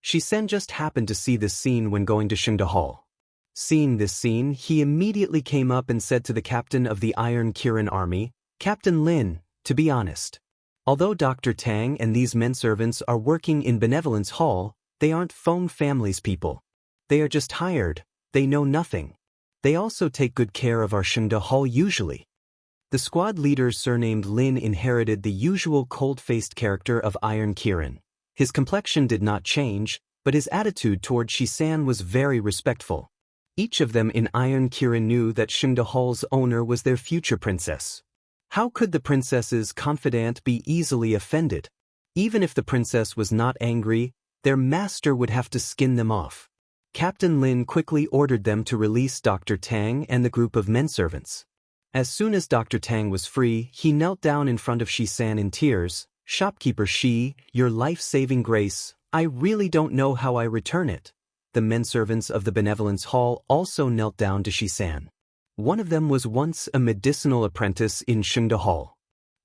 Shisen just happened to see this scene when going to Shengda Hall. Seeing this scene, he immediately came up and said to the captain of the Iron Kirin army, "Captain Lin, to be honest, although Dr. Tang and these menservants are working in Benevolence Hall, they aren't Feng family's people. They are just hired, they know nothing. They also take good care of our Shengda Hall usually." The squad leader surnamed Lin inherited the usual cold-faced character of Iron Kirin. His complexion did not change, but his attitude toward Shisan was very respectful. Each of them in Iron Kirin knew that Shengda Hall's owner was their future princess. How could the princess's confidant be easily offended? Even if the princess was not angry, their master would have to skin them off. Captain Lin quickly ordered them to release Dr. Tang and the group of menservants. As soon as Dr. Tang was free, he knelt down in front of Shisan in tears. "Shopkeeper Shi, your life-saving grace, I really don't know how I return it." The menservants of the Benevolence Hall also knelt down to Shisan. One of them was once a medicinal apprentice in Shengda Hall.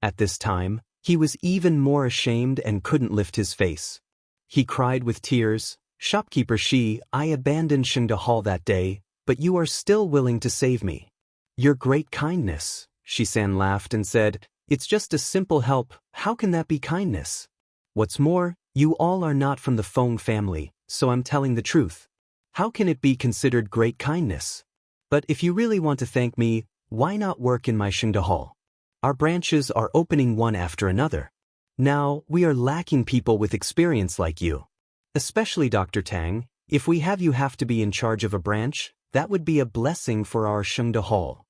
At this time, he was even more ashamed and couldn't lift his face. He cried with tears, "Shopkeeper Shi, I abandoned Shengda Hall that day, but you are still willing to save me." "Your great kindness," Shisan laughed and said, "It's just a simple help, how can that be kindness? What's more, you all are not from the Feng family, so I'm telling the truth. How can it be considered great kindness? But if you really want to thank me, why not work in my Shengda Hall? Our branches are opening one after another. Now, we are lacking people with experience like you. Especially Dr. Tang, if we have you have to be in charge of a branch, that would be a blessing for our Shengda Hall."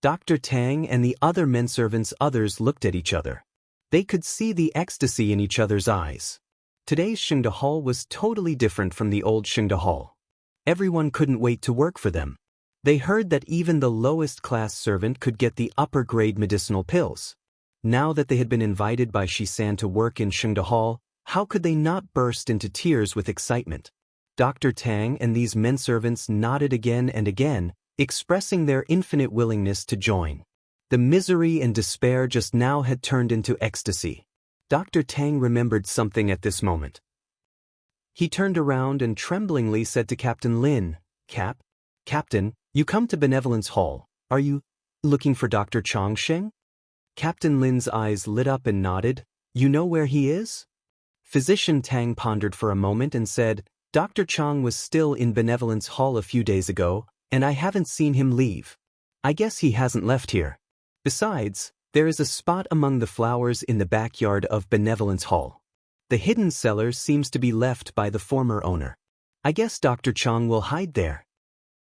Dr. Tang and the other menservants others looked at each other. They could see the ecstasy in each other's eyes. Today's Shengda Hall was totally different from the old Shengda Hall. Everyone couldn't wait to work for them. They heard that even the lowest class servant could get the upper grade medicinal pills. Now that they had been invited by Shisan to work in Shengda Hall, how could they not burst into tears with excitement? Dr. Tang and these menservants nodded again and again, expressing their infinite willingness to join. The misery and despair just now had turned into ecstasy. Dr. Tang remembered something at this moment. He turned around and tremblingly said to Captain Lin, Captain, you come to Benevolence Hall. Are you looking for Dr. Chongsheng?" Captain Lin's eyes lit up and nodded. "You know where he is?" Physician Tang pondered for a moment and said, "Dr. Chong was still in Benevolence Hall a few days ago, and I haven't seen him leave. I guess he hasn't left here. Besides, there is a spot among the flowers in the backyard of Benevolence Hall. The hidden cellar seems to be left by the former owner. I guess Dr. Chong will hide there."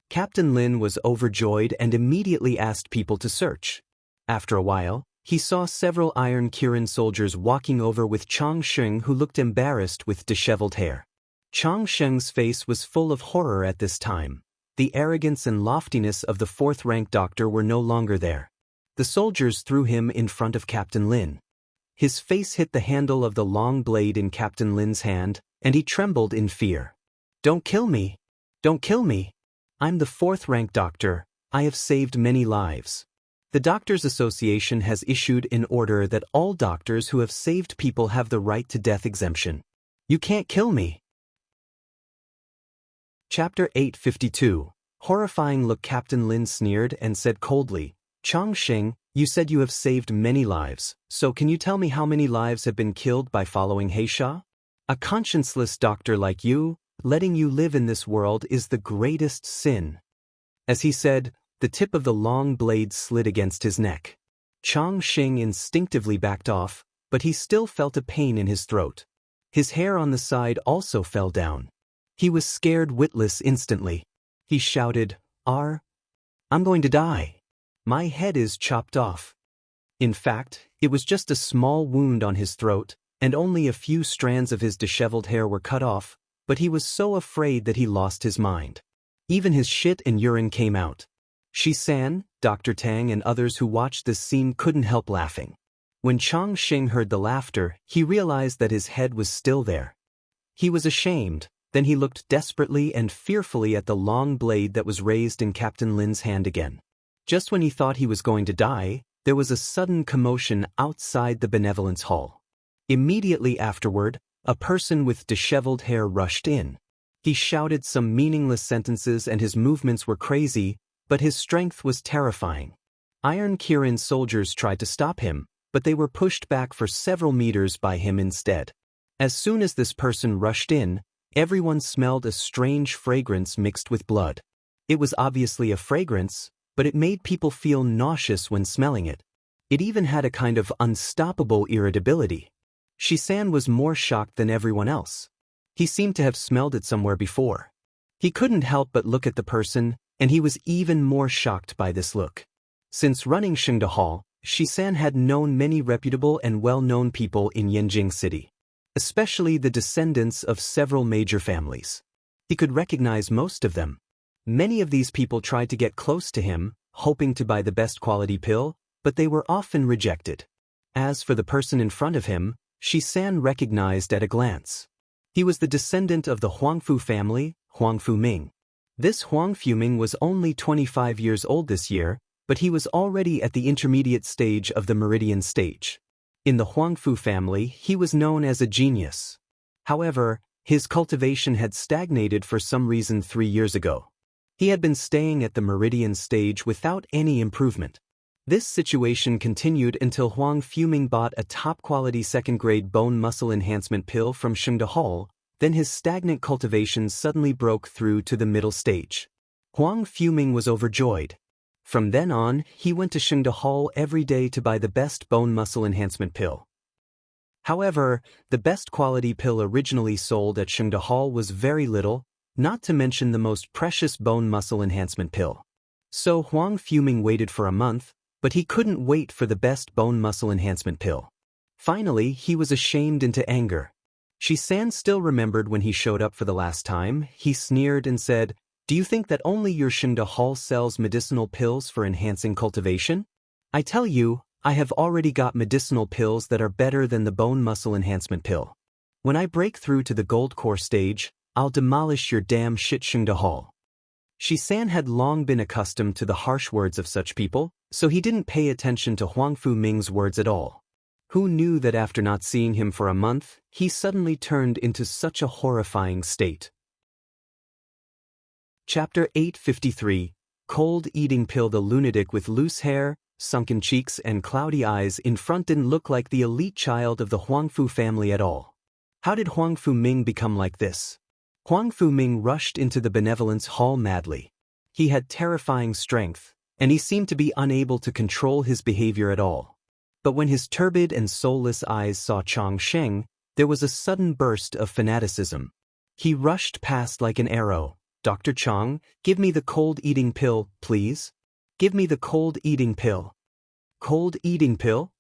Captain Lin was overjoyed and immediately asked people to search. After a while, he saw several Iron Kirin soldiers walking over with Chongsheng, who looked embarrassed with disheveled hair. Chongsheng's face was full of horror at this time. The arrogance and loftiness of the fourth-rank doctor were no longer there. The soldiers threw him in front of Captain Lin. His face hit the handle of the long blade in Captain Lin's hand, and he trembled in fear. "Don't kill me! Don't kill me! I'm the fourth-rank doctor. I have saved many lives. The Doctors Association has issued an order that all doctors who have saved people have the right to death exemption. You can't kill me." Chapter 852. Horrifying look. Captain Lin sneered and said coldly, "Chongsheng, you said you have saved many lives, so can you tell me how many lives have been killed by following Heisha? A conscienceless doctor like you, letting you live in this world is the greatest sin." As he said, the tip of the long blade slid against his neck. Chongsheng instinctively backed off, but he still felt a pain in his throat. His hair on the side also fell down. He was scared witless instantly. He shouted, I'm going to die. My head is chopped off." In fact, it was just a small wound on his throat, and only a few strands of his disheveled hair were cut off, but he was so afraid that he lost his mind. Even his shit and urine came out. Shisan, Dr. Tang and others who watched this scene couldn't help laughing. When Chongsheng heard the laughter, he realized that his head was still there. He was ashamed. Then he looked desperately and fearfully at the long blade that was raised in Captain Lin's hand again. Just when he thought he was going to die, there was a sudden commotion outside the Benevolence Hall. Immediately afterward, a person with disheveled hair rushed in. He shouted some meaningless sentences and his movements were crazy, but his strength was terrifying. Iron Kirin soldiers tried to stop him, but they were pushed back for several meters by him instead. As soon as this person rushed in, everyone smelled a strange fragrance mixed with blood. It was obviously a fragrance, but it made people feel nauseous when smelling it. It even had a kind of unstoppable irritability. Shisan was more shocked than everyone else. He seemed to have smelled it somewhere before. He couldn't help but look at the person, and he was even more shocked by this look. Since running Shengde Hall, Shisan had known many reputable and well-known people in Yanjing City, especially the descendants of several major families. He could recognize most of them. Many of these people tried to get close to him, hoping to buy the best quality pill, but they were often rejected. As for the person in front of him, Shisan recognized at a glance. He was the descendant of the Huangfu family, Huangfu Ming. This Huangfu Ming was only 25 years old this year, but he was already at the intermediate stage of the meridian stage. In the Huangfu family, he was known as a genius. However, his cultivation had stagnated for some reason 3 years ago. He had been staying at the meridian stage without any improvement. This situation continued until Huang Fuming bought a top-quality second-grade bone muscle enhancement pill from Shengde Hall, then his stagnant cultivation suddenly broke through to the middle stage. Huang Fuming was overjoyed. From then on, he went to Shengde Hall every day to buy the best bone muscle enhancement pill. However, the best quality pill originally sold at Shengde Hall was very little, not to mention the most precious bone muscle enhancement pill. So Huang Fuming waited for a month, but he couldn't wait for the best bone muscle enhancement pill. Finally, he was ashamed into anger. Shisan still remembered when he showed up for the last time. He sneered and said, "Do you think that only your Shengde Hall sells medicinal pills for enhancing cultivation? I tell you, I have already got medicinal pills that are better than the bone muscle enhancement pill. When I break through to the gold core stage, I'll demolish your damn shit Shengde Hall." Shisan had long been accustomed to the harsh words of such people, so he didn't pay attention to Huangfu Ming's words at all. Who knew that after not seeing him for a month, he suddenly turned into such a horrifying state? Chapter 853, Cold Eating Pill. The lunatic with loose hair, sunken cheeks and cloudy eyes in front didn't look like the elite child of the Huangfu family at all. How did Huangfu Ming become like this? Huangfu Ming rushed into the benevolence hall madly. He had terrifying strength, and he seemed to be unable to control his behavior at all. But when his turbid and soulless eyes saw Chang Sheng, there was a sudden burst of fanaticism. He rushed past like an arrow. "Dr. Chang, give me the cold eating pill, please. Give me the cold eating pill." Cold eating pill?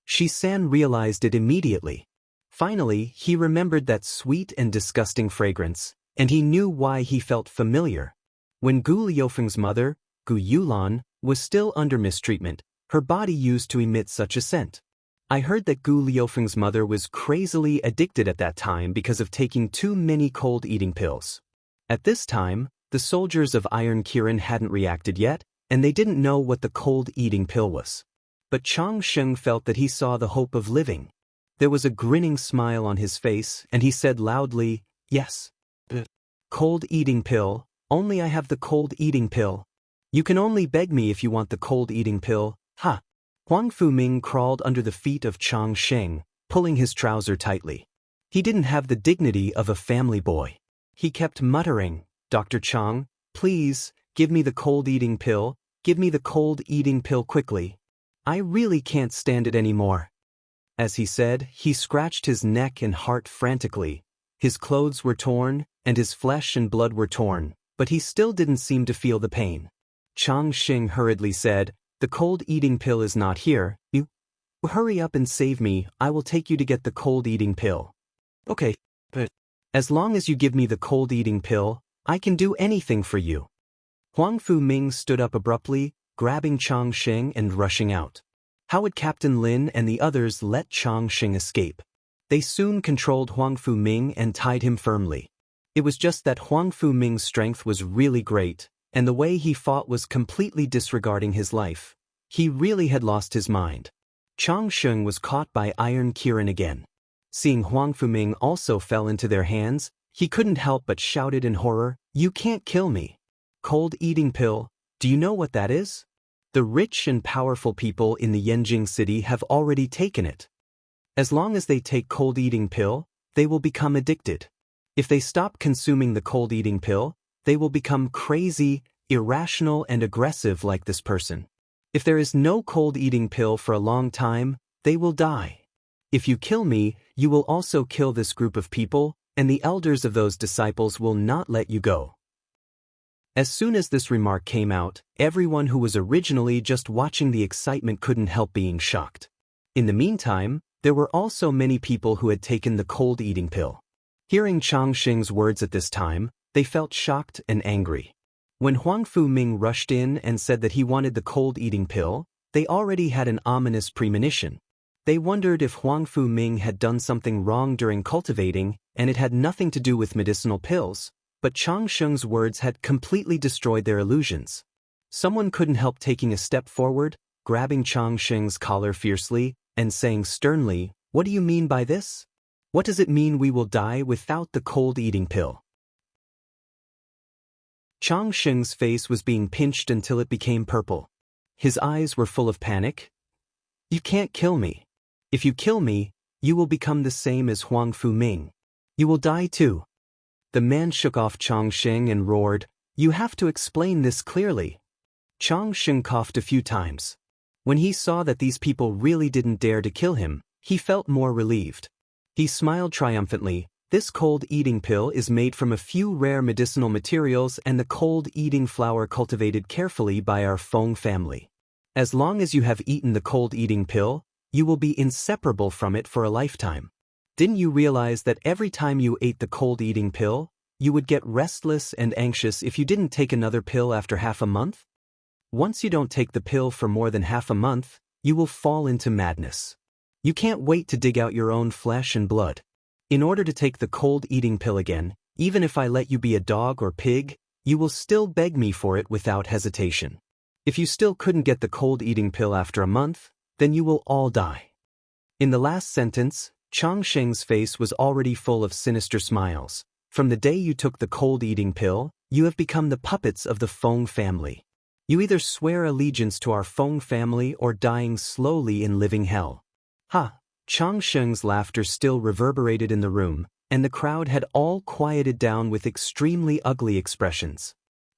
Shisan realized it immediately. Finally, he remembered that sweet and disgusting fragrance, and he knew why he felt familiar. When Gu Liufeng's mother, Gu Yulan, was still under mistreatment, her body used to emit such a scent. I heard that Gu Liufeng's mother was crazily addicted at that time because of taking too many cold eating pills. At this time, the soldiers of Iron Kirin hadn't reacted yet, and they didn't know what the cold eating pill was. But Chang Sheng felt that he saw the hope of living. There was a grinning smile on his face, and he said loudly, "Yes. Cold eating pill, only I have the cold eating pill. You can only beg me if you want the cold eating pill, ha." Huangfu Ming crawled under the feet of Chang Sheng, pulling his trouser tightly. He didn't have the dignity of a family boy. He kept muttering, "Dr. Chang, please, give me the cold eating pill, give me the cold eating pill quickly. I really can't stand it anymore." As he said, he scratched his neck and heart frantically. His clothes were torn, and his flesh and blood were torn, but he still didn't seem to feel the pain. Chang Sheng hurriedly said, "The cold eating pill is not here. You hurry up and save me. I will take you to get the cold eating pill." "Okay, but as long as you give me the cold eating pill, I can do anything for you." Huangfu Ming stood up abruptly, grabbing Chang Sheng and rushing out. How would Captain Lin and the others let Chang Sheng escape? They soon controlled Huangfu Ming and tied him firmly. It was just that Huangfu Ming's strength was really great, and the way he fought was completely disregarding his life. He really had lost his mind. Chang Sheng was caught by Iron Kirin again. Seeing Huang Fuming also fell into their hands, he couldn't help but shouted in horror, "You can't kill me! Cold eating pill, do you know what that is? The rich and powerful people in the Yanjing city have already taken it. As long as they take cold eating pill, they will become addicted. If they stop consuming the cold eating pill, they will become crazy, irrational and aggressive like this person. If there is no cold eating pill for a long time, they will die. If you kill me, you will also kill this group of people, and the elders of those disciples will not let you go." As soon as this remark came out, everyone who was originally just watching the excitement couldn't help being shocked. In the meantime, there were also many people who had taken the cold eating pill. Hearing Chang Xing's words at this time, they felt shocked and angry. When Huang Fuming rushed in and said that he wanted the cold eating pill, they already had an ominous premonition. They wondered if Huang Fuming had done something wrong during cultivating, and it had nothing to do with medicinal pills, but Chang Xing's words had completely destroyed their illusions. Someone couldn't help taking a step forward, grabbing Chang Xing's collar fiercely, and saying sternly, "What do you mean by this? What does it mean we will die without the cold eating pill?" Chang Xing's face was being pinched until it became purple. His eyes were full of panic. "You can't kill me. If you kill me, you will become the same as Huang Fuming. You will die too." The man shook off Chang Xing and roared, "You have to explain this clearly." Chang Xing coughed a few times. When he saw that these people really didn't dare to kill him, he felt more relieved. He smiled triumphantly. "This cold eating pill is made from a few rare medicinal materials and the cold eating flower cultivated carefully by our Feng family. As long as you have eaten the cold eating pill, you will be inseparable from it for a lifetime. Didn't you realize that every time you ate the cold eating pill, you would get restless and anxious if you didn't take another pill after half a month? Once you don't take the pill for more than half a month, you will fall into madness. You can't wait to dig out your own flesh and blood. In order to take the cold eating pill again, even if I let you be a dog or pig, you will still beg me for it without hesitation. If you still couldn't get the cold eating pill after a month, then you will all die." In the last sentence, Chang Xing's face was already full of sinister smiles. "From the day you took the cold eating pill, you have become the puppets of the Feng family. You either swear allegiance to our Feng family or dying slowly in living hell." "Ha!" Chang Xing's laughter still reverberated in the room, and the crowd had all quieted down with extremely ugly expressions.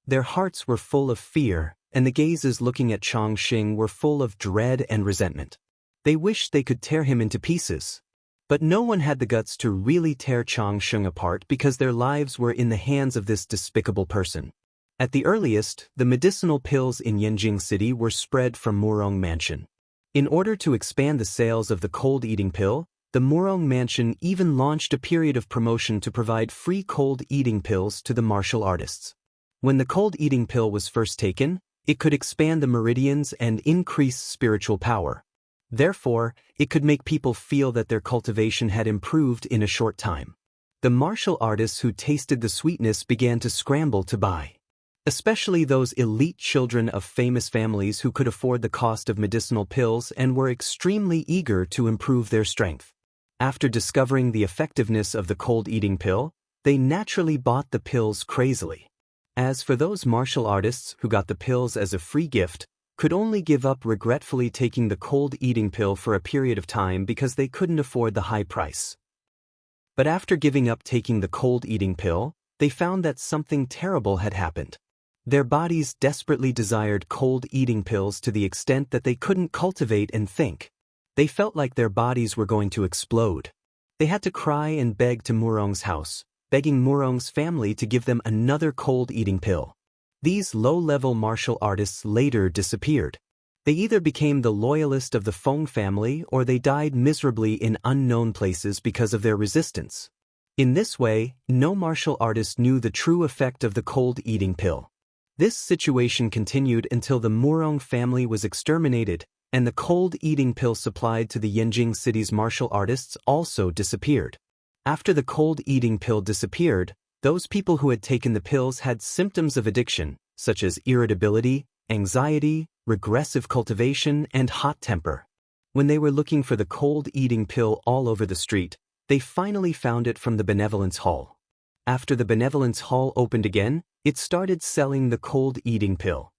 Their hearts were full of fear, and the gazes looking at Chang Xing were full of dread and resentment. They wished they could tear him into pieces. But no one had the guts to really tear Chang Xing apart because their lives were in the hands of this despicable person. At the earliest, the medicinal pills in Yanjing City were spread from Murong Mansion. In order to expand the sales of the cold eating pill, the Murong Mansion even launched a period of promotion to provide free cold eating pills to the martial artists. When the cold eating pill was first taken, it could expand the meridians and increase spiritual power. Therefore, it could make people feel that their cultivation had improved in a short time. The martial artists who tasted the sweetness began to scramble to buy. Especially those elite children of famous families who could afford the cost of medicinal pills and were extremely eager to improve their strength. After discovering the effectiveness of the cold eating pill, they naturally bought the pills crazily. As for those martial artists who got the pills as a free gift, could only give up regretfully taking the cold eating pill for a period of time because they couldn't afford the high price. But after giving up taking the cold eating pill, they found that something terrible had happened. Their bodies desperately desired cold eating pills to the extent that they couldn't cultivate and think. They felt like their bodies were going to explode. They had to cry and beg to Murong's house, begging Murong's family to give them another cold eating pill. These low-level martial artists later disappeared. They either became the loyalist of the Feng family or they died miserably in unknown places because of their resistance. In this way, no martial artist knew the true effect of the cold eating pill. This situation continued until the Murong family was exterminated, and the cold eating pill supplied to the Yanjing city's martial artists also disappeared. After the cold eating pill disappeared, those people who had taken the pills had symptoms of addiction, such as irritability, anxiety, regressive cultivation, and hot temper. When they were looking for the cold eating pill all over the street, They finally found it from the Benevolence Hall. After the Benevolence Hall opened again, it started selling the cold eating pill.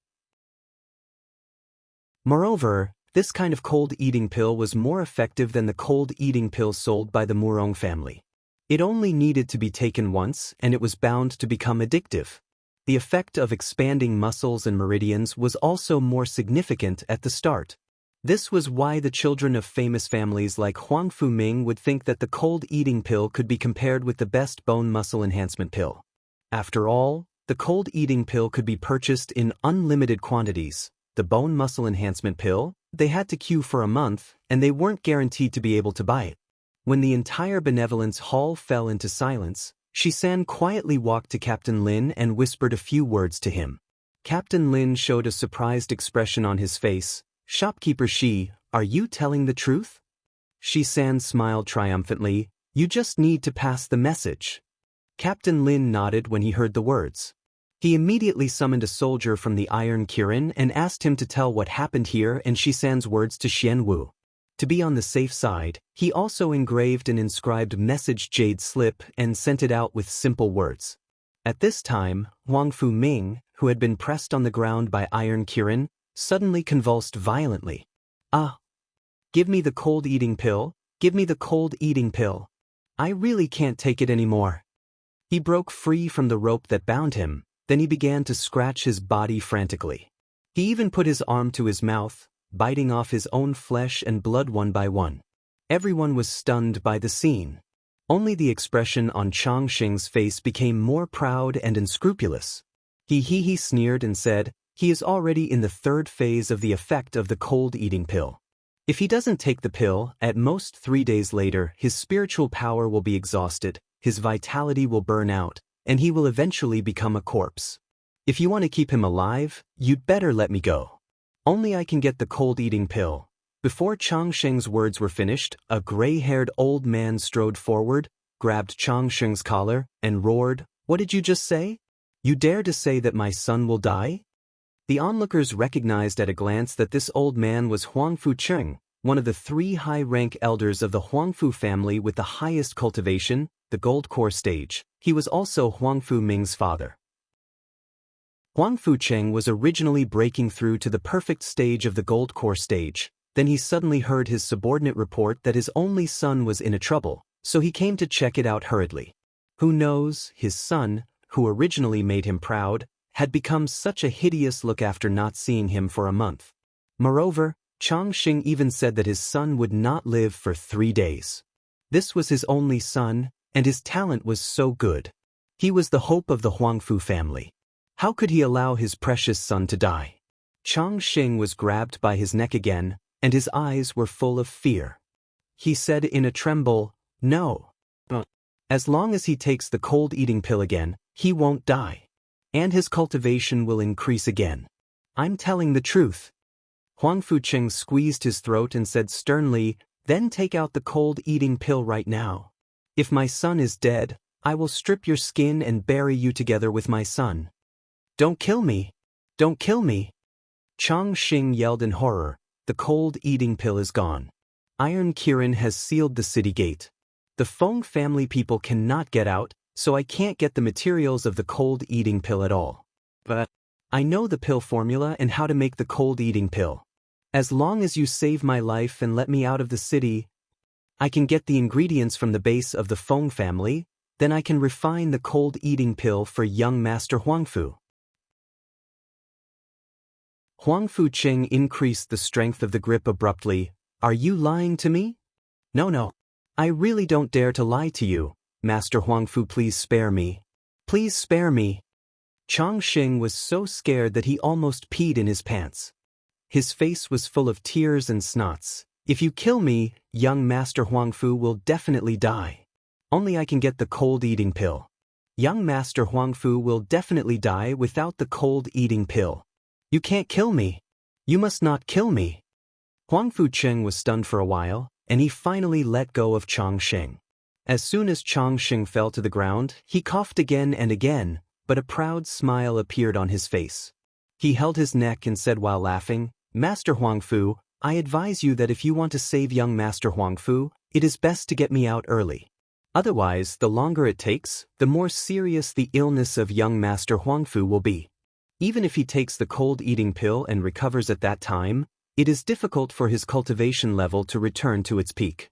Moreover, this kind of cold eating pill was more effective than the cold eating pill sold by the Murong family. It only needed to be taken once and it was bound to become addictive. The effect of expanding muscles and meridians was also more significant at the start. This was why the children of famous families like Huang Fuming would think that the cold eating pill could be compared with the best bone muscle enhancement pill. After all, the cold eating pill could be purchased in unlimited quantities. The bone muscle enhancement pill, they had to queue for a month, and they weren't guaranteed to be able to buy it. When the entire Benevolence Hall fell into silence, Shisan quietly walked to Captain Lin and whispered a few words to him. Captain Lin showed a surprised expression on his face. "Shopkeeper Shi, are you telling the truth?" Shisan smiled triumphantly. "You just need to pass the message." Captain Lin nodded when he heard the words. He immediately summoned a soldier from the Iron Kirin and asked him to tell what happened here and Shisan's words to Xian Wu. To be on the safe side, he also engraved an inscribed message jade slip and sent it out with simple words. At this time, Huang Fuming, who had been pressed on the ground by Iron Kirin, suddenly convulsed violently. "Ah! Give me the cold eating pill, give me the cold eating pill. I really can't take it anymore." He broke free from the rope that bound him, then he began to scratch his body frantically. He even put his arm to his mouth, biting off his own flesh and blood one by one. Everyone was stunned by the scene. Only the expression on Changxing's face became more proud and unscrupulous. He sneered and said, "He is already in the third phase of the effect of the cold eating pill. If he doesn't take the pill, at most 3 days later, his spiritual power will be exhausted, his vitality will burn out, and he will eventually become a corpse. If you want to keep him alive, you'd better let me go. Only I can get the cold eating pill." Before Changsheng's words were finished, a gray-haired old man strode forward, grabbed Changsheng's collar, and roared, "What did you just say? You dare to say that my son will die?" The onlookers recognized at a glance that this old man was Huangfu Cheng, one of the 3 high-rank elders of the Huangfu family with the highest cultivation, the Gold Core stage. He was also Huangfu Ming's father. Huangfu Cheng was originally breaking through to the perfect stage of the Gold Core stage. Then he suddenly heard his subordinate report that his only son was in a trouble, so he came to check it out hurriedly. Who knows, his son, who originally made him proud, had become such a hideous look after not seeing him for a month. Moreover, Changxing even said that his son would not live for 3 days. This was his only son, and his talent was so good. He was the hope of the Huangfu family. How could he allow his precious son to die? Changxing was grabbed by his neck again, and his eyes were full of fear. He said in a tremble, "No. As long as he takes the cold eating pill again, he won't die. And his cultivation will increase again. I'm telling the truth." Huangfu Cheng squeezed his throat and said sternly, "Then take out the cold eating pill right now. If my son is dead, I will strip your skin and bury you together with my son. Don't kill me! Don't kill me!" Changxing yelled in horror, "The cold eating pill is gone. Iron Kirin has sealed the city gate. The Feng family people cannot get out, so I can't get the materials of the cold eating pill at all. But I know the pill formula and how to make the cold eating pill. As long as you save my life and let me out of the city, I can get the ingredients from the base of the Feng family, then I can refine the cold eating pill for young Master Huangfu." Huangfu Cheng increased the strength of the grip abruptly. "Are you lying to me?" No. I really don't dare to lie to you. Master Huangfu, please spare me. Please spare me." Changxing was so scared that he almost peed in his pants. His face was full of tears and snots. "If you kill me, young Master Huangfu will definitely die. Only I can get the cold eating pill. Young Master Huangfu will definitely die without the cold eating pill. You can't kill me. You must not kill me." Huangfu Cheng was stunned for a while, and he finally let go of Changxing. As soon as Changxing fell to the ground, he coughed again and again, but a proud smile appeared on his face. He held his neck and said while laughing, "Master Huangfu, I advise you that if you want to save young Master Huangfu, it is best to get me out early. Otherwise, the longer it takes, the more serious the illness of young Master Huangfu will be. Even if he takes the cold eating pill and recovers at that time, it is difficult for his cultivation level to return to its peak.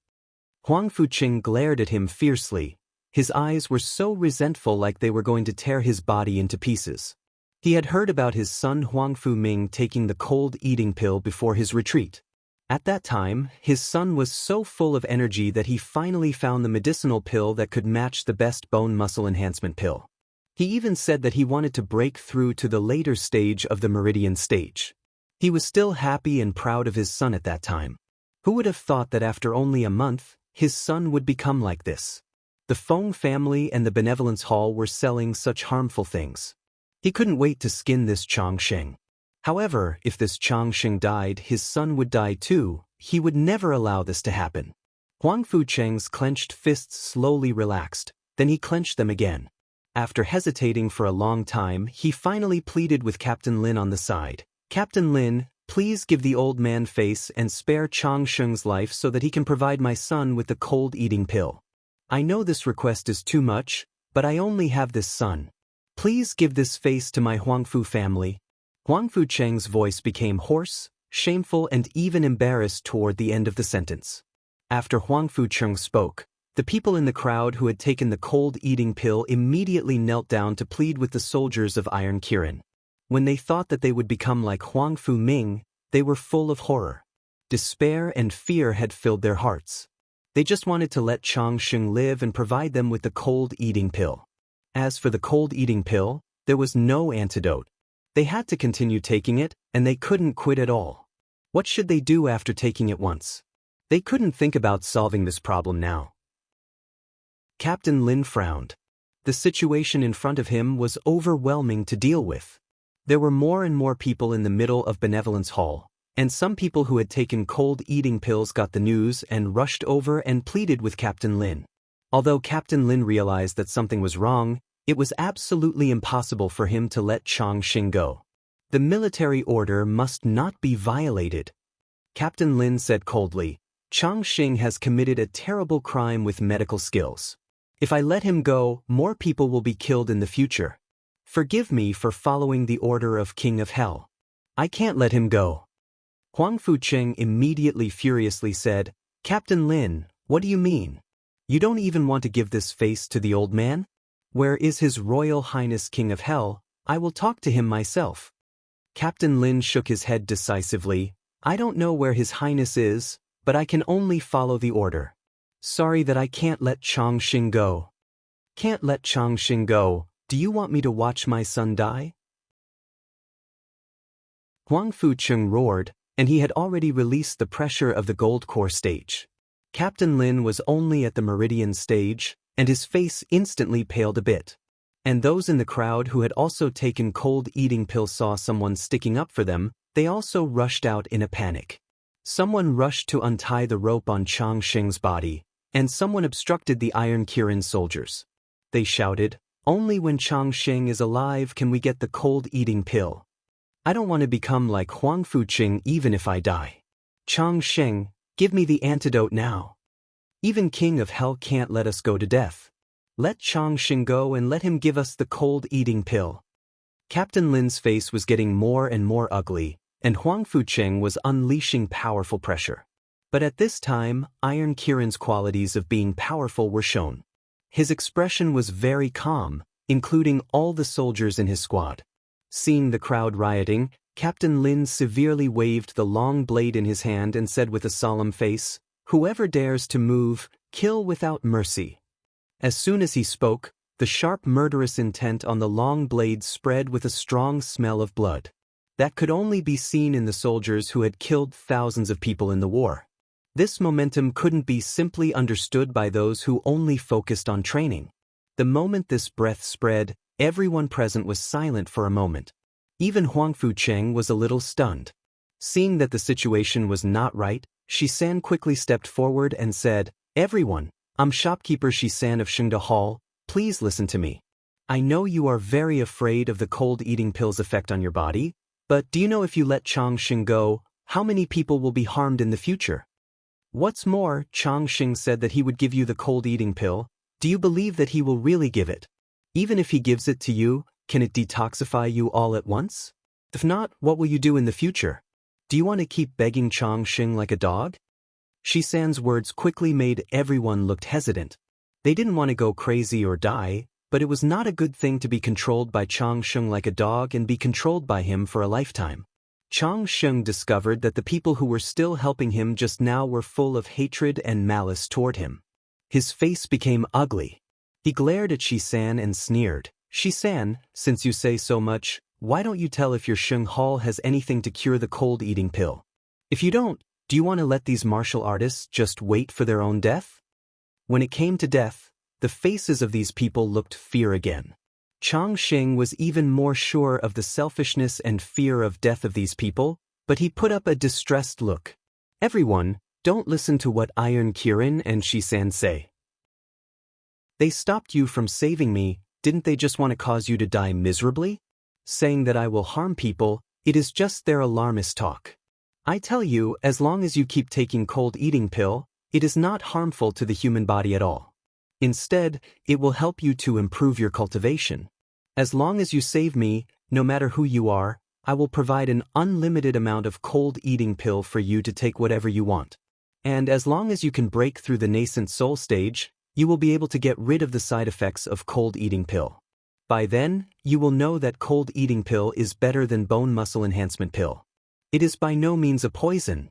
Huang Fuqing glared at him fiercely. His eyes were so resentful, like they were going to tear his body into pieces. He had heard about his son Huang Fuming taking the cold eating pill before his retreat. At that time, his son was so full of energy that he finally found the medicinal pill that could match the best bone muscle enhancement pill. He even said that he wanted to break through to the later stage of the meridian stage. He was still happy and proud of his son at that time. Who would have thought that after only a month, his son would become like this? The Feng family and the Benevolence Hall were selling such harmful things. He couldn't wait to skin this Changsheng. However, if this Changsheng died, his son would die too. He would never allow this to happen. Huang Fucheng's clenched fists slowly relaxed, then he clenched them again. After hesitating for a long time, he finally pleaded with Captain Lin on the side. "Captain Lin, please give the old man face and spare Changsheng's life so that he can provide my son with the cold eating pill. I know this request is too much, but I only have this son. Please give this face to my Huangfu family." Huang Fucheng's voice became hoarse, shameful, and even embarrassed toward the end of the sentence. After Huang Fucheng spoke, the people in the crowd who had taken the cold eating pill immediately knelt down to plead with the soldiers of Iron Kirin. When they thought that they would become like Huang Fuming, they were full of horror. Despair and fear had filled their hearts. They just wanted to let Changsheng live and provide them with the cold eating pill. As for the cold eating pill, there was no antidote. They had to continue taking it, and they couldn't quit at all. What should they do after taking it once? They couldn't think about solving this problem now. Captain Lin frowned. The situation in front of him was overwhelming to deal with. There were more and more people in the middle of Benevolence Hall, and some people who had taken cold eating pills got the news and rushed over and pleaded with Captain Lin. Although Captain Lin realized that something was wrong, it was absolutely impossible for him to let Changsheng go. The military order must not be violated. Captain Lin said coldly, "Changsheng has committed a terrible crime with medical skills. If I let him go, more people will be killed in the future. Forgive me for following the order of King of Hell. I can't let him go." Huang Fucheng immediately furiously said, "Captain Lin, what do you mean? You don't even want to give this face to the old man? Where is His Royal Highness King of Hell? I will talk to him myself." Captain Lin shook his head decisively. "I don't know where His Highness is, but I can only follow the order. Sorry that I can't let Changsheng go." "Can't let Changsheng go? Do you want me to watch my son die?" Huang Fucheng roared, and he had already released the pressure of the gold core stage. Captain Lin was only at the meridian stage, and his face instantly paled a bit. And those in the crowd who had also taken cold eating pills saw someone sticking up for them. They also rushed out in a panic. Someone rushed to untie the rope on Changsheng's body, and someone obstructed the Iron Kirin soldiers. They shouted, "Only when Changsheng is alive can we get the cold eating pill. I don't want to become like Huang Fucheng even if I die. Changsheng, give me the antidote now. Even King of Hell can't let us go to death. Let Changsheng go and let him give us the cold eating pill." Captain Lin's face was getting more and more ugly, and Huang Fucheng was unleashing powerful pressure. But at this time, Iron Kirin's qualities of being powerful were shown. His expression was very calm, including all the soldiers in his squad. Seeing the crowd rioting, Captain Lin severely waved the long blade in his hand and said with a solemn face, "Whoever dares to move, kill without mercy." As soon as he spoke, the sharp murderous intent on the long blade spread with a strong smell of blood. That could only be seen in the soldiers who had killed thousands of people in the war. This momentum couldn't be simply understood by those who only focused on training. The moment this breath spread, everyone present was silent for a moment. Even Huang Fucheng was a little stunned. Seeing that the situation was not right, Shisan quickly stepped forward and said, "Everyone, I'm shopkeeper Shisan of Shengda Hall, please listen to me. I know you are very afraid of the cold eating pill's effect on your body, but do you know if you let Changsheng go, how many people will be harmed in the future? What's more, Changsheng said that he would give you the cold eating pill, Do you believe that he will really give it? Even if he gives it to you, can it detoxify you all at once? If not, what will you do in the future? Do you want to keep begging Changsheng like a dog? Shisan's words quickly made everyone look hesitant. They didn't want to go crazy or die, but it was not a good thing to be controlled by Changsheng like a dog and be controlled by him for a lifetime. Changsheng discovered that the people who were still helping him just now were full of hatred and malice toward him. His face became ugly. He glared at Shisan and sneered. Shisan, since you say so much, why don't you tell if your Sheng Hall has anything to cure the cold-eating pill? If you don't, do you want to let these martial artists just wait for their own death? When it came to death, the faces of these people looked fear again. Changsheng was even more sure of the selfishness and fear of death of these people, but he put up a distressed look. Everyone, don't listen to what Iron Kirin and Shisan say. They stopped you from saving me, didn't they just want to cause you to die miserably? Saying that I will harm people, it is just their alarmist talk. I tell you, as long as you keep taking cold-eating pill, it is not harmful to the human body at all. Instead, it will help you to improve your cultivation. As long as you save me, no matter who you are, I will provide an unlimited amount of cold-eating pill for you to take whatever you want. And as long as you can break through the nascent soul stage, you will be able to get rid of the side effects of cold-eating pill. By then, you will know that cold-eating pill is better than bone muscle enhancement pill. It is by no means a poison.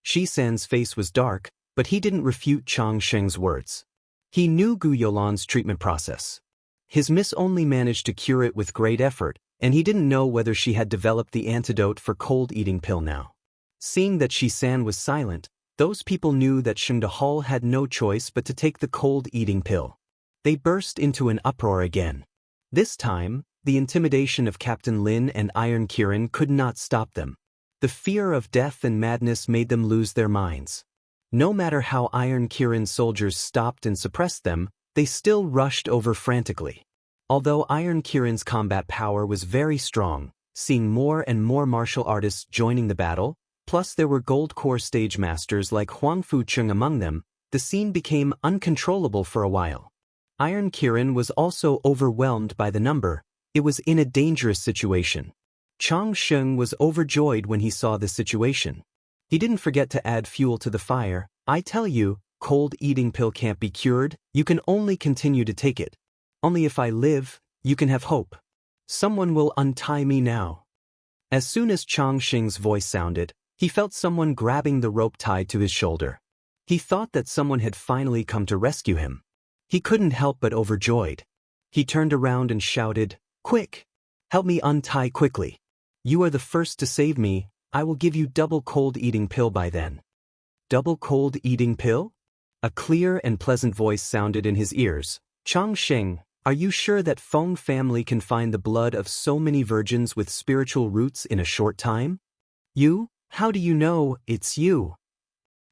Shisan's face was dark, but he didn't refute Changsheng's words. He knew Gu Yolan's treatment process. His miss only managed to cure it with great effort, and he didn't know whether she had developed the antidote for cold-eating pill now. Seeing that Shisan was silent, those people knew that Shengde Hall had no choice but to take the cold-eating pill. They burst into an uproar again. This time, the intimidation of Captain Lin and Iron Kirin could not stop them. The fear of death and madness made them lose their minds. No matter how Iron Kirin's soldiers stopped and suppressed them, they still rushed over frantically. Although Iron Kirin's combat power was very strong, seeing more and more martial artists joining the battle, plus there were gold core stage masters like Huang Fucheng among them, the scene became uncontrollable for a while. Iron Kirin was also overwhelmed by the number. It was in a dangerous situation. Changsheng was overjoyed when he saw the situation. He didn't forget to add fuel to the fire. I tell you, cold-eating pill can't be cured, you can only continue to take it. Only if I live, you can have hope. Someone will untie me now. As soon as Changsheng's voice sounded, he felt someone grabbing the rope tied to his shoulder. He thought that someone had finally come to rescue him. He couldn't help but overjoyed. He turned around and shouted, "Quick! Help me untie quickly. You are the first to save me, I will give you double cold-eating pill by then." Double cold-eating pill? A clear and pleasant voice sounded in his ears. "Changsheng, are you sure that Feng family can find the blood of so many virgins with spiritual roots in a short time?" "You? How do you know it's you?"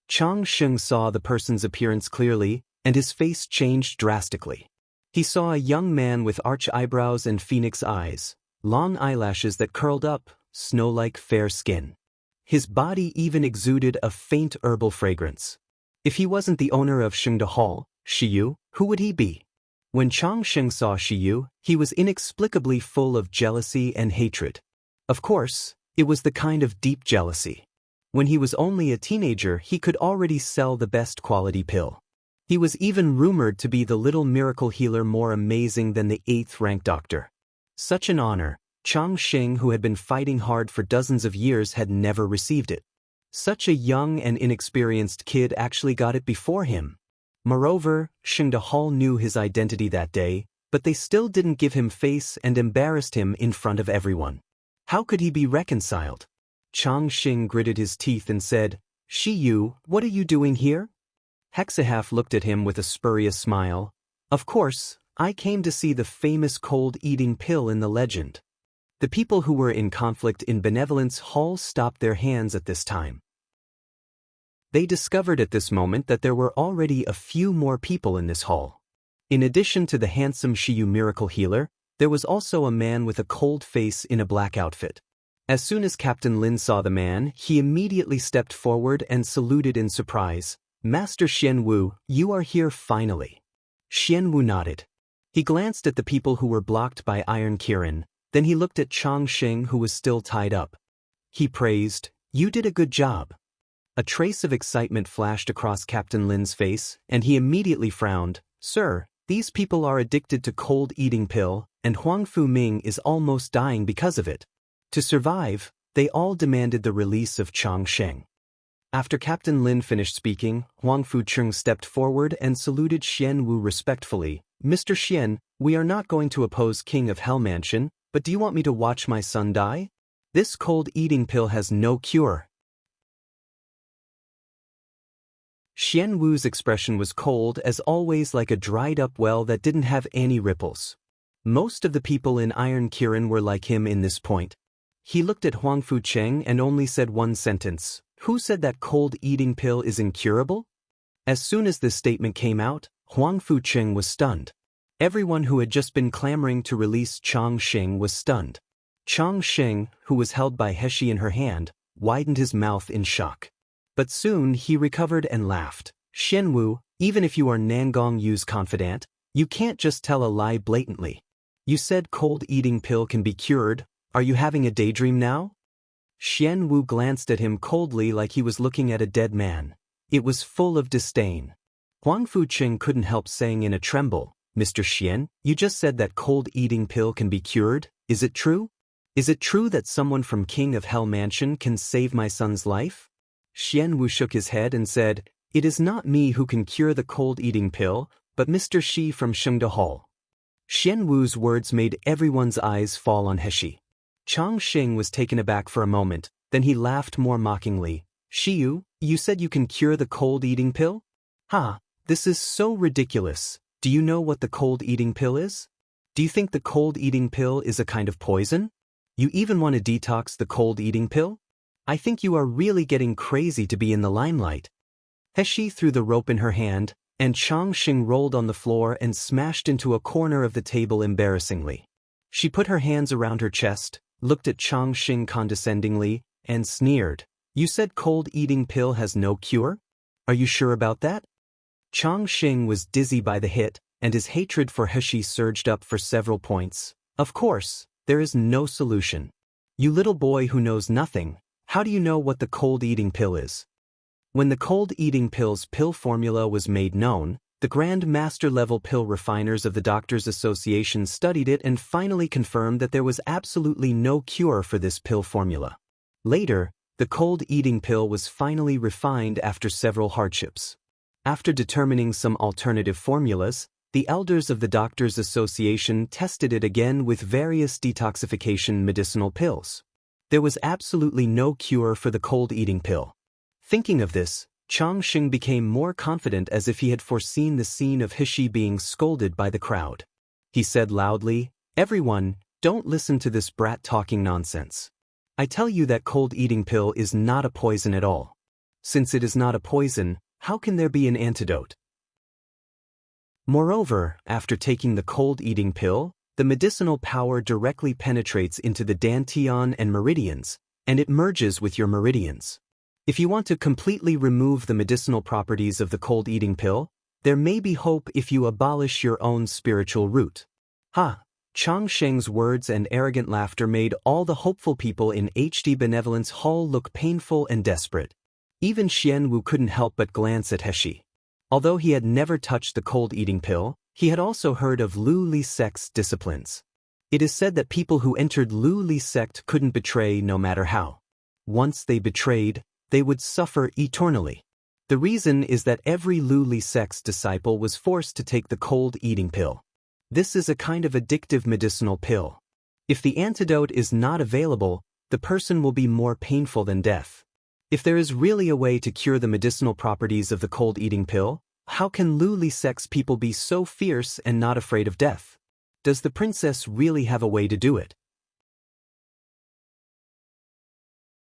Changsheng saw the person's appearance clearly, and his face changed drastically. He saw a young man with arch eyebrows and phoenix eyes, long eyelashes that curled up, snow-like fair skin. His body even exuded a faint herbal fragrance. If he wasn't the owner of Shengde Hall, Shiyu, who would he be? When Changsheng saw Shiyu, he was inexplicably full of jealousy and hatred. Of course, it was the kind of deep jealousy. When he was only a teenager, he could already sell the best quality pill. He was even rumored to be the little miracle healer more amazing than the 8th-rank doctor. Such an honor, Changsheng, who had been fighting hard for dozens of years, had never received it. Such a young and inexperienced kid actually got it before him. Moreover, Shengde Hall knew his identity that day, but they still didn't give him face and embarrassed him in front of everyone. How could he be reconciled? Changsheng gritted his teeth and said, "Shiyu, what are you doing here?" Hexahaf looked at him with a spurious smile. "Of course, I came to see the famous cold-eating pill in the legend." The people who were in conflict in Benevolence Hall stopped their hands at this time. They discovered at this moment that there were already a few more people in this hall. In addition to the handsome Shiyu miracle healer, there was also a man with a cold face in a black outfit. As soon as Captain Lin saw the man, he immediately stepped forward and saluted in surprise. Master Xianwu, you are here finally. Xianwu nodded. He glanced at the people who were blocked by Iron Kirin, then he looked at Changxing who was still tied up. He praised, "You did a good job." A trace of excitement flashed across Captain Lin's face, and he immediately frowned. "Sir, these people are addicted to cold eating pill, and Huang Fu Ming is almost dying because of it. To survive, they all demanded the release of Changxing." After Captain Lin finished speaking, Huang Fucheng stepped forward and saluted Xian Wu respectfully. "Mr. Xian, we are not going to oppose King of Hell Mansion, but do you want me to watch my son die? This cold eating pill has no cure." Xian Wu's expression was cold as always, like a dried-up well that didn't have any ripples. Most of the people in Iron Kirin were like him in this point. He looked at Huang Fucheng and only said one sentence. "Who said that cold eating pill is incurable?" As soon as this statement came out, Huang Fucheng was stunned. Everyone who had just been clamoring to release Changxing was stunned. Changxing, who was held by Heshi in her hand, widened his mouth in shock. But soon he recovered and laughed. "Xianwu, even if you are Nangong Yu's confidant, you can't just tell a lie blatantly. You said cold eating pill can be cured. Are you having a daydream now?" Xian Wu glanced at him coldly like he was looking at a dead man. It was full of disdain. Huang Fucheng couldn't help saying in a tremble, "Mr. Xian, you just said that cold eating pill can be cured. Is it true? Is it true that someone from King of Hell Mansion can save my son's life?" Xian Wu shook his head and said, "It is not me who can cure the cold eating pill, but Mr. Shi from Shengde Hall." Xian Wu's words made everyone's eyes fall on Heshi. Changxing was taken aback for a moment, then he laughed more mockingly. "Shiyu, you said you can cure the cold eating pill? Ha, this is so ridiculous. Do you know what the cold eating pill is? Do you think the cold eating pill is a kind of poison? You even want to detox the cold eating pill? I think you are really getting crazy to be in the limelight." Heshi threw the rope in her hand, and Changxing rolled on the floor and smashed into a corner of the table embarrassingly. She put her hands around her chest, looked at Changxing condescendingly, and sneered. "You said cold eating pill has no cure? Are you sure about that?" Changxing was dizzy by the hit, and his hatred for Heshi surged up for several points. "Of course, there is no solution. You little boy who knows nothing, how do you know what the cold eating pill is?" When the cold eating pill's pill formula was made known, the Grand Master level pill refiners of the Doctors Association studied it and finally confirmed that there was absolutely no cure for this pill formula. Later, the cold eating pill was finally refined after several hardships. After determining some alternative formulas, the elders of the Doctors Association tested it again with various detoxification medicinal pills. There was absolutely no cure for the cold eating pill. Thinking of this, Changxing became more confident, as if he had foreseen the scene of Heshi being scolded by the crowd. He said loudly, "Everyone, don't listen to this brat talking nonsense. I tell you that cold eating pill is not a poison at all. Since it is not a poison, how can there be an antidote? Moreover, after taking the cold eating pill, the medicinal power directly penetrates into the dantian and meridians, and it merges with your meridians. If you want to completely remove the medicinal properties of the cold eating pill, there may be hope if you abolish your own spiritual root." Ha! Changxing's words and arrogant laughter made all the hopeful people in HD Benevolence Hall look painful and desperate. Even Xian Wu couldn't help but glance at Heshi. Although he had never touched the cold eating pill, he had also heard of Lu Li sect's disciplines. It is said that people who entered Lu Li sect couldn't betray no matter how. Once they betrayed, they would suffer eternally. The reason is that every Lu Li sect's disciple was forced to take the cold eating pill. This is a kind of addictive medicinal pill. If the antidote is not available, the person will be more painful than death. If there is really a way to cure the medicinal properties of the cold eating pill, how can Lu Li sect's people be so fierce and not afraid of death? Does the princess really have a way to do it?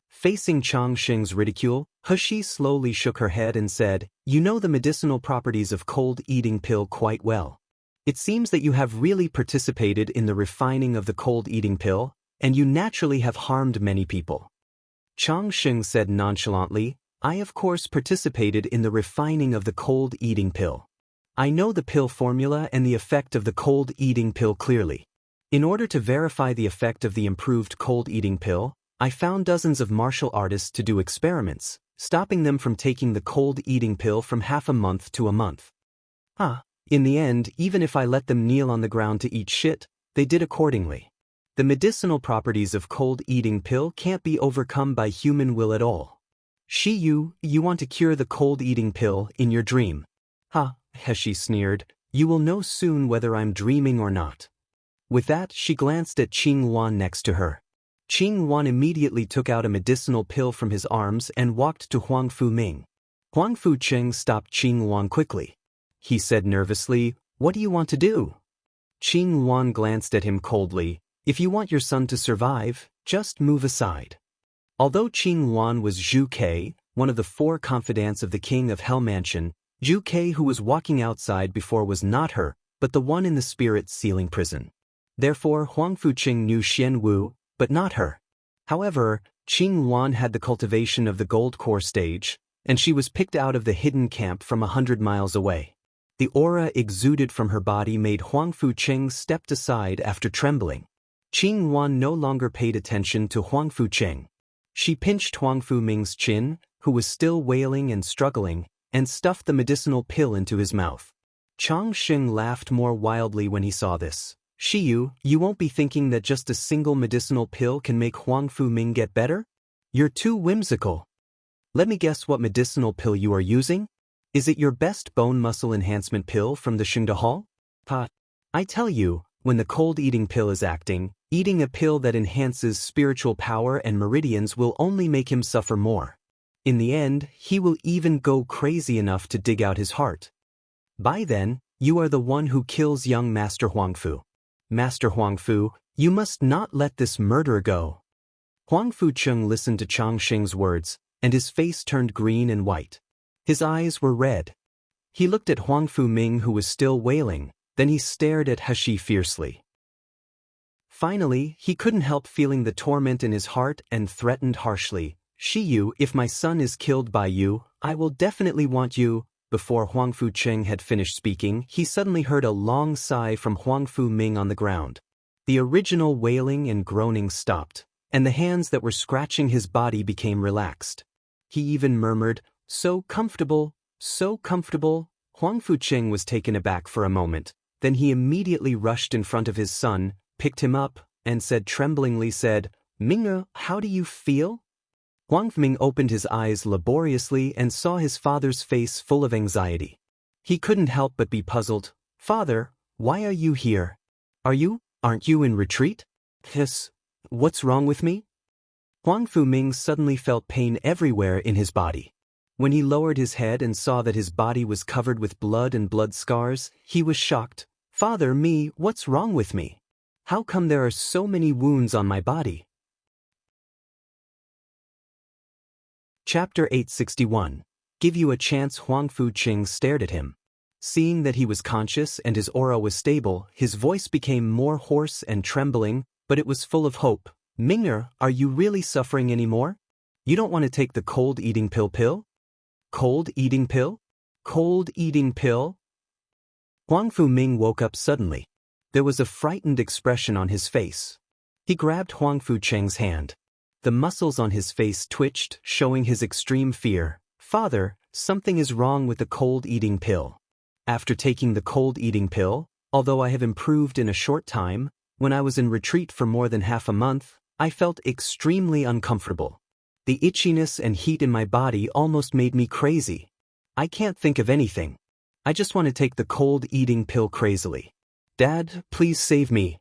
Facing Changxing's ridicule, Heshi slowly shook her head and said, "You know the medicinal properties of cold eating pill quite well. It seems that you have really participated in the refining of the cold eating pill, and you naturally have harmed many people." Changxing said nonchalantly, I of course participated in the refining of the cold eating pill. I know the pill formula and the effect of the cold eating pill clearly. In order to verify the effect of the improved cold eating pill, I found dozens of martial artists to do experiments, stopping them from taking the cold eating pill from half a month to a month. In the end, even if I let them kneel on the ground to eat shit, they did accordingly. The medicinal properties of cold eating pill can't be overcome by human will at all. You want to cure the cold eating pill in your dream. She sneered, you will know soon whether I'm dreaming or not. With that, she glanced at Qing Wan next to her. Qing Wan immediately took out a medicinal pill from his arms and walked to Huang Fu Ming. Huang Fu Cheng stopped Qing Wan quickly. He said nervously, what do you want to do? Qing Wan glanced at him coldly, if you want your son to survive, just move aside. Although Qing Wan was Zhu Ke, one of the 4 confidants of the king of Hell Mansion, Zhu Ke who was walking outside before was not her, but the one in the spirit sealing prison. Therefore Huang Fu Cheng knew Xian Wu, but not her. However, Qing Wan had the cultivation of the gold core stage, and she was picked out of the hidden camp from 100 miles away. The aura exuded from her body made Huang Fu Cheng step aside after trembling. Qing Wan no longer paid attention to Huang Fu Cheng. She pinched Huang Fu Ming's chin, who was still wailing and struggling, and stuffed the medicinal pill into his mouth. Chang Sheng laughed more wildly when he saw this. Shiyu, you won't be thinking that just a single medicinal pill can make Huang Fu Ming get better? You're too whimsical. Let me guess what medicinal pill you are using? Is it your best bone muscle enhancement pill from the Shengde Hall? I tell you, when the cold eating pill is acting, eating a pill that enhances spiritual power and meridians will only make him suffer more. In the end, he will even go crazy enough to dig out his heart. By then, you are the one who kills young Master Huang Fu. Master Huang Fu, you must not let this murderer go. Huang Fu Cheng listened to Chang Sheng's words, and his face turned green and white. His eyes were red. He looked at Huang Fu Ming who was still wailing, then he stared at He fiercely. Finally, he couldn't help feeling the torment in his heart and threatened harshly, Shiyu, if my son is killed by you, I will definitely want you. Before Huang Fu Cheng had finished speaking, he suddenly heard a long sigh from Huang Fu Ming on the ground. The original wailing and groaning stopped, and the hands that were scratching his body became relaxed. He even murmured, so comfortable, so comfortable. Huang Fu Cheng was taken aback for a moment, then he immediately rushed in front of his son, picked him up, and tremblingly said, Ming, how do you feel? Huang Ming opened his eyes laboriously and saw his father's face full of anxiety. He couldn't help but be puzzled. Father, why are you here? Aren't you in retreat? What's wrong with me? Huang Fu Ming suddenly felt pain everywhere in his body. When he lowered his head and saw that his body was covered with blood and blood scars, he was shocked. Father, what's wrong with me? How come there are so many wounds on my body? Chapter 861. Give you a chance. Huang Fu Cheng stared at him. Seeing that he was conscious and his aura was stable, his voice became more hoarse and trembling, but it was full of hope. Ming'er, are you really suffering anymore? You don't want to take the cold eating pill? Cold eating pill? Cold eating pill? Huang Fu Ming woke up suddenly. There was a frightened expression on his face. He grabbed Huang Fu Cheng's hand. The muscles on his face twitched, showing his extreme fear. Father, something is wrong with the cold eating pill. After taking the cold eating pill, although I have improved in a short time, when I was in retreat for more than half a month, I felt extremely uncomfortable. The itchiness and heat in my body almost made me crazy. I can't think of anything. I just want to take the cold eating pill crazily. Dad, please save me.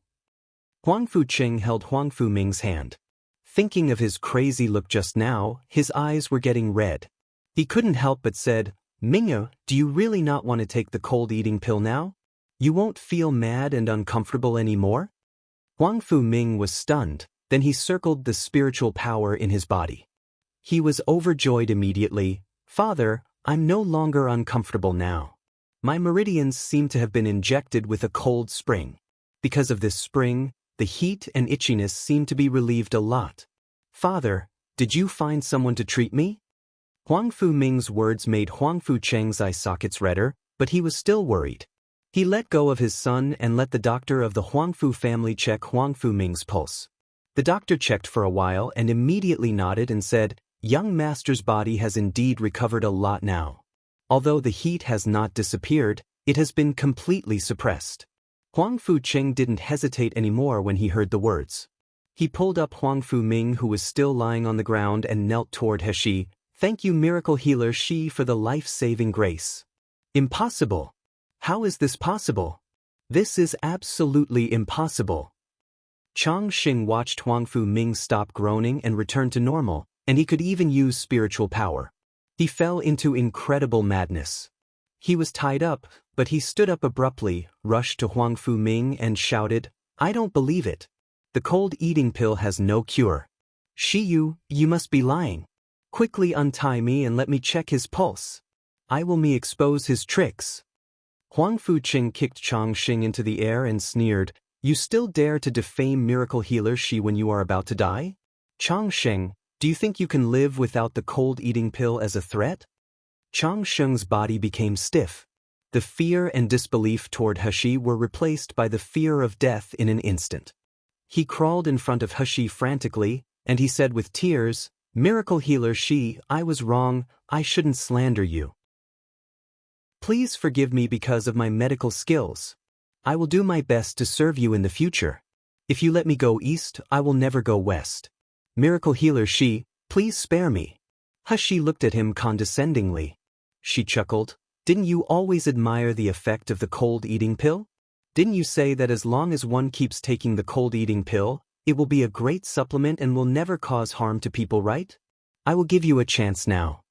Huang Fu Cheng held Huang Fu Ming's hand. Thinking of his crazy look just now, his eyes were getting red. He couldn't help but said, Ming'er, do you really not want to take the cold eating pill now? You won't feel mad and uncomfortable anymore? Huang Fu Ming was stunned, then he circled the spiritual power in his body. He was overjoyed immediately. Father, I'm no longer uncomfortable now. My meridians seem to have been injected with a cold spring. Because of this spring, the heat and itchiness seem to be relieved a lot. Father, did you find someone to treat me? Huang Fu Ming's words made Huang Fu Cheng's eye sockets redder, but he was still worried. He let go of his son and let the doctor of the Huang Fu family check Huang Fu Ming's pulse. The doctor checked for a while and immediately nodded and said, "Young master's body has indeed recovered a lot now. Although the heat has not disappeared, it has been completely suppressed." Huang Fu Cheng didn't hesitate anymore when he heard the words. He pulled up Huang Fu Ming, who was still lying on the ground, and knelt toward He Shi. "Thank you, miracle healer Shi, for the life-saving grace." "Impossible. How is this possible? This is absolutely impossible." Chang Xing watched Huang Fu Ming stop groaning and return to normal, and he could even use spiritual power. He fell into incredible madness. He was tied up, but he stood up abruptly, rushed to Huang Fu Ming and shouted, "I don't believe it. The cold eating pill has no cure. Shi Yu, you must be lying. Quickly untie me and let me check his pulse. I will expose his tricks." Huang Fu Cheng kicked Chang Xing into the air and sneered, "You still dare to defame miracle healer Shi when you are about to die? Chang Xing, do you think you can live without the cold eating pill as a threat?" Chang Xing's body became stiff. The fear and disbelief toward He Shi were replaced by the fear of death in an instant. He crawled in front of He Shi frantically, and he said with tears, "Miracle healer Shi, I was wrong, I shouldn't slander you. Please forgive me because of my medical skills. I will do my best to serve you in the future. If you let me go east, I will never go west. Miracle healer Shi, please spare me." He Shi looked at him condescendingly. She chuckled, "Didn't you always admire the effect of the cold eating pill? Didn't you say that as long as one keeps taking the cold eating pill, it will be a great supplement and will never cause harm to people, right? I will give you a chance now."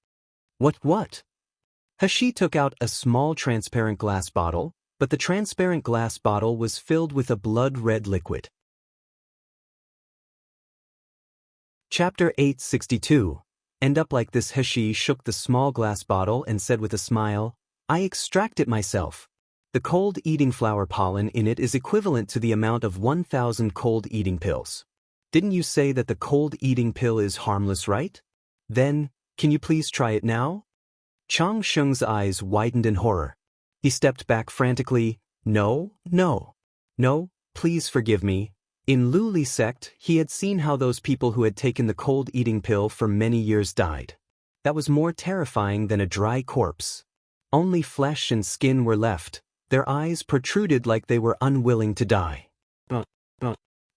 What? He Shi took out a small transparent glass bottle, but the transparent glass bottle was filled with a blood-red liquid. Chapter 862. End up like this. He Shi shook the small glass bottle and said with a smile, "I extract it myself. The cold eating flower pollen in it is equivalent to the amount of 1,000 cold eating pills. Didn't you say that the cold eating pill is harmless, right? Then, can you please try it now?" Chang Xing's eyes widened in horror. He stepped back frantically. No, please forgive me. In Lu Li sect, he had seen how those people who had taken the cold eating pill for many years died. That was more terrifying than a dry corpse. Only flesh and skin were left, their eyes protruded like they were unwilling to die. But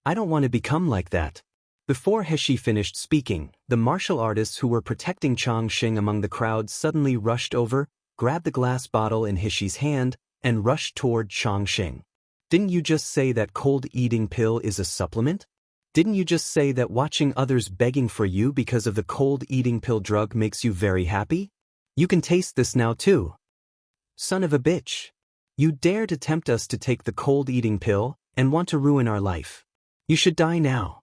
I don't want to become like that." Before He Shi finished speaking, the martial artists who were protecting Chang Xing among the crowd suddenly rushed over, grabbed the glass bottle in He Shi's hand, and rushed toward Chang Xing. "Didn't you just say that cold eating pill is a supplement? Didn't you just say that watching others begging for you because of the cold eating pill drug makes you very happy? You can taste this now too. Son of a bitch. You dare to tempt us to take the cold eating pill and want to ruin our life. You should die now."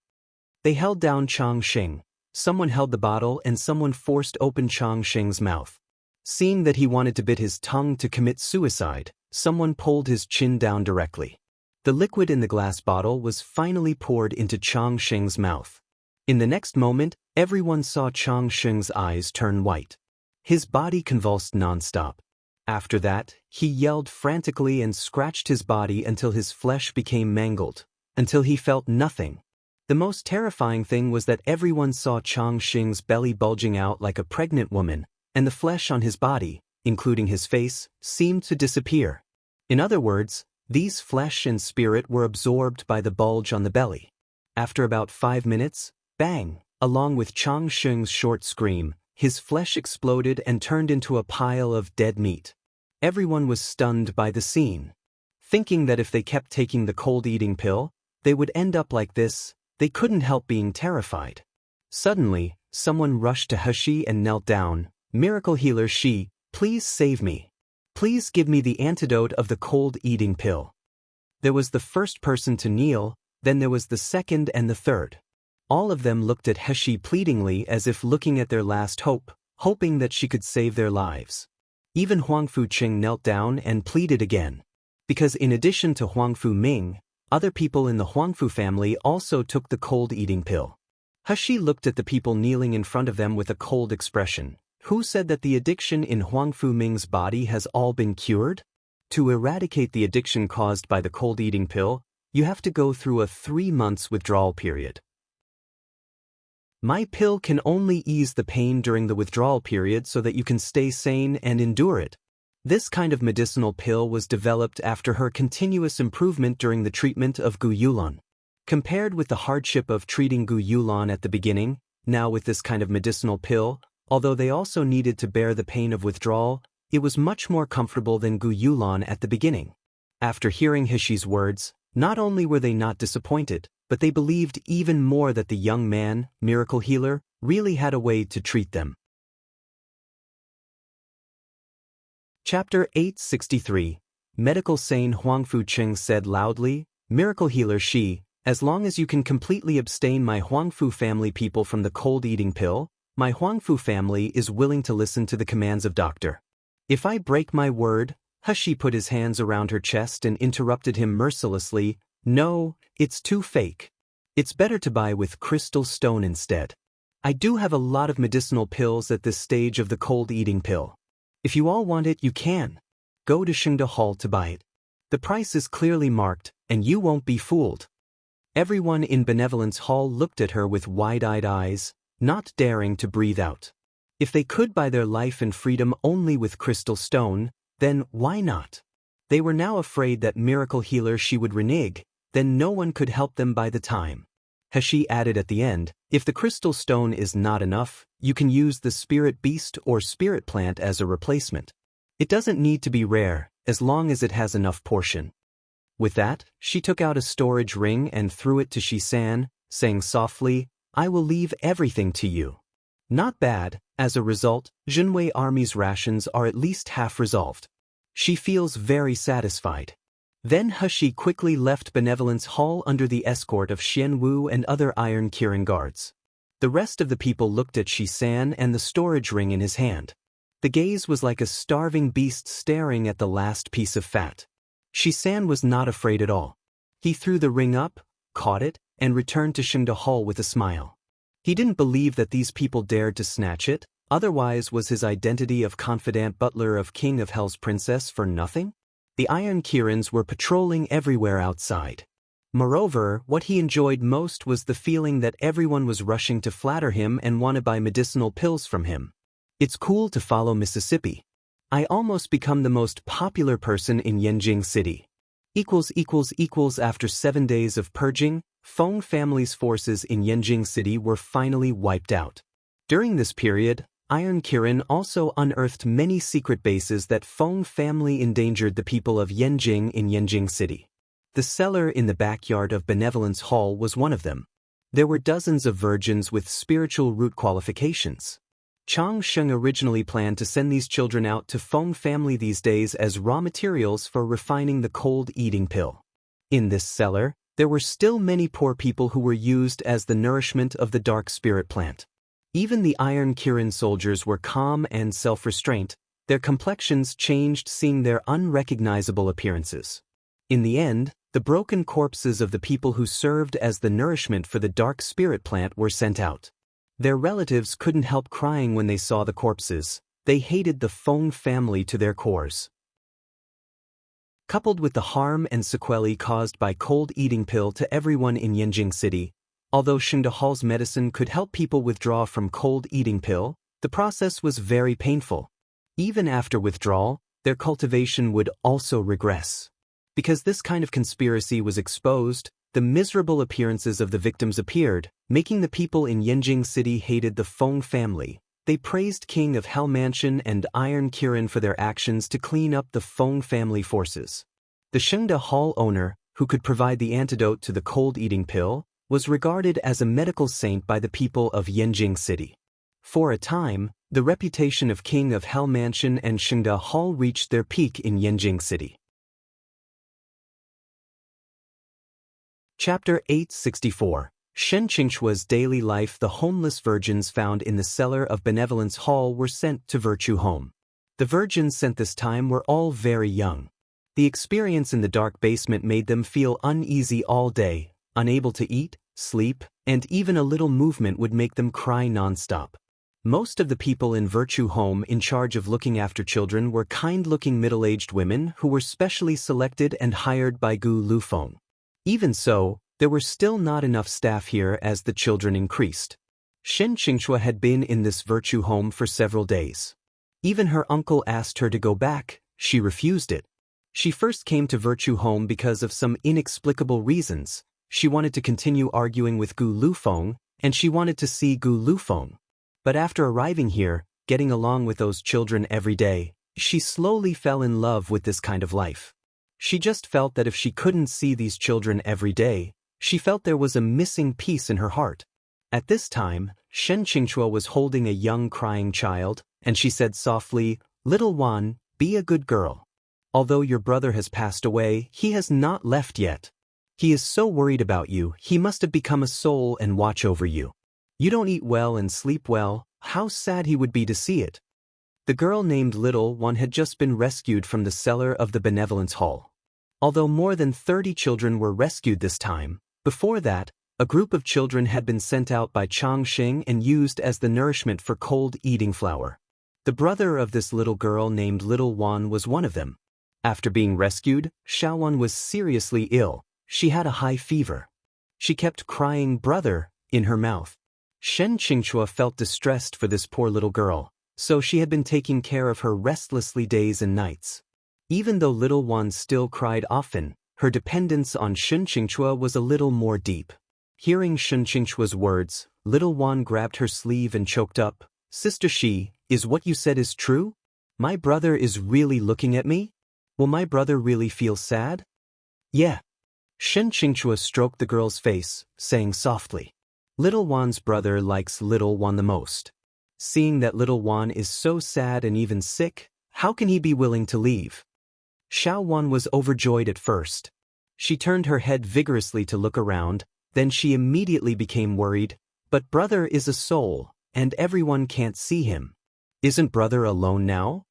They held down Chang Xing. Someone held the bottle and someone forced open Chang Xing's mouth. Seeing that he wanted to bite his tongue to commit suicide, someone pulled his chin down directly. The liquid in the glass bottle was finally poured into Chang Xing's mouth. In the next moment, everyone saw Chang Xing's eyes turn white. His body convulsed nonstop. After that, he yelled frantically and scratched his body until his flesh became mangled, until he felt nothing. The most terrifying thing was that everyone saw Chang Xing's belly bulging out like a pregnant woman, and the flesh on his body, including his face, seemed to disappear. In other words, these flesh and spirit were absorbed by the bulge on the belly. After about 5 minutes, bang, along with Chang Xing's short scream, his flesh exploded and turned into a pile of dead meat. Everyone was stunned by the scene. Thinking that if they kept taking the cold eating pill, they would end up like this, they couldn't help being terrified. Suddenly, someone rushed to He Shi and knelt down. "Miracle healer Shi, please save me. Please give me the antidote of the cold eating pill." There was the first person to kneel, then there was the second and the third. All of them looked at He Shi pleadingly as if looking at their last hope, hoping that she could save their lives. Even Huang Fu Cheng knelt down and pleaded again. Because in addition to Huang Fu Ming, other people in the Huang Fu family also took the cold eating pill. He Shi looked at the people kneeling in front of them with a cold expression. Who said that the addiction in Huangfu Ming's body has all been cured? To eradicate the addiction caused by the cold eating pill, you have to go through a 3 months withdrawal period. My pill can only ease the pain during the withdrawal period so that you can stay sane and endure it. This kind of medicinal pill was developed after her continuous improvement during the treatment of Gu Yulon. Compared with the hardship of treating Gu Yulon at the beginning, now with this kind of medicinal pill, although they also needed to bear the pain of withdrawal, it was much more comfortable than Gu Yulon at the beginning. After hearing Hishi's words, not only were they not disappointed, but they believed even more that the young man, miracle healer, really had a way to treat them. Chapter 863. Medical Sane Huangfu Cheng said loudly, "Miracle healer Shi, as long as you can completely abstain my Huangfu family people from the cold eating pill, my Huangfu family is willing to listen to the commands of doctor. If I break my word," He put his hands around her chest and interrupted him mercilessly, "No, it's too fake. It's better to buy with crystal stone instead. I do have a lot of medicinal pills at this stage of the cold eating pill. If you all want it, you can. Go to Shengde Hall to buy it. The price is clearly marked, and you won't be fooled." Everyone in Benevolence Hall looked at her with wide-eyed eyes, not daring to breathe out. If they could buy their life and freedom only with crystal stone, then why not? They were now afraid that miracle healer Shi would renege, then no one could help them by the time. He added at the end, "If the crystal stone is not enough, you can use the spirit beast or spirit plant as a replacement. It doesn't need to be rare, as long as it has enough portion." With that, she took out a storage ring and threw it to Shi-san, saying softly, "I will leave everything to you." Not bad. As a result, Junwei Army's rations are at least half resolved. She feels very satisfied. Then He quickly left Benevolence Hall under the escort of Xian Wu and other Iron Kirin guards. The rest of the people looked at Shi-san and the storage ring in his hand. The gaze was like a starving beast staring at the last piece of fat. Shi-san was not afraid at all. He threw the ring up, caught it, and returned to Shengde Hall with a smile. He didn't believe that these people dared to snatch it, otherwise was his identity of confidant butler of King of Hell's princess for nothing? The Iron Kirins were patrolling everywhere outside. Moreover, what he enjoyed most was the feeling that everyone was rushing to flatter him and want to buy medicinal pills from him. It's cool to follow Mississippi. I almost become the most popular person in Yanjing City. After 7 days of purging, Feng family's forces in Yanjing City were finally wiped out. During this period, Iron Kirin also unearthed many secret bases that Feng family endangered the people of Yanjing in Yanjing City. The cellar in the backyard of Benevolence Hall was one of them. There were dozens of virgins with spiritual root qualifications. Chang Sheng originally planned to send these children out to Feng family these days as raw materials for refining the cold eating pill. In this cellar, there were still many poor people who were used as the nourishment of the dark spirit plant. Even the Iron Kirin soldiers were calm and self-restraint, their complexions changed seeing their unrecognizable appearances. In the end, the broken corpses of the people who served as the nourishment for the dark spirit plant were sent out. Their relatives couldn't help crying when they saw the corpses. They hated the Feng family to their cores. Coupled with the harm and sequelae caused by cold eating pill to everyone in Yanjing City, although Shengde Hall's medicine could help people withdraw from cold eating pill, the process was very painful. Even after withdrawal, their cultivation would also regress. Because this kind of conspiracy was exposed, the miserable appearances of the victims appeared, making the people in Yanjing City hated the Feng family. They praised King of Hell Mansion and Iron Kirin for their actions to clean up the Feng family forces. The Shengde Hall owner, who could provide the antidote to the cold eating pill, was regarded as a medical saint by the people of Yanjing City. For a time, the reputation of King of Hell Mansion and Shengde Hall reached their peak in Yanjing City. Chapter 864. Shen Qingxua's daily life. The homeless virgins found in the cellar of Benevolence Hall were sent to Virtue Home. The virgins sent this time were all very young. The experience in the dark basement made them feel uneasy all day, unable to eat, sleep, and even a little movement would make them cry non-stop. Most of the people in Virtue Home in charge of looking after children were kind-looking middle-aged women who were specially selected and hired by Gu Lufeng. Even so, there were still not enough staff here as the children increased. Shen Qingxue had been in this Virtue Home for several days. Even her uncle asked her to go back, she refused it. She first came to Virtue Home because of some inexplicable reasons. She wanted to continue arguing with Gu Lufeng, and she wanted to see Gu Lufeng. But after arriving here, getting along with those children every day, she slowly fell in love with this kind of life. She just felt that if she couldn't see these children every day, she felt there was a missing piece in her heart. At this time, Shen Qingxue was holding a young crying child, and she said softly, "Little Wan, be a good girl. Although your brother has passed away, he has not left yet. He is so worried about you, he must have become a soul and watch over you. You don't eat well and sleep well, how sad he would be to see it." The girl named Little One had just been rescued from the cellar of the Benevolence Hall. Although more than 30 children were rescued this time, before that, a group of children had been sent out by Changxing and used as the nourishment for cold eating flour. The brother of this little girl named Little Wan was one of them. After being rescued, Xiaowan was seriously ill. She had a high fever. She kept crying "brother" in her mouth. Shen Qingxue felt distressed for this poor little girl, so she had been taking care of her restlessly days and nights. Even though Little Wan still cried often, her dependence on Shen Qingxue was a little more deep. Hearing Shen Qingxue's words, Little Wan grabbed her sleeve and choked up. "Sister Shi, is what you said is true? My brother is really looking at me? Will my brother really feel sad?" "Yeah." Shen Qingxue stroked the girl's face, saying softly, "Little Wan's brother likes Little Wan the most. Seeing that Little Wan is so sad and even sick, how can he be willing to leave?" Xiao Wan was overjoyed at first. She turned her head vigorously to look around, then she immediately became worried. "But brother is a soul, and everyone can't see him. Isn't brother alone now?"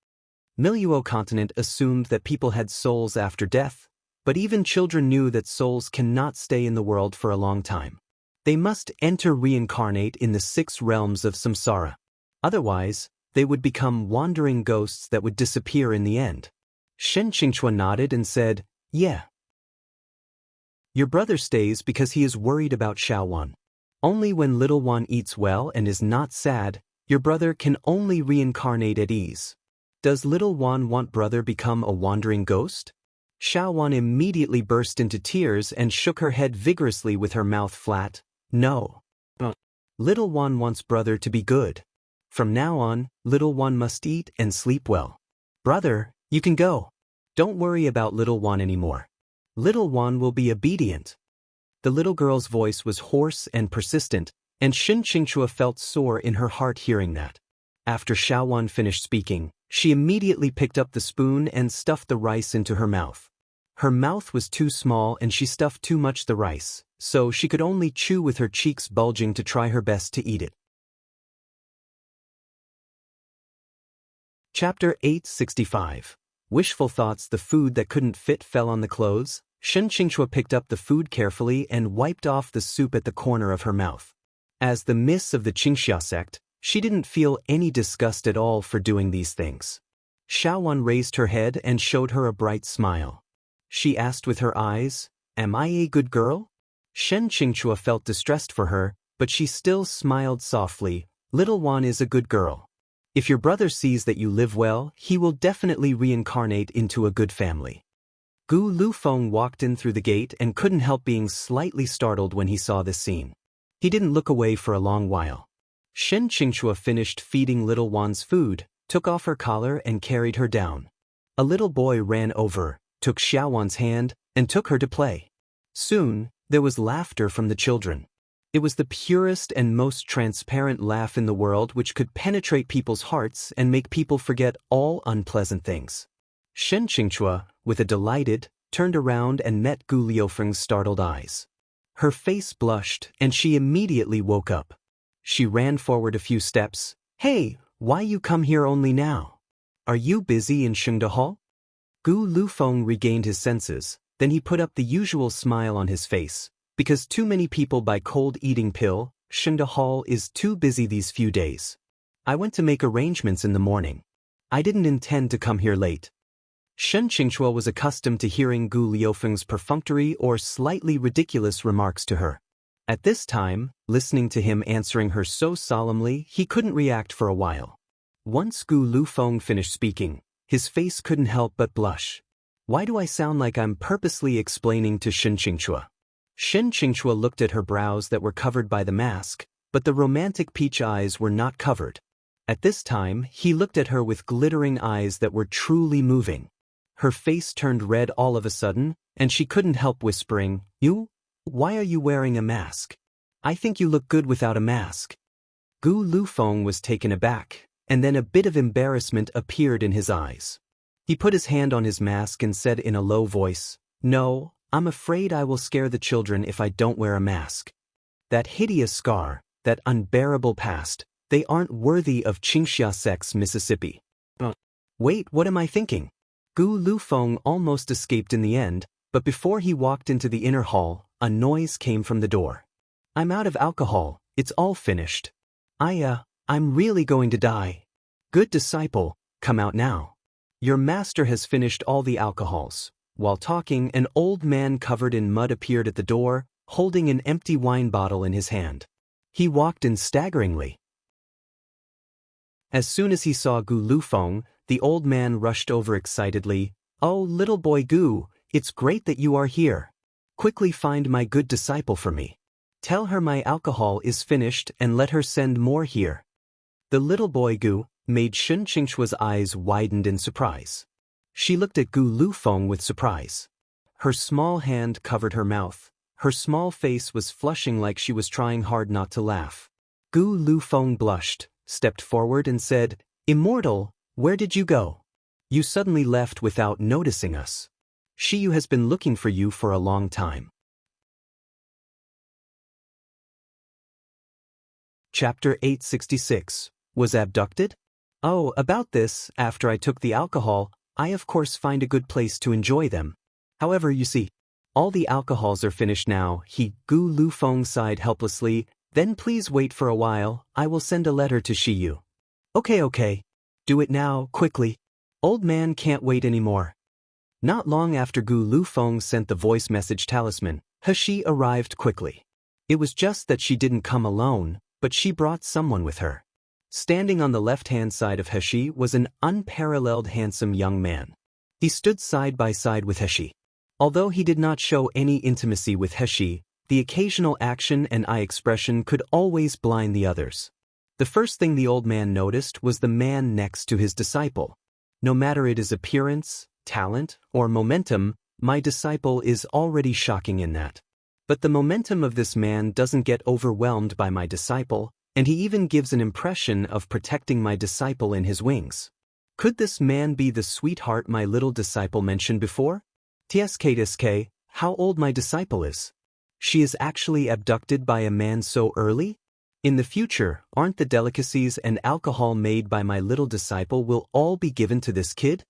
Miluo continent assumed that people had souls after death, but even children knew that souls cannot stay in the world for a long time. They must reincarnate in the 6 realms of samsara. Otherwise, they would become wandering ghosts that would disappear in the end. Shen Qingxue nodded and said, "Yeah. Your brother stays because he is worried about Xiaowan. Only when Little Wan eats well and is not sad, your brother can only reincarnate at ease. Does Little Wan want brother become a wandering ghost?" Xiaowan immediately burst into tears and shook her head vigorously with her mouth flat. "No. Little Wan wants brother to be good. From now on, Little Wan must eat and sleep well. Brother, you can go. Don't worry about Little Wan anymore. Little Wan will be obedient." The little girl's voice was hoarse and persistent, and Shen Qingxue felt sore in her heart hearing that. After Xiaowan finished speaking, she immediately picked up the spoon and stuffed the rice into her mouth. Her mouth was too small and she stuffed too much the rice, so she could only chew with her cheeks bulging to try her best to eat it. Chapter 865. Wishful thoughts. The food that couldn't fit fell on the clothes. Shen Qingxue picked up the food carefully and wiped off the soup at the corner of her mouth. As the miss of the Qingxia sect, she didn't feel any disgust at all for doing these things. Xiaowan raised her head and showed her a bright smile. She asked with her eyes, "Am I a good girl?" Shen Qingxue felt distressed for her, but she still smiled softly. "Little Wan is a good girl. If your brother sees that you live well, he will definitely reincarnate into a good family." Gu Lufeng walked in through the gate and couldn't help being slightly startled when he saw this scene. He didn't look away for a long while. Shen Qingxue finished feeding Little Wan's food, took off her collar and carried her down. A little boy ran over, took Xiaowan's hand, and took her to play. Soon, there was laughter from the children. It was the purest and most transparent laugh in the world, which could penetrate people's hearts and make people forget all unpleasant things. Shen Qingxue, with a delighted, turned around and met Gu Liufeng's startled eyes. Her face blushed, and she immediately woke up. She ran forward a few steps. "Hey, why you come here only now? Are you busy in Shengde Hall?" Gu Lufeng regained his senses, then he put up the usual smile on his face. Because too many people buy cold eating pill, Shengde Hall is too busy these few days. I went to make arrangements in the morning. I didn't intend to come here late. Shen Qingchua was accustomed to hearing Gu Liufeng's perfunctory or slightly ridiculous remarks to her. At this time, listening to him answering her so solemnly, he couldn't react for a while. Once Gu Lufeng finished speaking, his face couldn't help but blush. Why do I sound like I'm purposely explaining to Shen Qingchua? Shen Qingchua looked at her brows that were covered by the mask, but the romantic peach eyes were not covered. At this time, he looked at her with glittering eyes that were truly moving. Her face turned red all of a sudden, and she couldn't help whispering, "You? Why are you wearing a mask? I think you look good without a mask." Gu Lufeng was taken aback, and then a bit of embarrassment appeared in his eyes. He put his hand on his mask and said in a low voice, "No, I'm afraid I will scare the children if I don't wear a mask. That hideous scar, that unbearable past, they aren't worthy of Qingxia Sec's Mississippi." Wait, what am I thinking? Gu Lufeng almost escaped in the end, but before he walked into the inner hall, a noise came from the door. "I'm out of alcohol, it's all finished. I'm really going to die. Good disciple, come out now. Your master has finished all the alcohols." While talking, an old man covered in mud appeared at the door, holding an empty wine bottle in his hand. He walked in staggeringly. As soon as he saw Gu Lufeng, the old man rushed over excitedly. "Oh, little boy Gu, it's great that you are here. Quickly find my good disciple for me. Tell her my alcohol is finished and let her send more here." The little boy Gu made Shen Qingchua's eyes widened in surprise. She looked at Gu Lufeng with surprise. Her small hand covered her mouth. Her small face was flushing like she was trying hard not to laugh. Gu Lufeng blushed, stepped forward and said, "Immortal, where did you go? You suddenly left without noticing us. Shiyu has been looking for you for a long time." Chapter 866. Was abducted? Oh, about this, after I took the alcohol, I of course find a good place to enjoy them. However, you see, all the alcohols are finished now. Gu Lufeng sighed helplessly. "Then please wait for a while, I will send a letter to Shiyu." Okay. Do it now, quickly. Old man can't wait anymore." Not long after Gu Lufeng sent the voice message talisman, He arrived quickly. It was just that she didn't come alone, but she brought someone with her. Standing on the left-hand side of He was an unparalleled handsome young man. He stood side by side with He. Although he did not show any intimacy with He, the occasional action and eye expression could always blind the others. The first thing the old man noticed was the man next to his disciple. No matter it is appearance, talent, or momentum, my disciple is already shocking in that. But the momentum of this man doesn't get overwhelmed by my disciple, and he even gives an impression of protecting my disciple in his wings. Could this man be the sweetheart my little disciple mentioned before? TSK, how old my disciple is. She is actually abducted by a man so early? In the future, aren't the delicacies and alcohol made by my little disciple will all be given to this kid?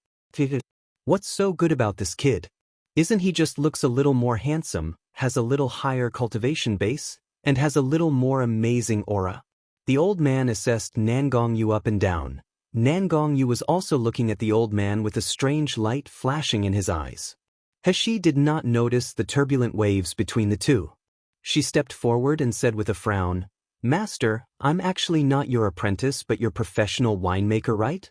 What's so good about this kid? Isn't he just looks a little more handsome, has a little higher cultivation base, and has a little more amazing aura? The old man assessed Nangongyu up and down. Nangongyu was also looking at the old man with a strange light flashing in his eyes. He did not notice the turbulent waves between the two. She stepped forward and said with a frown, "Master, I'm actually not your apprentice but your professional winemaker, right?"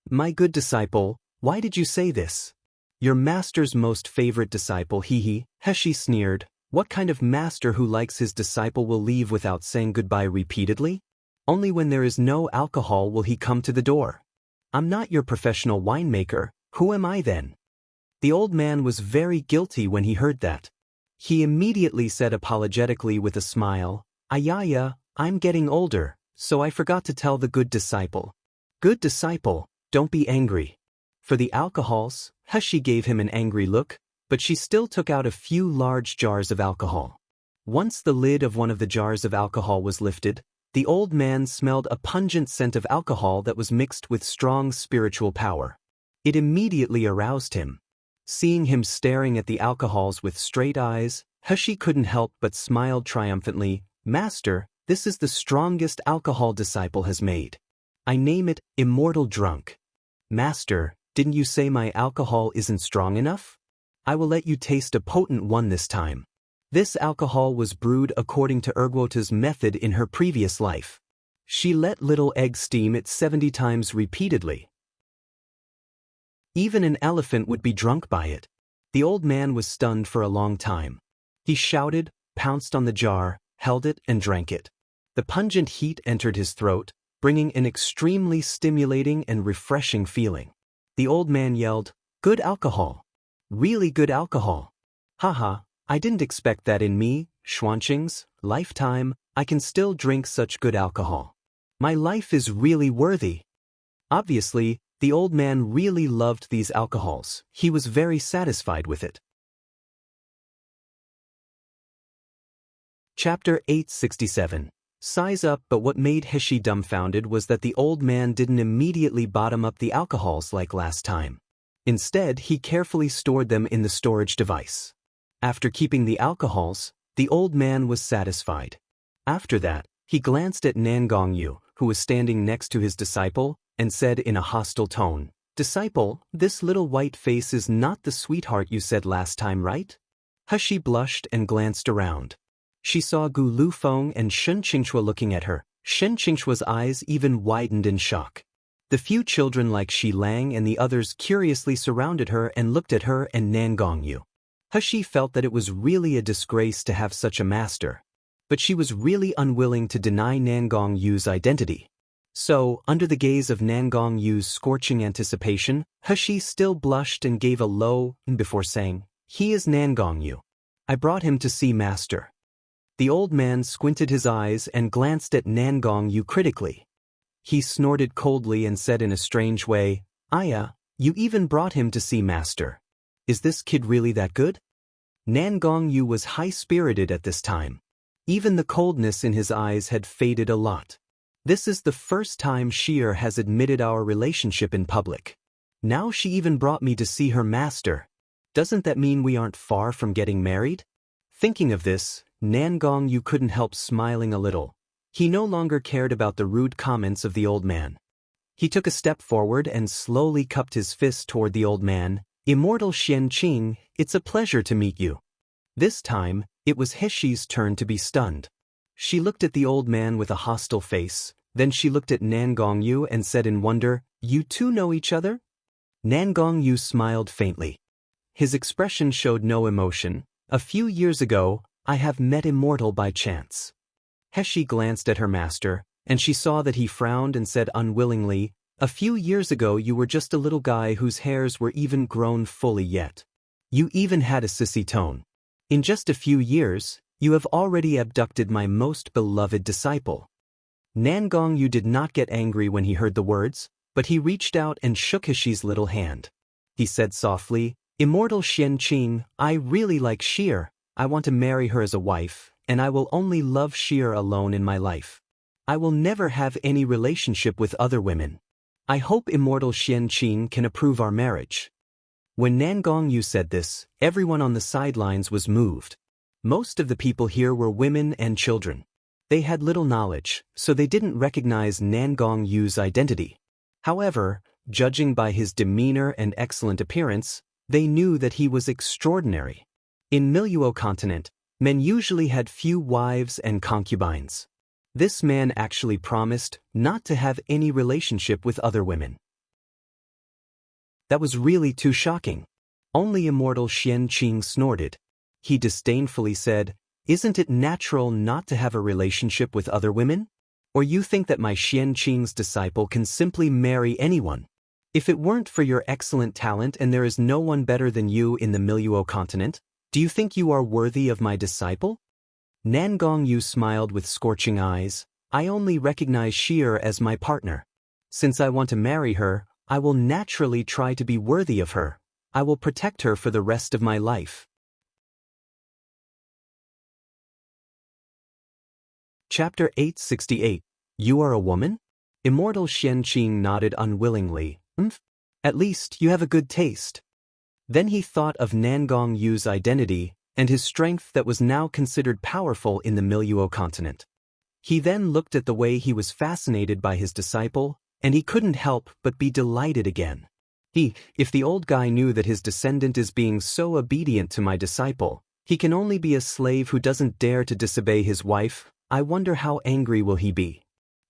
My good disciple, why did you say this? Your master's most favorite disciple, He sneered. What kind of master who likes his disciple will leave without saying goodbye repeatedly? Only when there is no alcohol will he come to the door. I'm not your professional winemaker, who am I then? The old man was very guilty when he heard that. He immediately said apologetically with a smile, I'm getting older, so I forgot to tell the good disciple. Good disciple, don't be angry. For the alcohols, He gave him an angry look, but she still took out a few large jars of alcohol. Once the lid of one of the jars of alcohol was lifted, the old man smelled a pungent scent of alcohol that was mixed with strong spiritual power. It immediately aroused him. Seeing him staring at the alcohols with straight eyes, He couldn't help but smiled triumphantly. Master, This is the strongest alcohol disciple has made. I name it Immortal Drunk. Master, didn't you say my alcohol isn't strong enough? I will let you taste a potent one this time. This alcohol was brewed according to Urgwota's method in her previous life. She let little egg steam it 70 times repeatedly. Even an elephant would be drunk by it. The old man was stunned for a long time. He shouted, pounced on the jar, held it and drank it. The pungent heat entered his throat, bringing an extremely stimulating and refreshing feeling. The old man yelled, "Good alcohol. Really good alcohol. Haha, I didn't expect that in me, Xuanqing's lifetime, I can still drink such good alcohol. My life is really worthy." Obviously, the old man really loved these alcohols. He was very satisfied with it. Chapter 867. Size up. But what made Heshi dumbfounded was that the old man didn't immediately bottom up the alcohols like last time. Instead, he carefully stored them in the storage device. After keeping the alcohols, the old man was satisfied. After that, he glanced at Nangongyu, who was standing next to his disciple, and said in a hostile tone, "Disciple, this little white face is not the sweetheart you said last time, right?" Heshi blushed and glanced around. She saw Gu Lufeng and Shen Qingxue looking at her. Shen Qingxue's eyes even widened in shock. The few children like Shi Lang and the others curiously surrounded her and looked at her and Nangongyu. Heshi felt that it was really a disgrace to have such a master. But she was really unwilling to deny Nangongyu's identity. So, under the gaze of Nangongyu's scorching anticipation, Heshi still blushed and gave a low before saying, "He is Nangongyu. I brought him to see Master." The old man squinted his eyes and glanced at Nangongyu critically. He snorted coldly and said in a strange way, "Aya, you even brought him to see Master. Is this kid really that good?" Nangongyu was high-spirited at this time. Even the coldness in his eyes had faded a lot. "This is the first time Sheer has admitted our relationship in public. Now she even brought me to see her master. Doesn't that mean we aren't far from getting married?" Thinking of this, Nangongyu couldn't help smiling a little. He no longer cared about the rude comments of the old man. He took a step forward and slowly cupped his fist toward the old man. "Immortal Xianqing, it's a pleasure to meet you." This time, it was Heshi's turn to be stunned. She looked at the old man with a hostile face, then she looked at Nangongyu and said in wonder, "You two know each other?" Nangongyu smiled faintly. His expression showed no emotion. "A few years ago, I have met Immortal by chance." Heshi glanced at her master, and she saw that he frowned and said unwillingly, "A few years ago you were just a little guy whose hairs were even grown fully yet. You even had a sissy tone. In just a few years, you have already abducted my most beloved disciple." Nangongyu did not get angry when he heard the words, but he reached out and shook Heshi's little hand. He said softly, "Immortal Xianqing, I really like Sheer. I want to marry her as a wife, and I will only love Sheer alone in my life. I will never have any relationship with other women. I hope Immortal Xianqing can approve our marriage." When Nangongyu said this, everyone on the sidelines was moved. Most of the people here were women and children. They had little knowledge, so they didn't recognize Nangongyu's identity. However, judging by his demeanor and excellent appearance, they knew that he was extraordinary. In Miluo continent, men usually had few wives and concubines. This man actually promised not to have any relationship with other women. That was really too shocking. Only Immortal Xianqing snorted. He disdainfully said, "Isn't it natural not to have a relationship with other women? Or you think that my Xianqing's disciple can simply marry anyone? If it weren't for your excellent talent and there is no one better than you in the Miluo continent, do you think you are worthy of my disciple?" Nangongyu smiled with scorching eyes. "I only recognize Sheer as my partner. Since I want to marry her, I will naturally try to be worthy of her. I will protect her for the rest of my life." Chapter 868. You are a woman? Immortal Xianqing nodded unwillingly. At least you have a good taste." Then he thought of Nangongyu's identity and his strength that was now considered powerful in the Miluo continent. He then looked at the way he was fascinated by his disciple, and he couldn't help but be delighted again. If the old guy knew that his descendant is being so obedient to my disciple, he can only be a slave who doesn't dare to disobey his wife. I wonder how angry will he be.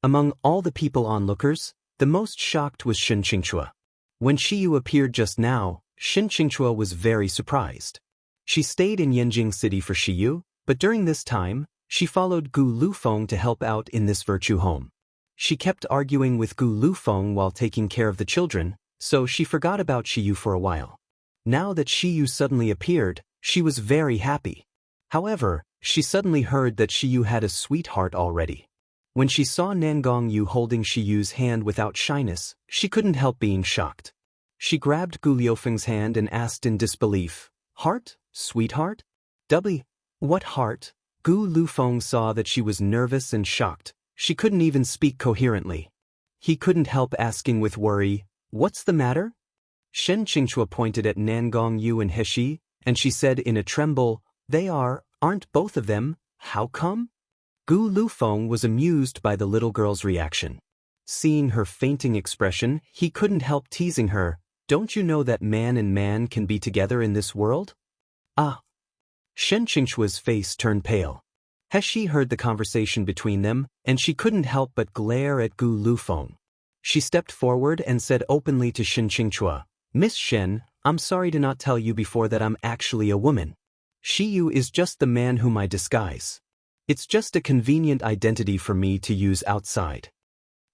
Among all the people onlookers, the most shocked was Shen Qingchua. When Shiyu appeared just now, Shen Qingchua was very surprised. She stayed in Yanjing City for Shiyu, but during this time, she followed Gu Lufeng to help out in this virtue home. She kept arguing with Gu Lufeng while taking care of the children, so she forgot about Shiyu for a while. Now that Shiyu suddenly appeared, she was very happy. However, she suddenly heard that Shiyu had a sweetheart already. When she saw Nangong Yu holding Shiyu's hand without shyness, she couldn't help being shocked. She grabbed Gu Liufeng's hand and asked in disbelief, "Heart? Sweetheart? W? What heart?" Gu Lufeng saw that she was nervous and shocked. She couldn't even speak coherently. He couldn't help asking with worry, "What's the matter?" Shen Qingchua pointed at Nangong Yu and Heshi, and she said in a tremble, "Aren't both of them? How come?" Gu Lufeng was amused by the little girl's reaction. Seeing her fainting expression, he couldn't help teasing her, "Don't you know that man and man can be together in this world?" "Ah." Shen Qingchua's face turned pale. Heshi heard the conversation between them, and she couldn't help but glare at Gu Lufeng. She stepped forward and said openly to Shen Qingchua, "Miss Shen, I'm sorry to not tell you before that I'm actually a woman. Shiyu is just the man whom I disguise. It's just a convenient identity for me to use outside."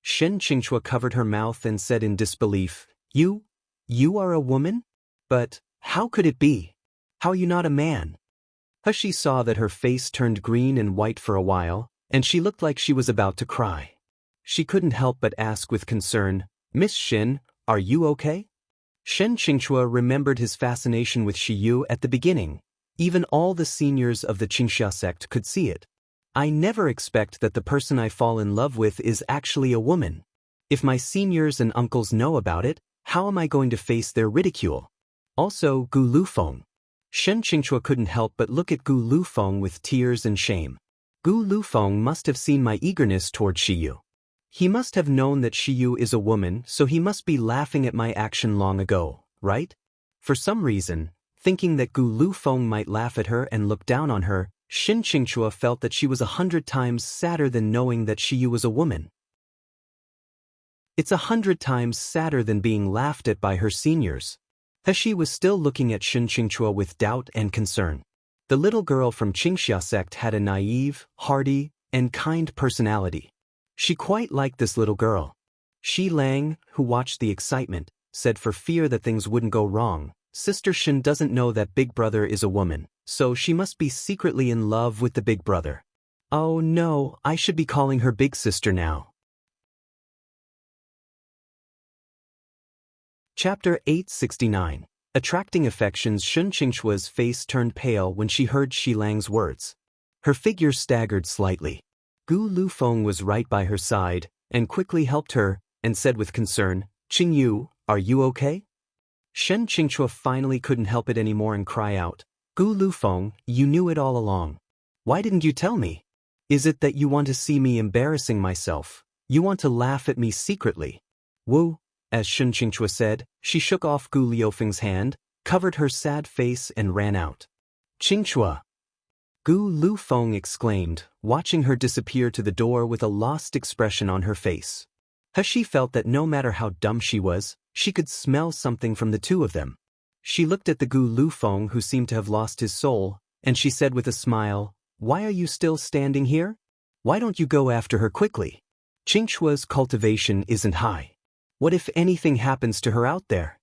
Shen Qingchua covered her mouth and said in disbelief, You are a woman? But how could it be? How are you not a man?" Heshi saw that her face turned green and white for a while, and she looked like she was about to cry. She couldn't help but ask with concern, "Miss Shen, are you okay?" Shen Qingchua remembered his fascination with Shiyu at the beginning. Even all the seniors of the Qingxia sect could see it. "I never expect that the person I fall in love with is actually a woman. If my seniors and uncles know about it, how am I going to face their ridicule? Also, Gu Lufeng." Shen Qingchua couldn't help but look at Gu Lufeng with tears and shame. Gu Lufeng must have seen my eagerness toward Shiyu. He must have known that Shiyu is a woman, so he must be laughing at my action long ago, right? For some reason, thinking that Gu Lufeng might laugh at her and look down on her, Shen Qingchua felt that she was 100 times sadder than knowing that Shiyu was a woman. It's 100 times sadder than being laughed at by her seniors. Heshi was still looking at Shen Qingchua with doubt and concern. The little girl from Qingxia sect had a naive, hearty, and kind personality. She quite liked this little girl. Shi Lang, who watched the excitement, said for fear that things wouldn't go wrong, "Sister Shen doesn't know that Big Brother is a woman, so she must be secretly in love with the Big Brother. Oh no, I should be calling her Big Sister now." Chapter 869. Attracting affections. Shen Qingchua's face turned pale when she heard Shi Lang's words. Her figure staggered slightly. Gu Lufeng was right by her side, and quickly helped her, and said with concern, "Qingyu, are you okay?" Shen Qingchua finally couldn't help it anymore and cry out, "Gu Lufeng, you knew it all along. Why didn't you tell me? Is it that you want to see me embarrassing myself? You want to laugh at me secretly?" "Wu," as Shen Qingchua said, she shook off Gu Liufeng's hand, covered her sad face and ran out. "Qingchua!" Gu Lufeng exclaimed, watching her disappear to the door with a lost expression on her face. Heshi felt that no matter how dumb she was, she could smell something from the two of them. She looked at the Gu Lufeng who seemed to have lost his soul, and she said with a smile, "Why are you still standing here? Why don't you go after her quickly? Qingchua's cultivation isn't high. What if anything happens to her out there?"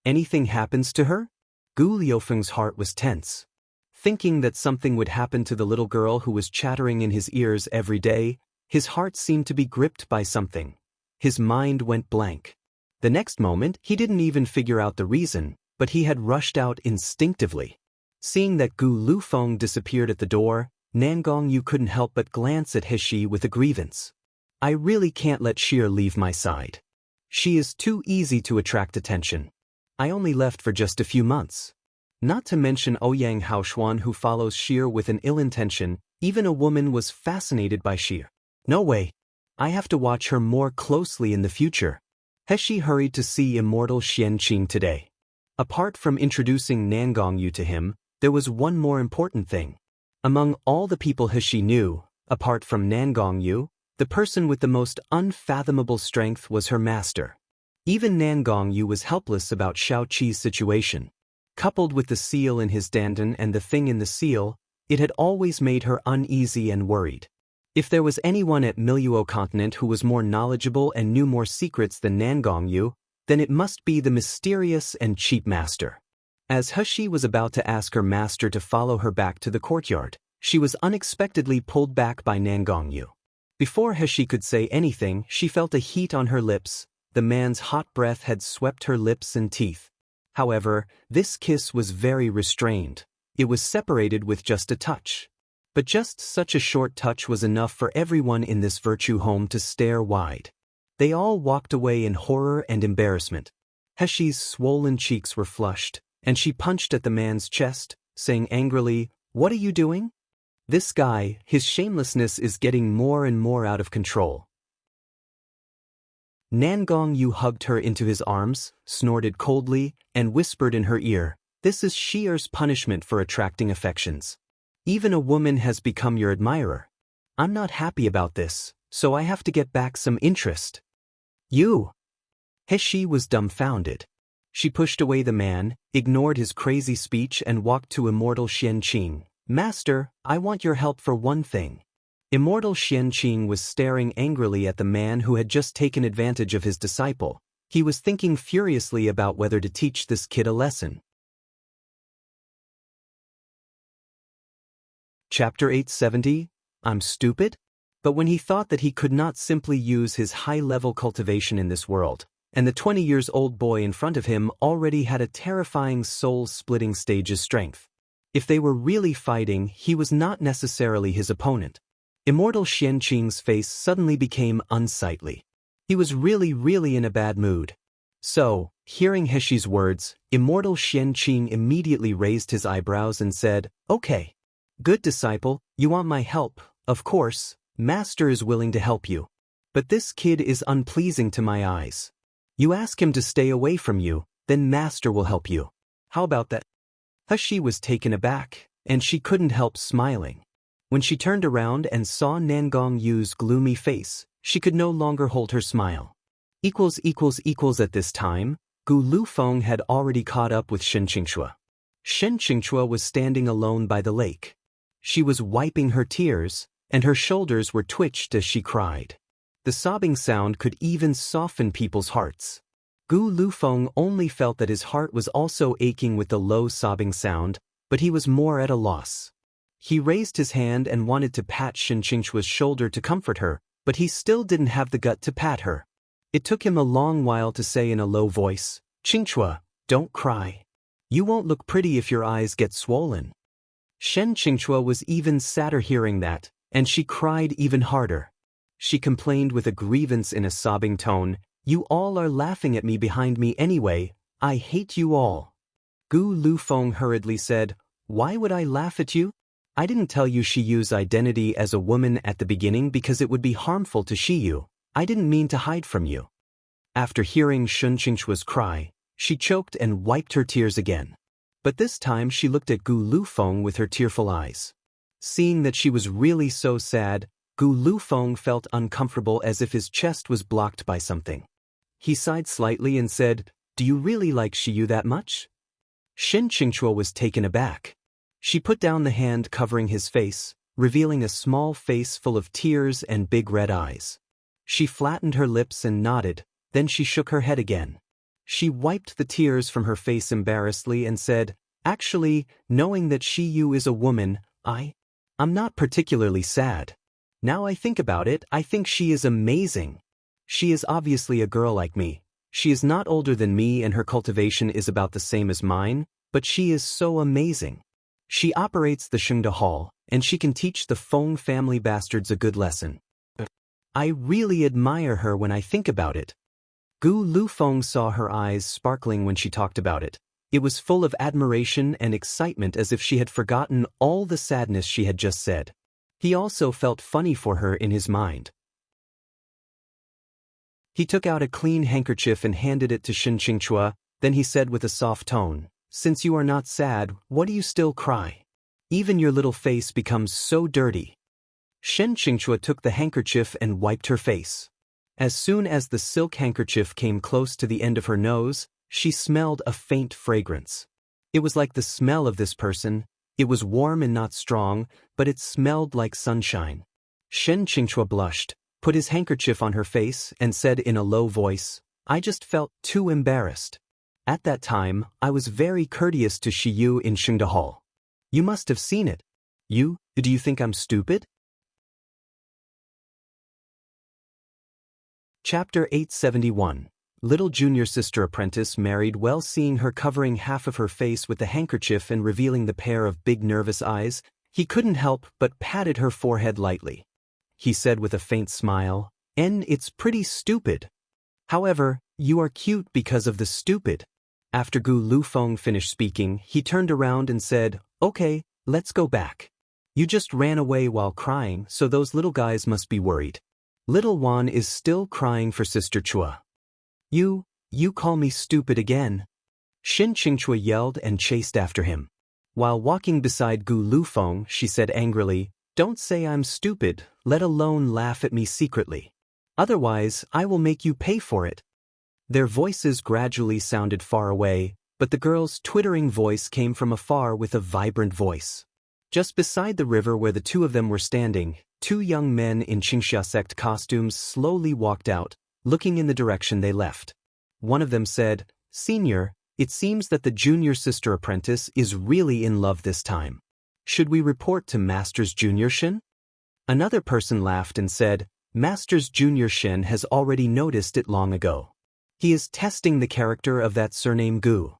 "Anything happens to her?" Gu Liufeng's heart was tense. Thinking that something would happen to the little girl who was chattering in his ears every day, his heart seemed to be gripped by something. His mind went blank. The next moment, he didn't even figure out the reason, but he had rushed out instinctively. Seeing that Gu Lufeng disappeared at the door, Nangong Yu couldn't help but glance at Heshi with a grievance. "I really can't let Sheer leave my side. She is too easy to attract attention. I only left for just a few months. Not to mention Ouyang Haoshuan who follows Sheer with an ill intention, even a woman was fascinated by Sheer. No way. I have to watch her more closely in the future. Heshi hurried to see immortal Xianqing today. Apart from introducing Nangongyu to him, there was one more important thing. Among all the people Heshi knew, apart from Nangongyu, the person with the most unfathomable strength was her master. Even Nangongyu was helpless about Xiaoqi's situation. Coupled with the seal in his dandan and the thing in the seal, it had always made her uneasy and worried. If there was anyone at Miluo continent who was more knowledgeable and knew more secrets than Nangongyu, then it must be the mysterious and cheap master. As Heshi was about to ask her master to follow her back to the courtyard, she was unexpectedly pulled back by Nangongyu. Before Heshi could say anything, she felt a heat on her lips. The man's hot breath had swept her lips and teeth. However, this kiss was very restrained. It was separated with just a touch. But just such a short touch was enough for everyone in this virtue home to stare wide. They all walked away in horror and embarrassment. Heshi's swollen cheeks were flushed, and she punched at the man's chest, saying angrily, "What are you doing? This guy, his shamelessness is getting more and more out of control." Nangongyu hugged her into his arms, snorted coldly, and whispered in her ear, "This is sheer's punishment for attracting affections. Even a woman has become your admirer. I'm not happy about this, so I have to get back some interest." "You?" Heshi was dumbfounded. She pushed away the man, ignored his crazy speech and walked to immortal Xianqing. "Master, I want your help for one thing." Immortal Xianqing was staring angrily at the man who had just taken advantage of his disciple. He was thinking furiously about whether to teach this kid a lesson. Chapter 870, I'm stupid? But when he thought that he could not simply use his high-level cultivation in this world, and the 20-year-old boy in front of him already had a terrifying soul-splitting stage's strength. If they were really fighting, he was not necessarily his opponent. Immortal Xianqing's face suddenly became unsightly. He was really in a bad mood. So, hearing Heshi's words, Immortal Xianqing immediately raised his eyebrows and said, "Okay. Good disciple, you want my help, of course, Master is willing to help you. But this kid is unpleasing to my eyes. You ask him to stay away from you, then Master will help you. How about that?" Heshi was taken aback, and she couldn't help smiling. When she turned around and saw Nangongyu's gloomy face, she could no longer hold her smile. At this time, Gu Lufeng had already caught up with Shen Qingxue. Shen Qingxue was standing alone by the lake. She was wiping her tears, and her shoulders were twitched as she cried. The sobbing sound could even soften people's hearts. Gu Lufeng only felt that his heart was also aching with the low sobbing sound, but he was more at a loss. He raised his hand and wanted to pat Shen Qingxue's shoulder to comfort her, but he still didn't have the gut to pat her. It took him a long while to say in a low voice, "Qingxue, don't cry. You won't look pretty if your eyes get swollen." Shen Qingxue was even sadder hearing that, and she cried even harder. She complained with a grievance in a sobbing tone, "You all are laughing at me behind me anyway. I hate you all." Gu Lufeng hurriedly said, "Why would I laugh at you? I didn't tell you Shiyu's identity as a woman at the beginning because it would be harmful to Shiyu. I didn't mean to hide from you." After hearing Shen Qingxue's cry, she choked and wiped her tears again. But this time she looked at Gu Lufeng with her tearful eyes. Seeing that she was really so sad, Gu Lufeng felt uncomfortable as if his chest was blocked by something. He sighed slightly and said, "Do you really like Shiyu that much?" Shen Qingxue was taken aback. She put down the hand covering his face, revealing a small face full of tears and big red eyes. She flattened her lips and nodded, then she shook her head again. She wiped the tears from her face embarrassedly and said, "Actually, knowing that Shiyu is a woman, I'm not particularly sad. Now I think about it, I think she is amazing. She is obviously a girl like me. She is not older than me and her cultivation is about the same as mine, but she is so amazing. She operates the Shengde Hall, and she can teach the Feng family bastards a good lesson. I really admire her when I think about it." Gu Lufeng saw her eyes sparkling when she talked about it. It was full of admiration and excitement as if she had forgotten all the sadness she had just said. He also felt funny for her in his mind. He took out a clean handkerchief and handed it to Shen Qingchua, then he said with a soft tone, "Since you are not sad, what do you still cry? Even your little face becomes so dirty." Shen Qingchua took the handkerchief and wiped her face. As soon as the silk handkerchief came close to the end of her nose, she smelled a faint fragrance. It was like the smell of this person. It was warm and not strong, but it smelled like sunshine. Shen Qingchua blushed, put his handkerchief on her face, and said in a low voice, "I just felt too embarrassed. At that time, I was very courteous to Shiyu in Shengde Hall. You must have seen it. Do you think I'm stupid?" Chapter 871. Little junior sister apprentice married well. Seeing her covering half of her face with the handkerchief and revealing the pair of big nervous eyes, he couldn't help but patted her forehead lightly. He said with a faint smile, "It's pretty stupid. However, you are cute because of the stupid." After Gu Lufeng finished speaking, he turned around and said, "Okay, let's go back. You just ran away while crying, so those little guys must be worried. Little Wan is still crying for Sister Chua." You call me stupid again?" Shen Qingchua yelled and chased after him. While walking beside Gu Lufeng, she said angrily, "Don't say I'm stupid, let alone laugh at me secretly. Otherwise, I will make you pay for it." Their voices gradually sounded far away, but the girl's twittering voice came from afar with a vibrant voice. Just beside the river where the two of them were standing, two young men in Qingxia sect costumes slowly walked out, looking in the direction they left. One of them said, "Senior, it seems that the junior sister apprentice is really in love this time. Should we report to Master's Junior Shen?" Another person laughed and said, "Master's Junior Shen has already noticed it long ago. He is testing the character of that surname Gu."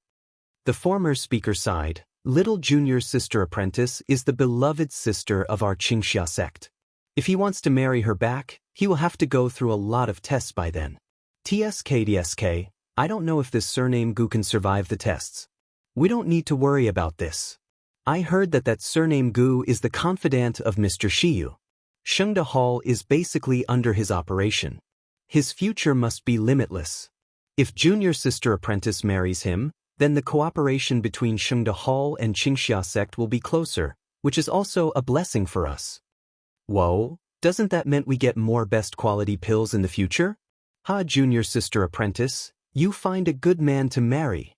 The former speaker sighed, "Little junior sister apprentice is the beloved sister of our Qingxia sect. If he wants to marry her back, he will have to go through a lot of tests by then. TSK, I don't know if this surname Gu can survive the tests. We don't need to worry about this. I heard that surname Gu is the confidant of Mr. Shiyu. Shengde Hall is basically under his operation. His future must be limitless. If junior sister apprentice marries him, then the cooperation between Shengde Hall and Qingxia sect will be closer, which is also a blessing for us." "Whoa, doesn't that mean we get more best quality pills in the future? Junior sister apprentice, you find a good man to marry."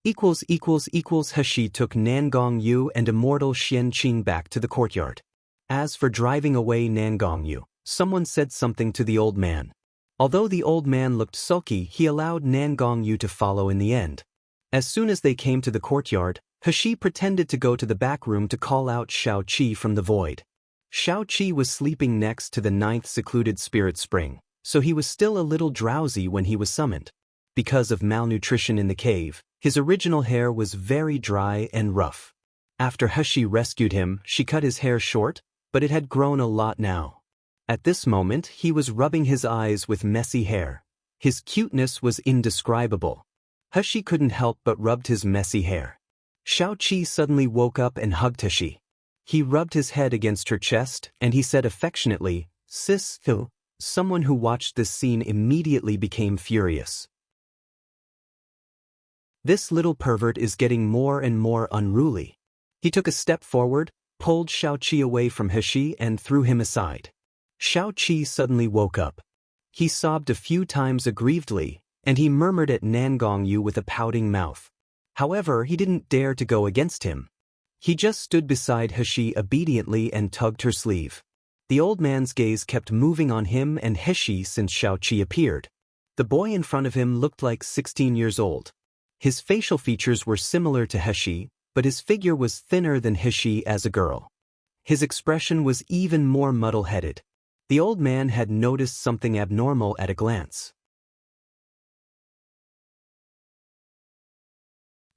Hashi took Nangong Yu and immortal Xian Qing back to the courtyard. As for driving away Nangong Yu, someone said something to the old man. Although the old man looked sulky, he allowed Nangong Yu to follow in the end. As soon as they came to the courtyard, Hashi pretended to go to the back room to call out Shao Qi from the void. Shao Qi was sleeping next to the 9th secluded spirit spring, so he was still a little drowsy when he was summoned. Because of malnutrition in the cave, his original hair was very dry and rough. After Hashi rescued him, she cut his hair short, but it had grown a lot now. At this moment, he was rubbing his eyes with messy hair. His cuteness was indescribable. Hashi couldn't help but rubbed his messy hair. Shao Qi suddenly woke up and hugged Hashi. He rubbed his head against her chest, and he said affectionately, "Sis." Someone who watched this scene immediately became furious. This little pervert is getting more and more unruly. He took a step forward, pulled Shao Qi away from Hashi and threw him aside. Shao Qi suddenly woke up. He sobbed a few times aggrievedly, and he murmured at Nangong Yu with a pouting mouth. However, he didn't dare to go against him. He just stood beside Hashi obediently and tugged her sleeve. The old man's gaze kept moving on him and Hashi since Shao Qi appeared. The boy in front of him looked like 16 years old. His facial features were similar to Hashi, but his figure was thinner than Hashi as a girl. His expression was even more muddle-headed. The old man had noticed something abnormal at a glance.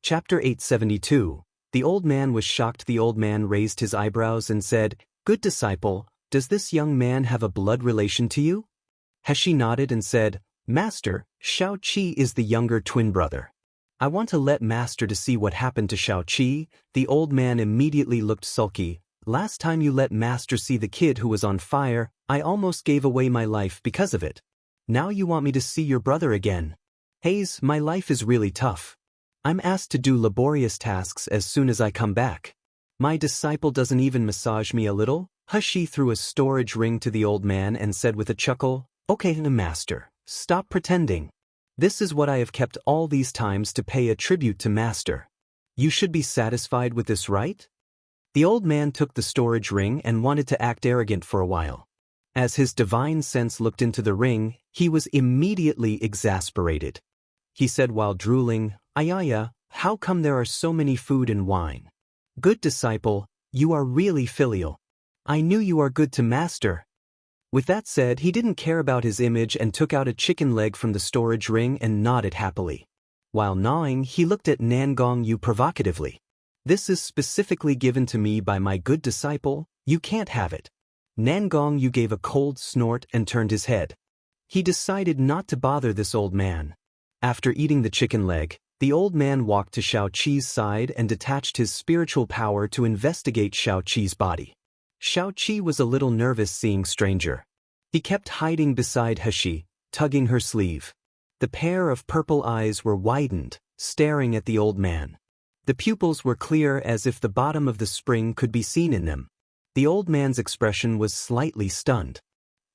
Chapter 872. The old man was shocked. The old man raised his eyebrows and said, "Good disciple, does this young man have a blood relation to you?" Hashi nodded and said, "Master, Shao Qi is the younger twin brother. I want to let Master to see what happened to Shao Qi." The old man immediately looked sulky. Last time you let Master see the kid who was on fire, I almost gave away my life because of it. Now you want me to see your brother again. Hayes, my life is really tough. I'm asked to do laborious tasks as soon as I come back. My disciple doesn't even massage me a little. Hushi threw a storage ring to the old man and said with a chuckle, Okay, Master, stop pretending. This is what I have kept all these times to pay a tribute to Master. You should be satisfied with this, right? The old man took the storage ring and wanted to act arrogant for a while. As his divine sense looked into the ring, he was immediately exasperated. He said while drooling, Ayaya, how come there are so many food and wine? Good disciple, you are really filial. I knew you are good to Master. With that said, he didn't care about his image and took out a chicken leg from the storage ring and nodded happily. While gnawing, he looked at Nangong Yu provocatively. This is specifically given to me by my good disciple, you can't have it. Nangong Yu gave a cold snort and turned his head. He decided not to bother this old man. After eating the chicken leg, the old man walked to Xiaoqi's side and detached his spiritual power to investigate Xiaoqi's body. Xiaoqi was a little nervous seeing stranger. He kept hiding beside Hashi, tugging her sleeve. The pair of purple eyes were widened, staring at the old man. The pupils were clear as if the bottom of the spring could be seen in them. The old man's expression was slightly stunned.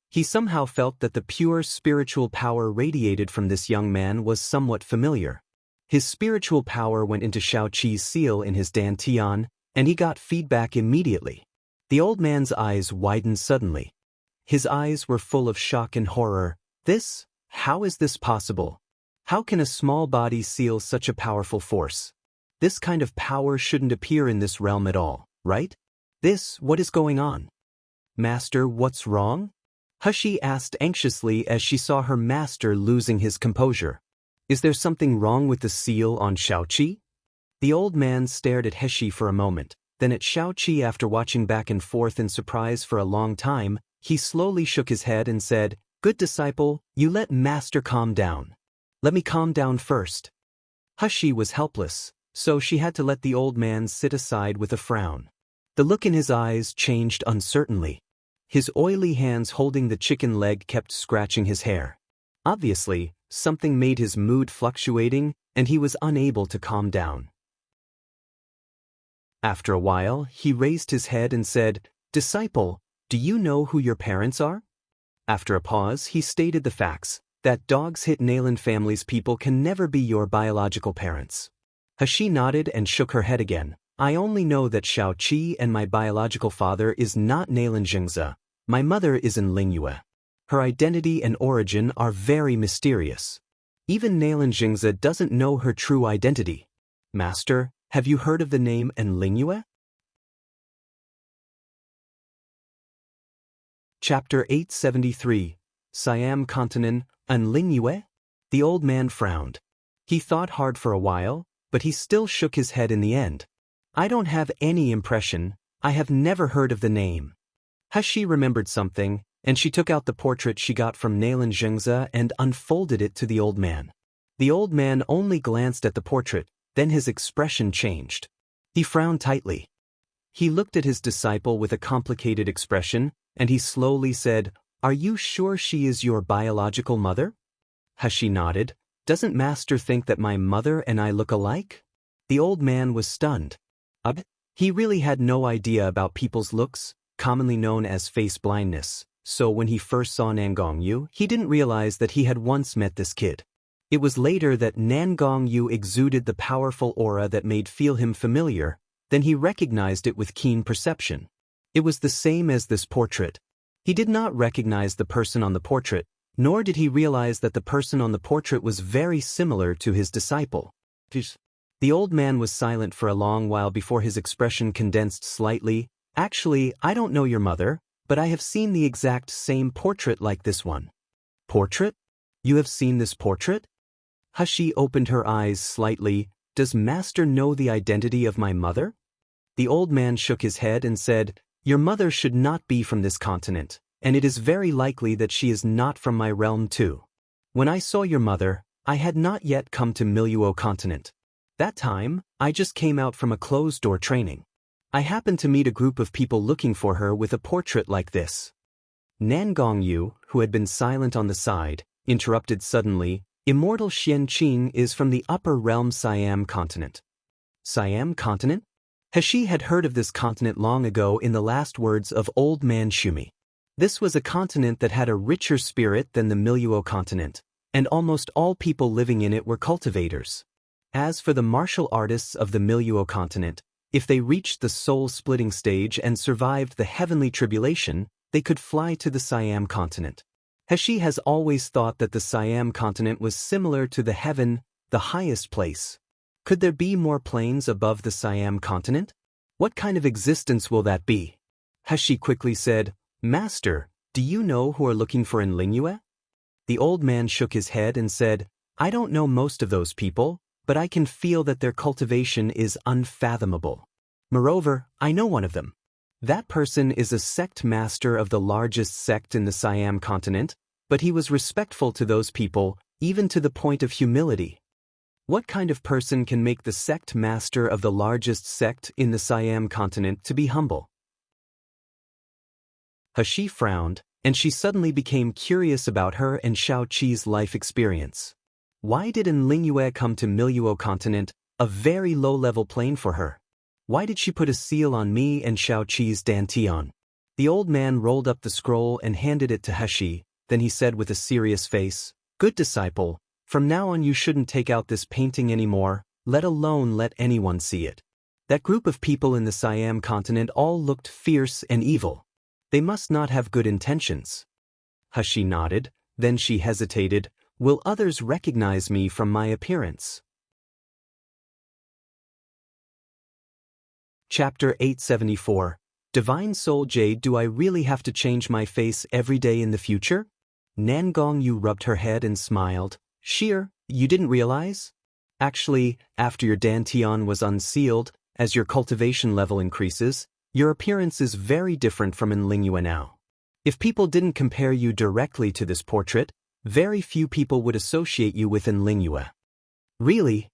He somehow felt that the pure spiritual power radiated from this young man was somewhat familiar. His spiritual power went into Xiaoqi's seal in his dantian, and he got feedback immediately. The old man's eyes widened suddenly. His eyes were full of shock and horror. How is this possible? How can a small body seal such a powerful force? This kind of power shouldn't appear in this realm at all, right? What is going on? Master, what's wrong? Hushi asked anxiously as she saw her master losing his composure. Is there something wrong with the seal on Xiaoqi? The old man stared at Heshi for a moment, then at Xiaoqi. After watching back and forth in surprise for a long time, he slowly shook his head and said, Good disciple, you let Master calm down. Let me calm down first. Hushi was helpless, so she had to let the old man sit aside with a frown. The look in his eyes changed uncertainly. His oily hands holding the chicken leg kept scratching his hair. Obviously, something made his mood fluctuating, and he was unable to calm down. After a while, he raised his head and said, Disciple, do you know who your parents are? After a pause, he stated the facts, that dogs hit Nayland family's people can never be your biological parents. Hashi nodded and shook her head again. I only know that Xiaoqi and my biological father is not Nayland Jingze. My mother is in Lingyue. Her identity and origin are very mysterious. Even Nayland Jingze doesn't know her true identity. Master, have you heard of the name Enlingyue? Chapter 873, Siam Continent, Enlingyue? The old man frowned. He thought hard for a while, but he still shook his head in the end. I don't have any impression. I have never heard of the name. Hashi remembered something, and she took out the portrait she got from Nayland Jingze and unfolded it to the old man. The old man only glanced at the portrait, then his expression changed. He frowned tightly. He looked at his disciple with a complicated expression, and he slowly said, Are you sure she is your biological mother? Hashi nodded. Doesn't Master think that my mother and I look alike? The old man was stunned. He really had no idea about people's looks, commonly known as face blindness, so when he first saw Nangong Yu, he didn't realize that he had once met this kid. It was later that Nangong Yu exuded the powerful aura that made feel him familiar, then he recognized it with keen perception. It was the same as this portrait. He did not recognize the person on the portrait, nor did he realize that the person on the portrait was very similar to his disciple. The old man was silent for a long while before his expression condensed slightly. Actually, I don't know your mother, but I have seen the exact same portrait like this one. Portrait? You have seen this portrait? Hashi opened her eyes slightly. Does Master know the identity of my mother? The old man shook his head and said, Your mother should not be from this continent, and it is very likely that she is not from my realm too. When I saw your mother, I had not yet come to Miluo continent. That time, I just came out from a closed-door training. I happened to meet a group of people looking for her with a portrait like this. Nan Gongyu, who had been silent on the side, interrupted suddenly. Immortal Xian Qing is from the upper realm Siam continent. Siam continent? He had heard of this continent long ago in the last words of Old Man Shumi. This was a continent that had a richer spirit than the Miluo continent, and almost all people living in it were cultivators. As for the martial artists of the Miluo continent, if they reached the soul-splitting stage and survived the heavenly tribulation, they could fly to the Siam continent. He has always thought that the Siam continent was similar to the heaven, the highest place. Could there be more planes above the Siam continent? What kind of existence will that be? He quickly said, Master, do you know who are looking for in Lingyue? The old man shook his head and said, I don't know most of those people, but I can feel that their cultivation is unfathomable. Moreover, I know one of them. That person is a sect master of the largest sect in the Siam continent, but he was respectful to those people, even to the point of humility. What kind of person can make the sect master of the largest sect in the Siam continent to be humble? He frowned, and she suddenly became curious about her and Shao-Chi's life experience. Why did Lingyue come to Miluo continent, a very low-level plane for her? Why did she put a seal on me and Shao-Chi's dantian? The old man rolled up the scroll and handed it to He, then he said with a serious face, Good disciple, from now on you shouldn't take out this painting anymore, let alone let anyone see it. That group of people in the Siam continent all looked fierce and evil. They must not have good intentions. He nodded, then she hesitated. Will others recognize me from my appearance? Chapter 874. Divine Soul Jade. Do I really have to change my face every day in the future? Nan Gongyu rubbed her head and smiled. Sheer, you didn't realize? Actually, after your dantian was unsealed, as your cultivation level increases, your appearance is very different from in Lingyue now. If people didn't compare you directly to this portrait, very few people would associate you with in Lingyue. Really?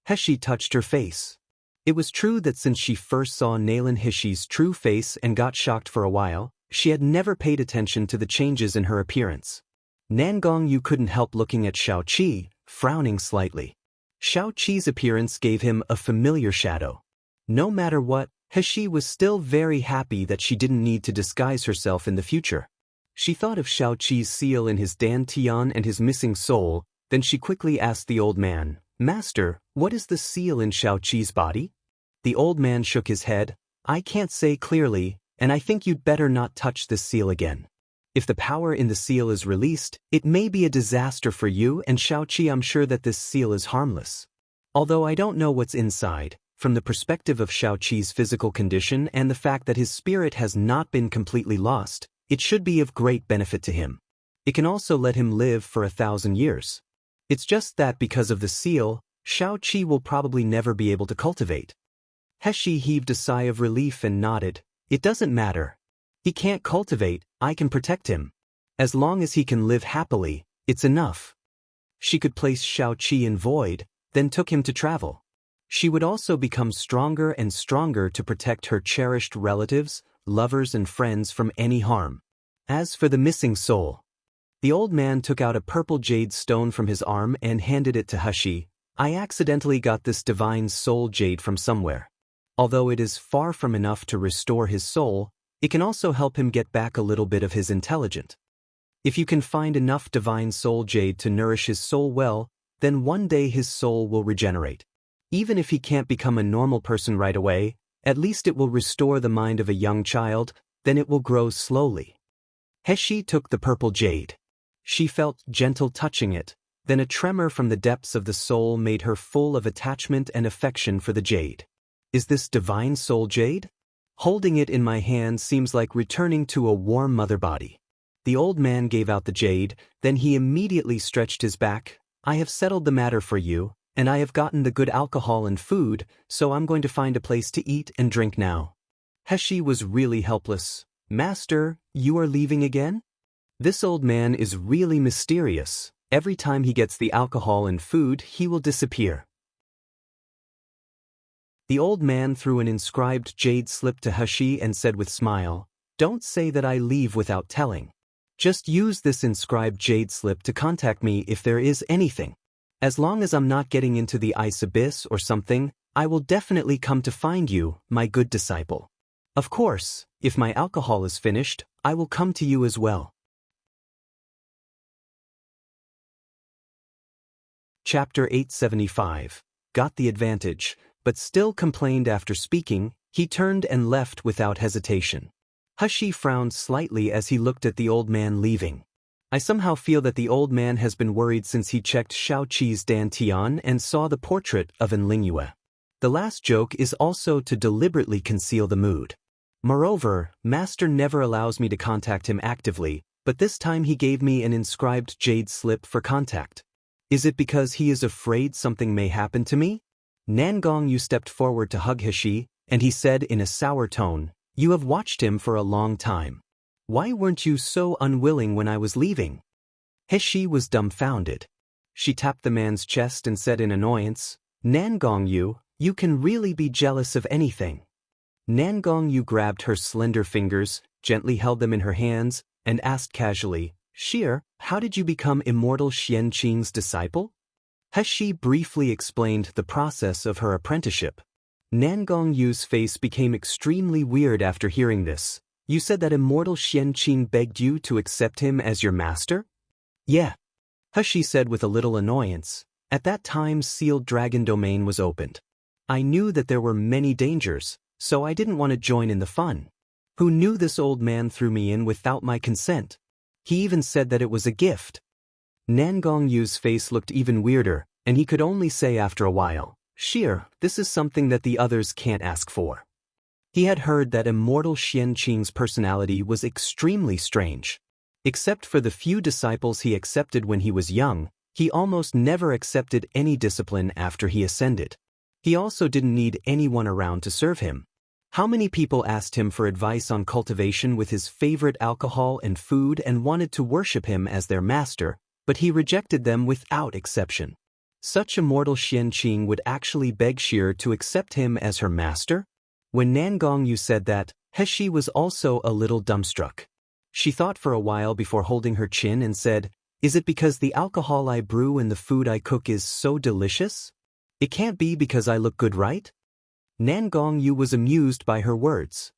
He touched her face. It was true that since she first saw Nalan Hishi's true face and got shocked for a while, she had never paid attention to the changes in her appearance. Nan Gongyu couldn't help looking at Shao-Chi, frowning slightly. Shao-Chi's appearance gave him a familiar shadow. No matter what, He was still very happy that she didn't need to disguise herself in the future. She thought of Shao-Chi's seal in his dantian and his missing soul, then she quickly asked the old man, Master, what is the seal in Shao-Chi's body? The old man shook his head. I can't say clearly, and I think you'd better not touch this seal again. If the power in the seal is released, it may be a disaster for you and Shao-Chi. I'm sure that this seal is harmless. Although I don't know what's inside, from the perspective of Shao-Chi's physical condition and the fact that his spirit has not been completely lost, it should be of great benefit to him. It can also let him live for 1,000 years. It's just that because of the seal, Shao-Chi will probably never be able to cultivate. He heaved a sigh of relief and nodded. It doesn't matter. He can't cultivate, I can protect him. As long as he can live happily, it's enough. She could place Shao-Chi in void, then took him to travel. She would also become stronger and stronger to protect her cherished relatives, lovers and friends from any harm. As for the missing soul, the old man took out a purple jade stone from his arm and handed it to He. I accidentally got this divine soul jade from somewhere. Although it is far from enough to restore his soul, it can also help him get back a little bit of his intelligence. If you can find enough divine soul jade to nourish his soul well, then one day his soul will regenerate. Even if he can't become a normal person right away, at least it will restore the mind of a young child, then it will grow slowly. He took the purple jade. She felt gentle touching it, then a tremor from the depths of the soul made her full of attachment and affection for the jade. Is this divine soul jade? Holding it in my hand seems like returning to a warm mother body. The old man gave out the jade, then he immediately stretched his back. I have settled the matter for you, and I have gotten the good alcohol and food, so I'm going to find a place to eat and drink now. He was really helpless. Master, you are leaving again? This old man is really mysterious. Every time he gets the alcohol and food, he will disappear. The old man threw an inscribed jade slip to Hashi and said with smile, "Don't say that I leave without telling. Just use this inscribed jade slip to contact me if there is anything. As long as I'm not getting into the ice abyss or something, I will definitely come to find you, my good disciple. Of course, if my alcohol is finished, I will come to you as well." Chapter 875. Got the advantage, but still complained after speaking, he turned and left without hesitation. Hashi frowned slightly as he looked at the old man leaving. I somehow feel that the old man has been worried since he checked Shaoqi's dantian and saw the portrait of Enlingyue. The last joke is also to deliberately conceal the mood. Moreover, Master never allows me to contact him actively, but this time he gave me an inscribed jade slip for contact. Is it because he is afraid something may happen to me? Nangongyu stepped forward to hug Hashi, and he said in a sour tone, "You have watched him for a long time. Why weren't you so unwilling when I was leaving?" Hashi was dumbfounded. She tapped the man's chest and said in annoyance, "Nangongyu, you can really be jealous of anything." Nangongyu grabbed her slender fingers, gently held them in her hands, and asked casually, "Shir, how did you become immortal Xianqing's disciple?" Hashi briefly explained the process of her apprenticeship. Nangongyu's face became extremely weird after hearing this. "You said that immortal Xianqing begged you to accept him as your master?" "Yeah," Hashi said with a little annoyance. "At that time sealed dragon domain was opened. I knew that there were many dangers, so I didn't want to join in the fun. Who knew this old man threw me in without my consent? He even said that it was a gift." Nangongyu's face looked even weirder, and he could only say after a while, "Shir, this is something that the others can't ask for." He had heard that immortal Xianqing's personality was extremely strange. Except for the few disciples he accepted when he was young, he almost never accepted any discipline after he ascended. He also didn't need anyone around to serve him. How many people asked him for advice on cultivation with his favorite alcohol and food and wanted to worship him as their master, but he rejected them without exception. Such immortal Xianqing would actually beg Shir to accept him as her master? When Nangongyu said that, Hashi was also a little dumbstruck. She thought for a while before holding her chin and said, "Is it because the alcohol I brew and the food I cook is so delicious? It can't be because I look good, right?" Nangongyu was amused by her words.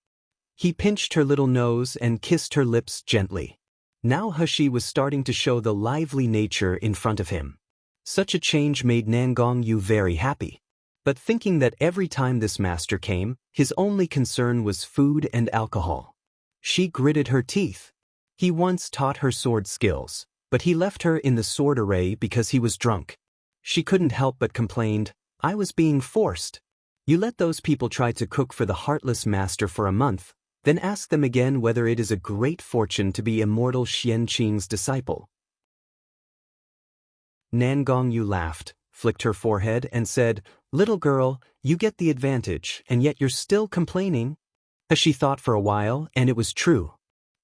He pinched her little nose and kissed her lips gently. Now Hashi was starting to show the lively nature in front of him. Such a change made Nangongyu very happy. But thinking that every time this master came, his only concern was food and alcohol. She gritted her teeth. He once taught her sword skills, but he left her in the sword array because he was drunk. She couldn't help but complained, "I was being forced. You let those people try to cook for the heartless master for a month, then ask them again whether it is a great fortune to be immortal Xianqing's disciple." Nangongyu laughed, flicked her forehead, and said, "Little girl, you get the advantage, and yet you're still complaining." She thought for a while, and it was true.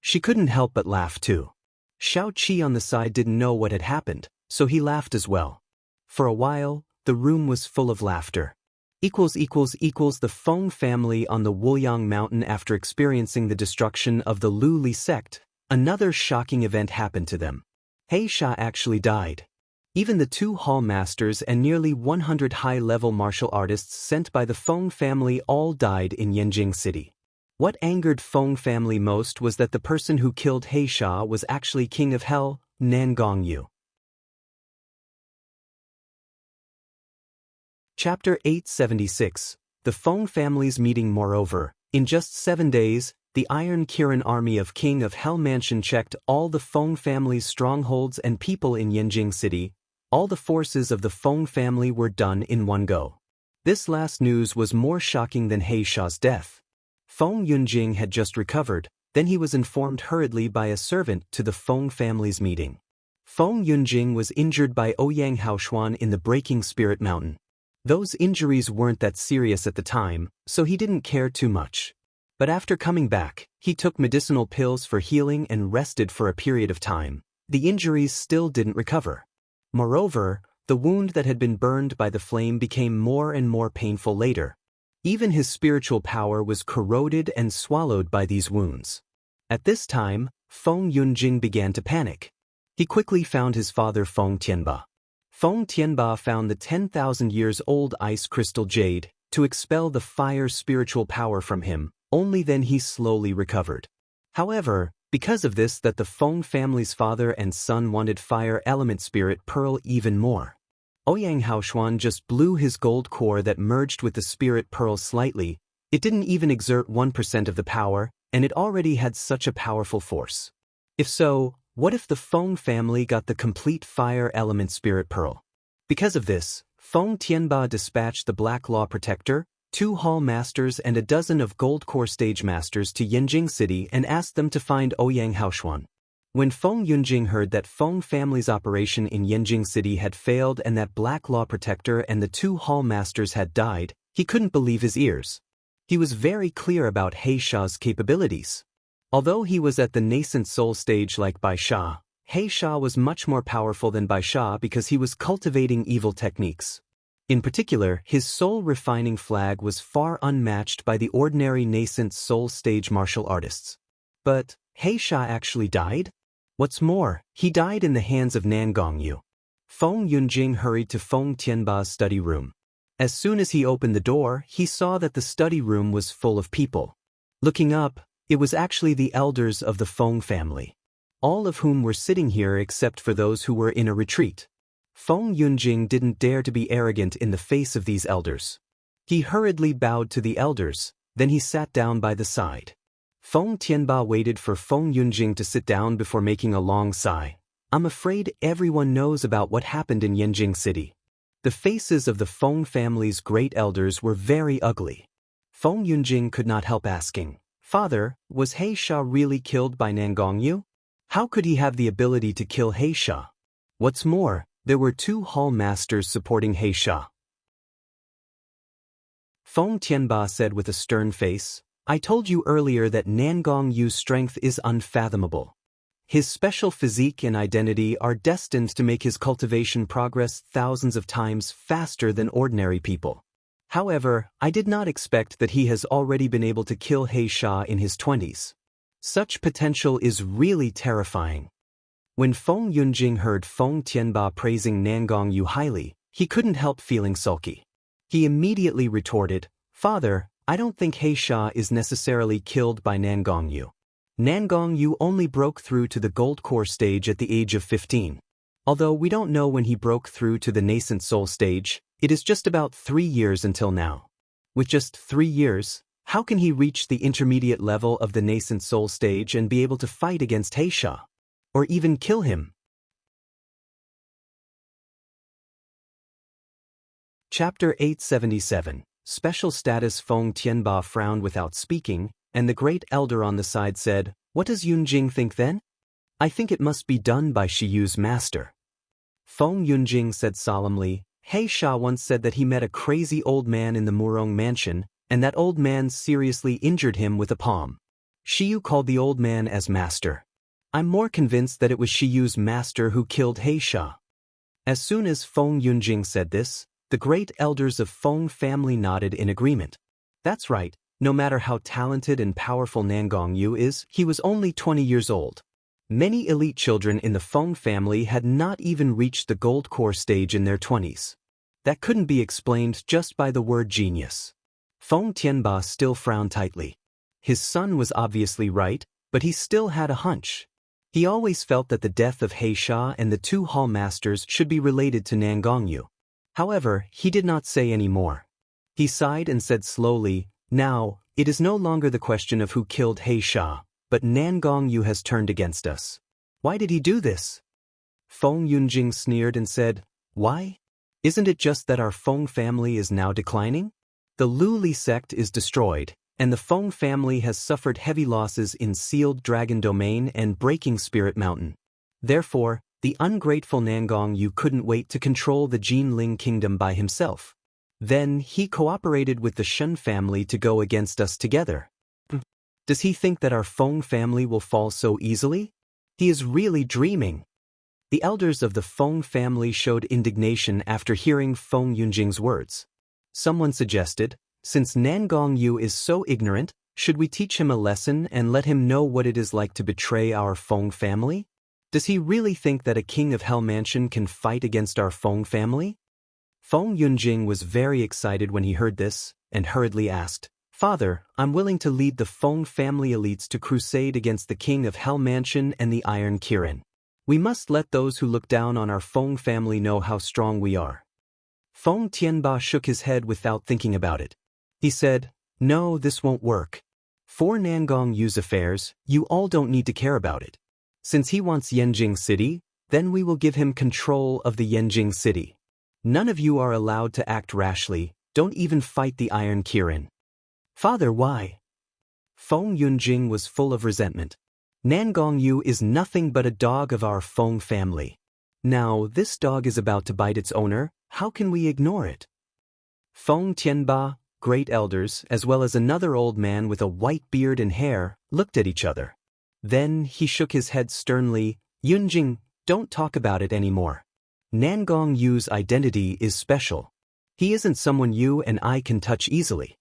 She couldn't help but laugh too. Shaoqi on the side didn't know what had happened, so he laughed as well. For a while, the room was full of laughter. The Feng family on the Wuliang mountain after experiencing the destruction of the Lu Li sect, another shocking event happened to them. He Sha actually died. Even the 2 hall masters and nearly 100 high-level martial artists sent by the Feng family all died in Yanjing City. What angered Feng family most was that the person who killed He Sha was actually King of Hell, Nangongyu. Chapter 876. The Feng family's meeting. Moreover, in just 7 days, the Iron Kirin army of King of Hell Mansion checked all the Feng family's strongholds and people in Yanjing City. All the forces of the Feng family were done in one go. This last news was more shocking than He Sha's death. Feng Yunjing had just recovered, then he was informed hurriedly by a servant to the Feng family's meeting. Feng Yunjing was injured by Ouyang Haoshuan in the Breaking Spirit Mountain. Those injuries weren't that serious at the time, so he didn't care too much. But after coming back, he took medicinal pills for healing and rested for a period of time. The injuries still didn't recover. Moreover, the wound that had been burned by the flame became more and more painful later. Even his spiritual power was corroded and swallowed by these wounds. At this time, Feng Yunjing began to panic. He quickly found his father Feng Tianba. Feng Tianba found the 10,000-years-old ice crystal jade to expel the fire spiritual power from him. Only then he slowly recovered. However, because of this the Feng family's father and son wanted fire element spirit pearl even more. Ouyang Haoshuan just blew his gold core that merged with the spirit pearl slightly. It didn't even exert 1% of the power, and it already had such a powerful force. If so, what if the Feng family got the complete fire element spirit pearl? Because of this, Feng Tianba dispatched the Black Law Protector, 2 Hall Masters and a dozen of Gold Core Stage Masters to Yanjing City and asked them to find Ouyang Haoshuan. When Feng Yunjing heard that Feng family's operation in Yanjing City had failed and that Black Law Protector and the 2 Hall Masters had died, he couldn't believe his ears. He was very clear about He Sha's capabilities. Although he was at the nascent soul stage like Bai Sha, He Sha was much more powerful than Bai Sha because he was cultivating evil techniques. In particular, his soul-refining flag was far unmatched by the ordinary nascent soul stage martial artists. But He Sha actually died? What's more, he died in the hands of Nan Gongyu. Feng Yunjing hurried to Feng Tianba's study room. As soon as he opened the door, he saw that the study room was full of people. Looking up, it was actually the elders of the Feng family, all of whom were sitting here except for those who were in a retreat. Feng Yunjing didn't dare to be arrogant in the face of these elders. He hurriedly bowed to the elders, then he sat down by the side. Feng Tianba waited for Feng Yunjing to sit down before making a long sigh. I'm afraid everyone knows about what happened in Yanjing City. The faces of the Feng family's great elders were very ugly. Feng Yunjing could not help asking, Father, was He Sha really killed by Nan Gongyu? How could he have the ability to kill He Sha? What's more, there were 2 Hall Masters supporting He Sha. Feng Tianba said with a stern face, I told you earlier that Nan Gongyu's strength is unfathomable. His special physique and identity are destined to make his cultivation progress thousands of times faster than ordinary people. However, I did not expect that he has already been able to kill He Sha in his 20s. Such potential is really terrifying. When Feng Yunjing heard Feng Tianba praising Nan Gongyu highly, he couldn't help feeling sulky. He immediately retorted, Father, I don't think He Sha is necessarily killed by Nan Gongyu. Nan Gongyu only broke through to the Gold Core stage at the age of 15. Although we don't know when he broke through to the nascent soul stage, it is just about 3 years until now. With just 3 years, how can he reach the intermediate level of the nascent soul stage and be able to fight against He Sha? Or even kill him? Chapter 877. Special Status. Feng Tianba frowned without speaking, and the great elder on the side said, What does Yunjing think then? I think it must be done by Shiyu's master. Feng Yunjing said solemnly, He Sha once said that he met a crazy old man in the Murong mansion, and that old man seriously injured him with a palm. Shiyu called the old man as master. I'm more convinced that it was Shiyu's master who killed He Sha. As soon as Feng Yunjing said this, the great elders of Feng family nodded in agreement. That's right, no matter how talented and powerful Nan Gongyu is, he was only 20 years old. Many elite children in the Feng family had not even reached the Gold Core stage in their 20s. That couldn't be explained just by the word genius. Feng Tianba still frowned tightly. His son was obviously right, but he still had a hunch. He always felt that the death of He Sha and the 2 Hall Masters should be related to Nan Gongyu. However, he did not say any more. He sighed and said slowly, Now, it is no longer the question of who killed He Sha, but Nan Gongyu has turned against us. Why did he do this? Feng Yunjing sneered and said, Why? Isn't it just that our Feng family is now declining? The Lu Li sect is destroyed, and the Feng family has suffered heavy losses in Sealed Dragon Domain and Breaking Spirit Mountain. Therefore, the ungrateful Nan Gongyu couldn't wait to control the Jinling Kingdom by himself. Then he cooperated with the Shen family to go against us together. Does he think that our Feng family will fall so easily? He is really dreaming. The elders of the Feng family showed indignation after hearing Feng Yunjing's words. Someone suggested, Since Nangong Yu is so ignorant, should we teach him a lesson and let him know what it is like to betray our Feng family? Does he really think that a king of Hell Mansion can fight against our Feng family? Feng Yunjing was very excited when he heard this, and hurriedly asked, "Father, I'm willing to lead the Feng family elites to crusade against the king of Hell Mansion and the Iron Kirin. We must let those who look down on our Feng family know how strong we are." Feng Tianba shook his head without thinking about it. He said, "No, this won't work. For Nangong Yu's affairs, you all don't need to care about it. Since he wants Yanjing City, then we will give him control of the Yanjing City. None of you are allowed to act rashly, don't even fight the Iron Kirin." "Father, why?" Feng Yunjing was full of resentment. "Nangong Yu is nothing but a dog of our Feng family. Now, this dog is about to bite its owner, how can we ignore it?" Feng Tianba, great elders, as well as another old man with a white beard and hair, looked at each other. Then he shook his head sternly. "Yunjing, don't talk about it anymore. Nangong Yu's identity is special. He isn't someone you and I can touch easily.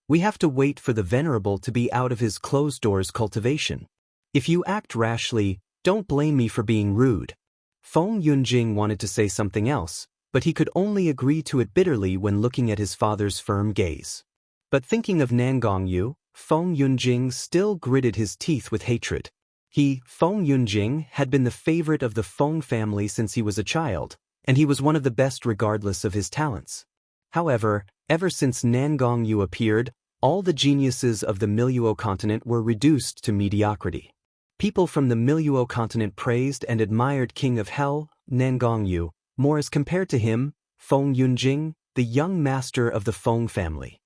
We have to wait for the Venerable to be out of his closed-doors cultivation. If you act rashly, don't blame me for being rude." Feng Yunjing wanted to say something else, but he could only agree to it bitterly when looking at his father's firm gaze. But thinking of Nangong Yu, Feng Yunjing still gritted his teeth with hatred. He, Feng Yunjing, had been the favorite of the Feng family since he was a child, and he was one of the best regardless of his talents. However, ever since Nangong Yu appeared, all the geniuses of the Miluo continent were reduced to mediocrity. People from the Miluo continent praised and admired King of Hell, Nangong Yu, more as compared to him, Feng Yunjing, the young master of the Feng family.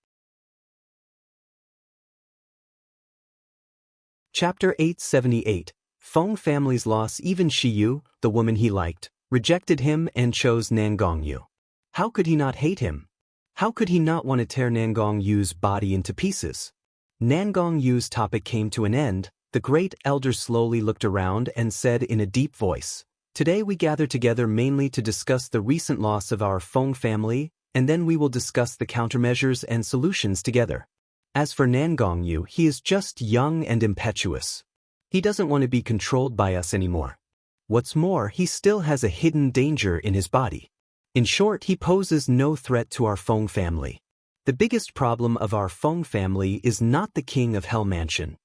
Chapter 878. Feng family's loss. Even Shiyu, the woman he liked, rejected him and chose Nangong Yu. How could he not hate him? How could he not want to tear Nangong Yu's body into pieces? Nangong Yu's topic came to an end. The great elder slowly looked around and said in a deep voice, "Today we gather together mainly to discuss the recent loss of our Feng family, and then we will discuss the countermeasures and solutions together. As for Nangong Yu, he is just young and impetuous. He doesn't want to be controlled by us anymore. What's more, he still has a hidden danger in his body. In short, he poses no threat to our Feng family. The biggest problem of our Feng family is not the King of Hell Mansion."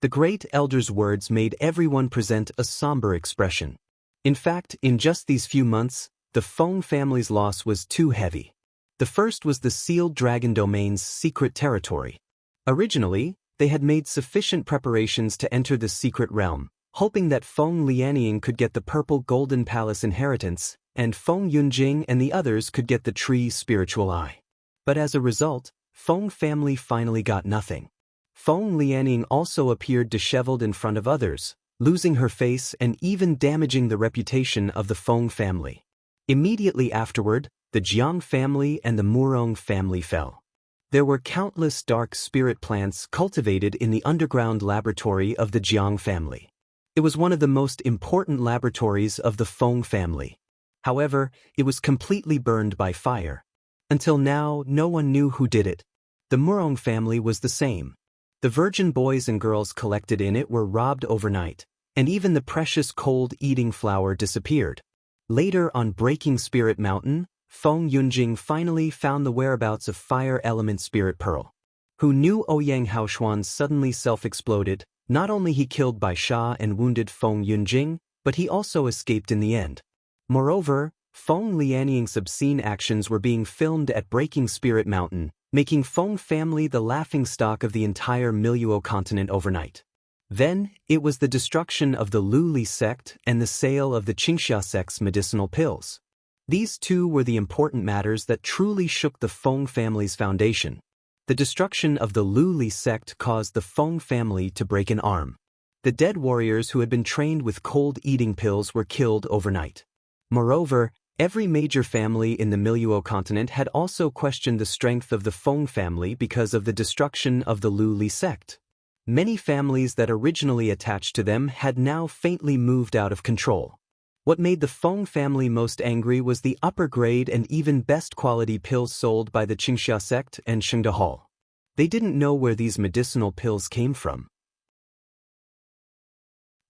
The great elder's words made everyone present a somber expression. In fact, in just these few months, the Feng family's loss was too heavy. The first was the Sealed Dragon Domain's secret territory. Originally, they had made sufficient preparations to enter the secret realm, hoping that Feng Lianying could get the Purple Golden Palace inheritance, and Feng Yunjing and the others could get the Tree's spiritual eye. But as a result, Feng family finally got nothing. Feng Lianying also appeared disheveled in front of others, losing her face and even damaging the reputation of the Feng family. Immediately afterward, the Jiang family and the Murong family fell. There were countless dark spirit plants cultivated in the underground laboratory of the Jiang family. It was one of the most important laboratories of the Feng family. However, it was completely burned by fire. Until now, no one knew who did it. The Murong family was the same. The virgin boys and girls collected in it were robbed overnight, and even the precious cold-eating flower disappeared. Later on Breaking Spirit Mountain, Feng Yunjing finally found the whereabouts of Fire Element Spirit Pearl. Who knew Ouyang Haoshuan suddenly self-exploded. Not only he killed Bai Sha and wounded Feng Yunjing, but he also escaped in the end. Moreover, Feng Lianying's obscene actions were being filmed at Breaking Spirit Mountain, making Feng family the laughingstock of the entire Miluo continent overnight. Then, it was the destruction of the Lu Li sect and the sale of the Qingxia sect's medicinal pills. These two were the important matters that truly shook the Feng family's foundation. The destruction of the Lu Li sect caused the Feng family to break an arm. The dead warriors who had been trained with cold-eating pills were killed overnight. Moreover, every major family in the Miluo continent had also questioned the strength of the Feng family because of the destruction of the Lu Li sect. Many families that originally attached to them had now faintly moved out of control. What made the Feng family most angry was the upper grade and even best quality pills sold by the Qingxia sect and Shengde Hall. They didn't know where these medicinal pills came from.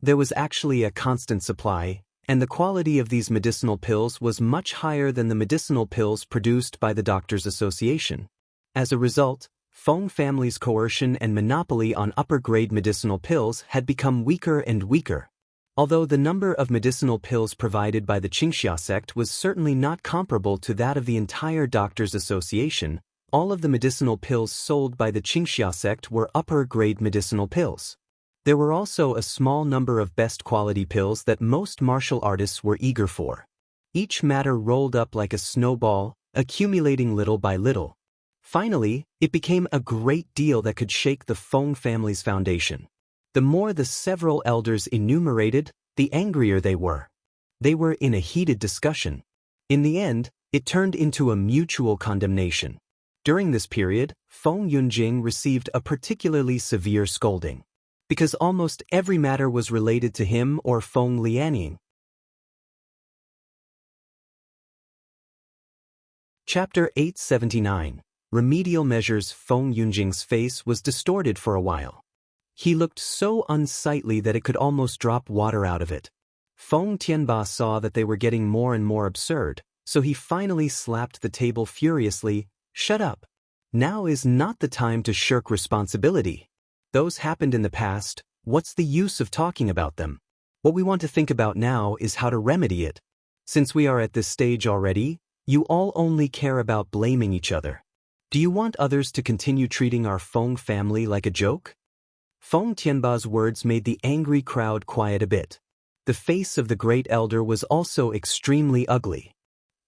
There was actually a constant supply, and the quality of these medicinal pills was much higher than the medicinal pills produced by the Doctors Association. As a result, Feng family's coercion and monopoly on upper-grade medicinal pills had become weaker and weaker. Although the number of medicinal pills provided by the Qingxia sect was certainly not comparable to that of the entire Doctors Association, all of the medicinal pills sold by the Qingxia sect were upper-grade medicinal pills. There were also a small number of best quality pills that most martial artists were eager for. Each matter rolled up like a snowball, accumulating little by little. Finally, it became a great deal that could shake the Feng family's foundation. The more the several elders enumerated, the angrier they were. They were in a heated discussion. In the end, it turned into a mutual condemnation. During this period, Feng Yunjing received a particularly severe scolding, because almost every matter was related to him or Feng Lianying. Chapter 879. Remedial Measures. Feng Yunjing's face was distorted for a while. He looked so unsightly that it could almost drop water out of it. Feng Tianba saw that they were getting more and more absurd, so he finally slapped the table furiously. "Shut up. Now is not the time to shirk responsibility. Those happened in the past, what's the use of talking about them? What we want to think about now is how to remedy it. Since we are at this stage already, you all only care about blaming each other. Do you want others to continue treating our Feng family like a joke?" Feng Tianba's words made the angry crowd quiet a bit. The face of the great elder was also extremely ugly.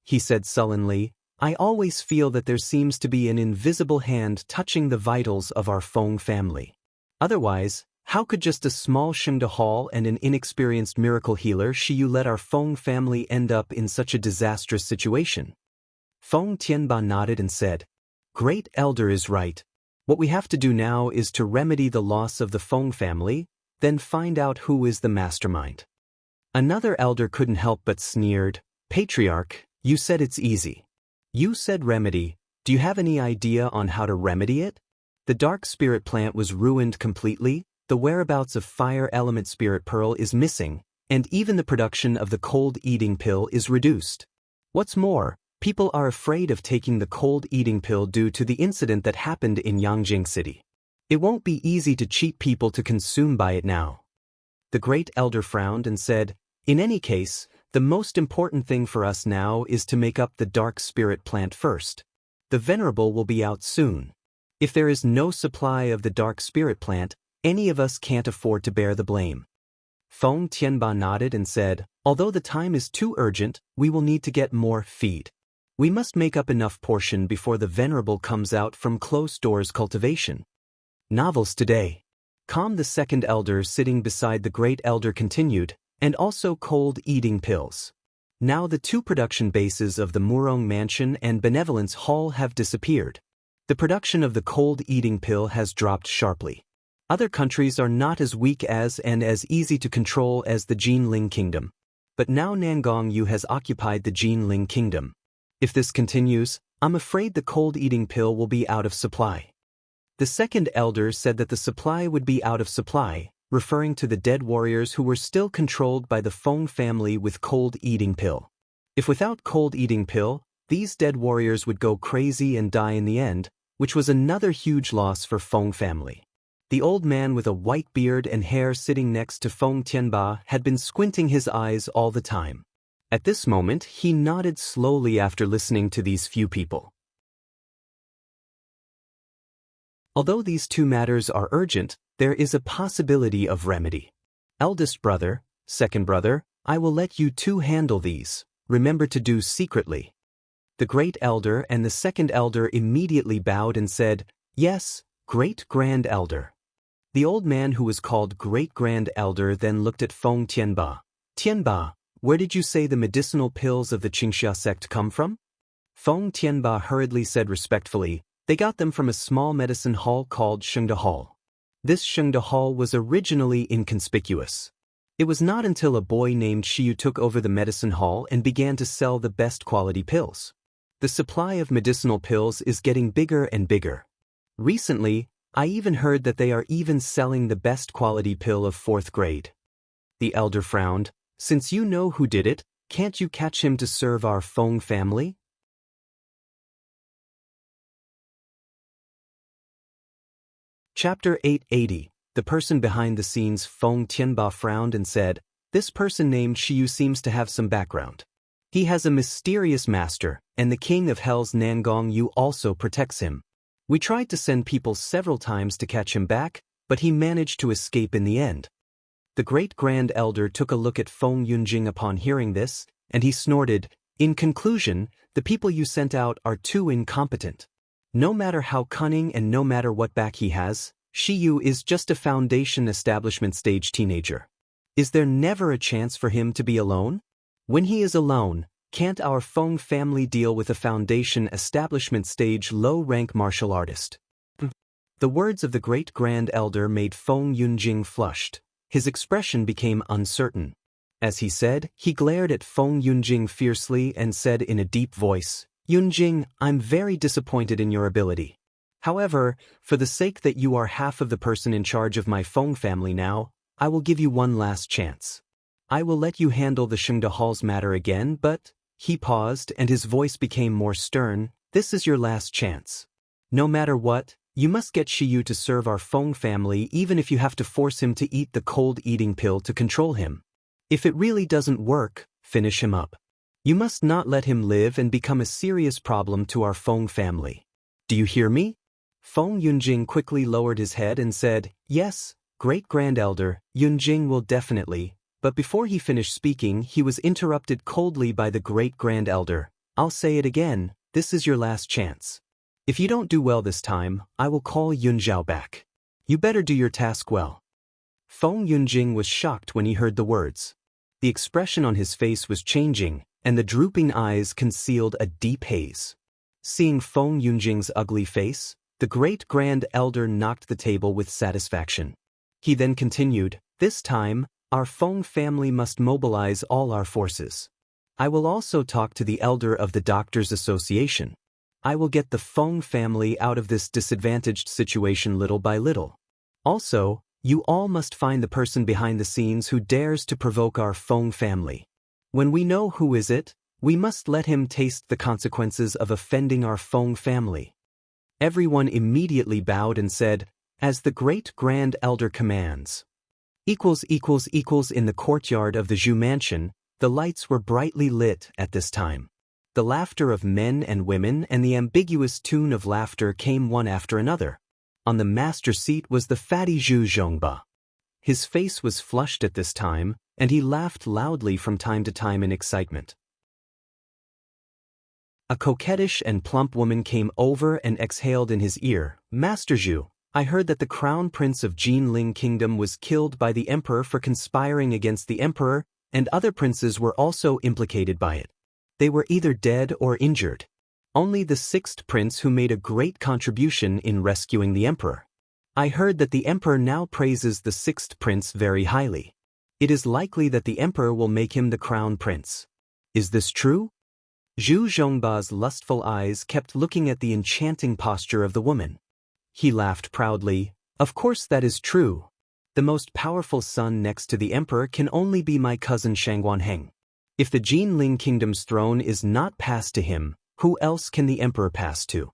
He said sullenly, "I always feel that there seems to be an invisible hand touching the vitals of our Feng family. Otherwise, how could just a small Shengde Hall and an inexperienced miracle healer Shiyu let our Feng family end up in such a disastrous situation?" Feng Tianba nodded and said, "Great elder is right. What we have to do now is to remedy the loss of the Feng family, then find out who is the mastermind." Another elder couldn't help but sneered, "Patriarch, you said it's easy. You said remedy. Do you have any idea on how to remedy it? The dark spirit plant was ruined completely, the whereabouts of fire element spirit pearl is missing, and even the production of the cold eating pill is reduced. What's more, people are afraid of taking the cold eating pill due to the incident that happened in Yangjing City. It won't be easy to cheat people to consume by it now." The great elder frowned and said, "In any case, the most important thing for us now is to make up the dark spirit plant first. The venerable will be out soon. If there is no supply of the dark spirit plant, any of us can't afford to bear the blame." Feng Tianba nodded and said, "Although the time is too urgent, we will need to get more feed. We must make up enough portion before the venerable comes out from closed-doors cultivation." Novels today. Calm the second elder sitting beside the great elder continued, and also cold eating pills. Now the two production bases of the Murong Mansion and Benevolence Hall have disappeared. The production of the cold eating pill has dropped sharply. Other countries are not as weak as and as easy to control as the Jinling Kingdom. But now Nangong Yu has occupied the Jinling Kingdom. If this continues, I'm afraid the cold eating pill will be out of supply. The second elder said that the supply would be out of supply, referring to the dead warriors who were still controlled by the Feng family with cold eating pill. If without cold eating pill, these dead warriors would go crazy and die in the end, which was another huge loss for Feng family. The old man with a white beard and hair sitting next to Feng Tianba had been squinting his eyes all the time. At this moment, he nodded slowly after listening to these few people. Although these two matters are urgent, there is a possibility of remedy. Eldest brother, second brother, I will let you two handle these. Remember to do secretly. The great elder and the second elder immediately bowed and said, "Yes, great grand elder." The old man who was called great grand elder then looked at Feng Tianba. "Tianba, where did you say the medicinal pills of the Qingxia sect come from?" Feng Tianba hurriedly said respectfully, "They got them from a small medicine hall called Shengde Hall. This Shengde Hall was originally inconspicuous. It was not until a boy named Shiyu took over the medicine hall and began to sell the best quality pills. The supply of medicinal pills is getting bigger and bigger. Recently, I even heard that they are even selling the best quality pill of 4th grade. The elder frowned. Since you know who did it, can't you catch him to serve our Feng family? Chapter 880. The person behind the scenes Feng Tianba frowned and said, "This person named Shiyu seems to have some background. He has a mysterious master, and the king of hell's Nangong Yu also protects him. We tried to send people several times to catch him back, but he managed to escape in the end." The great grand elder took a look at Feng Yunjing upon hearing this, and he snorted, "In conclusion, the people you sent out are too incompetent. No matter how cunning and no matter what back he has, Shiyu is just a foundation establishment stage teenager. Is there never a chance for him to be alone? When he is alone, can't our Feng family deal with a foundation establishment stage low-rank martial artist?" The words of the great grand elder made Feng Yunjing flushed. His expression became uncertain. As he said, he glared at Feng Yunjing fiercely and said in a deep voice, "Yunjing, I'm very disappointed in your ability. However, for the sake that you are half of the person in charge of my Feng family now, I will give you one last chance. I will let you handle the Shengda Hall's matter again, but..." He paused and his voice became more stern. "This is your last chance. No matter what, you must get Shiyu to serve our Feng family even if you have to force him to eat the cold eating pill to control him. If it really doesn't work, finish him up. You must not let him live and become a serious problem to our Feng family. Do you hear me?" Feng Yunjing quickly lowered his head and said, "Yes, great grand elder, Yunjing will definitely..." But before he finished speaking, he was interrupted coldly by the great grand elder. "I'll say it again, this is your last chance. If you don't do well this time, I will call Yunzhao back. You better do your task well." Feng Yunjing was shocked when he heard the words. The expression on his face was changing, and the drooping eyes concealed a deep haze. Seeing Feng Yunjing's ugly face, the great grand elder knocked the table with satisfaction. He then continued, "This time, our Feng family must mobilize all our forces. I will also talk to the elder of the Doctors Association. I will get the Feng family out of this disadvantaged situation little by little. Also, you all must find the person behind the scenes who dares to provoke our Feng family. When we know who is it, we must let him taste the consequences of offending our Feng family." Everyone immediately bowed and said, "As the great grand elder commands." In the courtyard of the Zhu mansion, the lights were brightly lit at this time. The laughter of men and women and the ambiguous tune of laughter came one after another. On the master seat was the fatty Zhu Zhongba. His face was flushed at this time, and he laughed loudly from time to time in excitement. A coquettish and plump woman came over and exhaled in his ear, "Master Zhu, I heard that the crown prince of Jinling Kingdom was killed by the emperor for conspiring against the emperor, and other princes were also implicated by it. They were either dead or injured. Only the 6th prince who made a great contribution in rescuing the emperor. I heard that the emperor now praises the 6th prince very highly. It is likely that the emperor will make him the crown prince. Is this true?" Zhu Zhongba's lustful eyes kept looking at the enchanting posture of the woman. He laughed proudly. "Of course that is true. The most powerful son next to the emperor can only be my cousin Shangguanheng. If the Jinling Kingdom's throne is not passed to him, who else can the emperor pass to?"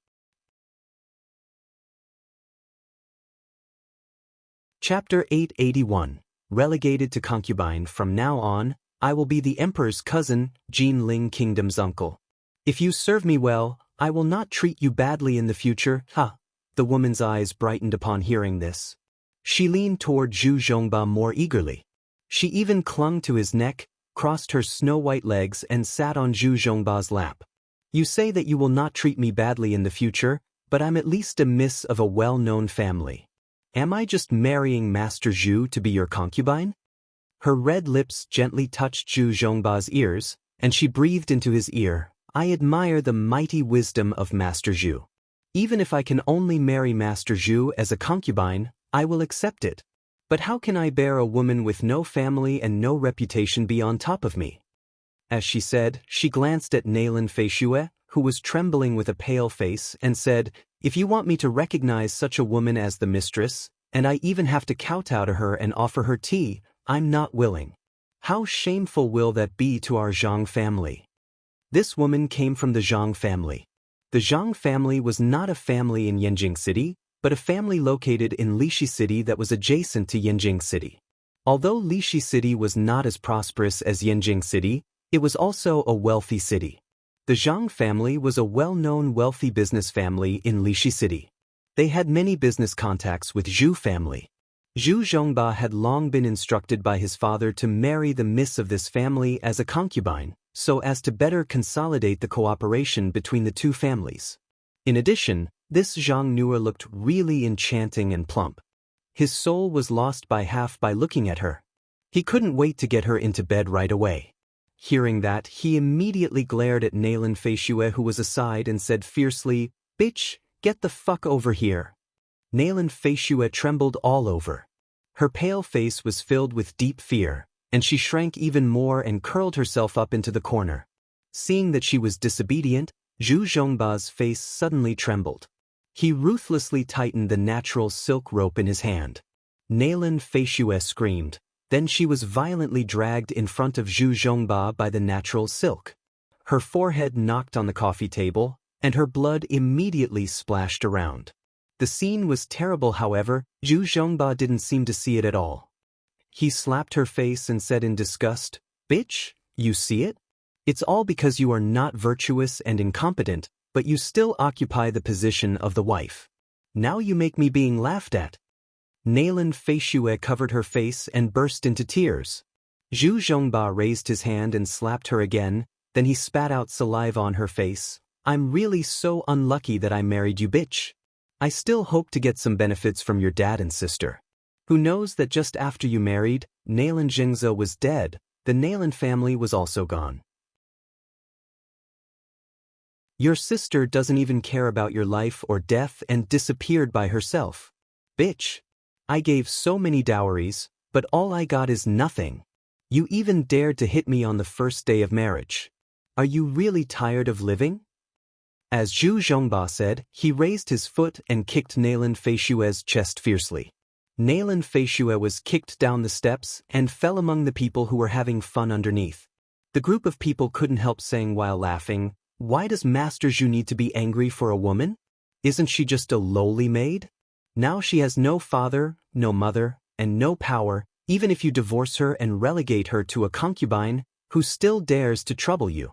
Chapter 881. Relegated to concubine. From now on, I will be the emperor's cousin, Jinling Kingdom's uncle. If you serve me well, I will not treat you badly in the future, ha. The woman's eyes brightened upon hearing this. She leaned toward Zhu Zhongba more eagerly. She even clung to his neck, crossed her snow-white legs and sat on Zhu Zhongba's lap. "You say that you will not treat me badly in the future, but I'm at least a miss of a well-known family. Am I just marrying Master Zhu to be your concubine?" Her red lips gently touched Zhu Zhongba's ears, and she breathed into his ear, "I admire the mighty wisdom of Master Zhu. Even if I can only marry Master Zhu as a concubine, I will accept it." But how can I bear a woman with no family and no reputation be on top of me? As she said, she glanced at Nayland Feishue, who was trembling with a pale face, and said, "If you want me to recognize such a woman as the mistress, and I even have to kowtow to her and offer her tea, I'm not willing. How shameful will that be to our Zhang family?" This woman came from the Zhang family. The Zhang family was not a family in Yanjing City, but a family located in Lishi City that was adjacent to Yanjing City. Although Lishi City was not as prosperous as Yanjing City, it was also a wealthy city. The Zhang family was a well-known wealthy business family in Lishi City. They had many business contacts with Zhu family. Zhu Zhongba had long been instructed by his father to marry the miss of this family as a concubine, so as to better consolidate the cooperation between the two families. In addition, this Zhang Nua looked really enchanting and plump. His soul was lost by half by looking at her. He couldn't wait to get her into bed right away. Hearing that, he immediately glared at Nayland Feishue, who was aside, and said fiercely, "Bitch, get the fuck over here." Nayland Feishue trembled all over. Her pale face was filled with deep fear, and she shrank even more and curled herself up into the corner. Seeing that she was disobedient, Zhu Zhongba's face suddenly trembled. He ruthlessly tightened the natural silk rope in his hand. Nayland Feishue screamed. Then she was violently dragged in front of Zhu Zhongba by the natural silk. Her forehead knocked on the coffee table, and her blood immediately splashed around. The scene was terrible, however, Zhu Zhongba didn't seem to see it at all. He slapped her face and said in disgust, "Bitch, you see it? It's all because you are not virtuous and incompetent, but you still occupy the position of the wife. Now you make me being laughed at." Nayland Feishue covered her face and burst into tears. Zhu Zhongba raised his hand and slapped her again, then he spat out saliva on her face. "I'm really so unlucky that I married you, bitch. I still hope to get some benefits from your dad and sister. Who knows that just after you married, Nayland Jingze was dead, the Nayland family was also gone. Your sister doesn't even care about your life or death and disappeared by herself. Bitch. I gave so many dowries, but all I got is nothing. You even dared to hit me on the first day of marriage. Are you really tired of living?" As Zhu Zhongba said, he raised his foot and kicked Nayland Feishue's chest fiercely. Nayland Feishue was kicked down the steps and fell among the people who were having fun underneath. The group of people couldn't help saying while laughing, "Why does Master Zhu need to be angry for a woman? Isn't she just a lowly maid? Now she has no father, no mother, and no power, even if you divorce her and relegate her to a concubine who still dares to trouble you."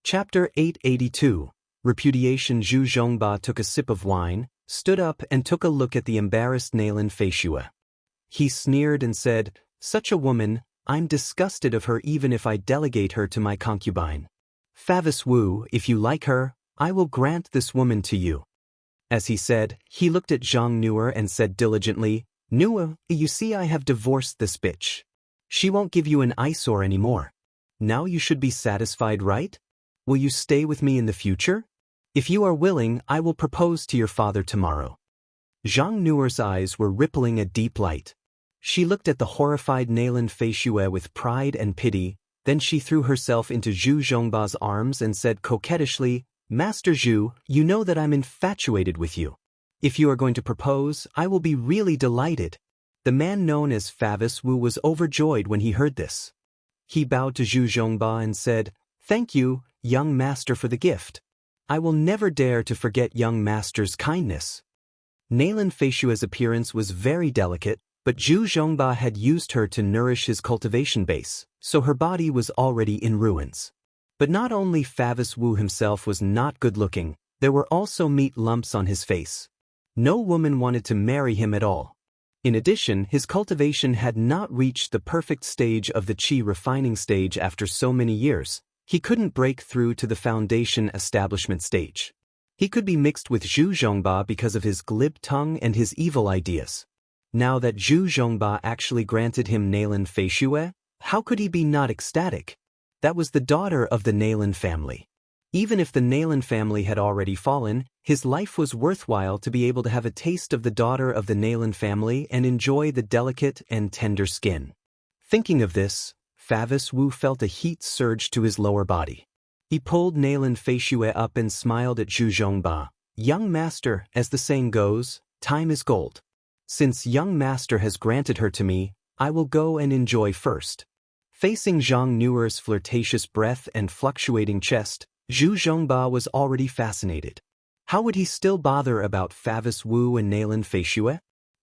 Chapter 882. Repudiation. Zhu Zhongba took a sip of wine, stood up and took a look at the embarrassed Nayland Feishue. He sneered and said, "Such a woman, I'm disgusted of her even if I delegate her to my concubine. Favis Wu, if you like her, I will grant this woman to you." As he said, he looked at Zhang Nua and said diligently, "Nua, you see I have divorced this bitch. She won't give you an eyesore anymore. Now you should be satisfied, right? Will you stay with me in the future? If you are willing, I will propose to your father tomorrow." Zhang Nua's eyes were rippling a deep light. She looked at the horrified Nayland Feishue with pride and pity, then she threw herself into Zhu Zhongba's arms and said coquettishly, "Master Zhu, you know that I'm infatuated with you. If you are going to propose, I will be really delighted." The man known as Favis Wu was overjoyed when he heard this. He bowed to Zhu Zhongba and said, "Thank you, young master, for the gift. I will never dare to forget young master's kindness." Nayland Feishue's appearance was very delicate, but Zhu Zhongba had used her to nourish his cultivation base, so her body was already in ruins. But not only Favis Wu himself was not good-looking, there were also meat lumps on his face. No woman wanted to marry him at all. In addition, his cultivation had not reached the perfect stage of the qi refining stage after so many years. He couldn't break through to the foundation establishment stage. He could be mixed with Zhu Zhongba because of his glib tongue and his evil ideas. Now that Zhu Zhongba actually granted him Nayland Feishue, how could he be not ecstatic? That was the daughter of the Nayland family. Even if the Naylan family had already fallen, his life was worthwhile to be able to have a taste of the daughter of the Naylan family and enjoy the delicate and tender skin. Thinking of this, Favis Wu felt a heat surge to his lower body. He pulled Naylan Feishue up and smiled at Zhu Zhongba. Young master, as the saying goes, time is gold. Since young master has granted her to me, I will go and enjoy first. Facing Zhang Nuer's flirtatious breath and fluctuating chest, Zhu Zhongba was already fascinated. How would he still bother about Favis Wu and Naylan Feishue?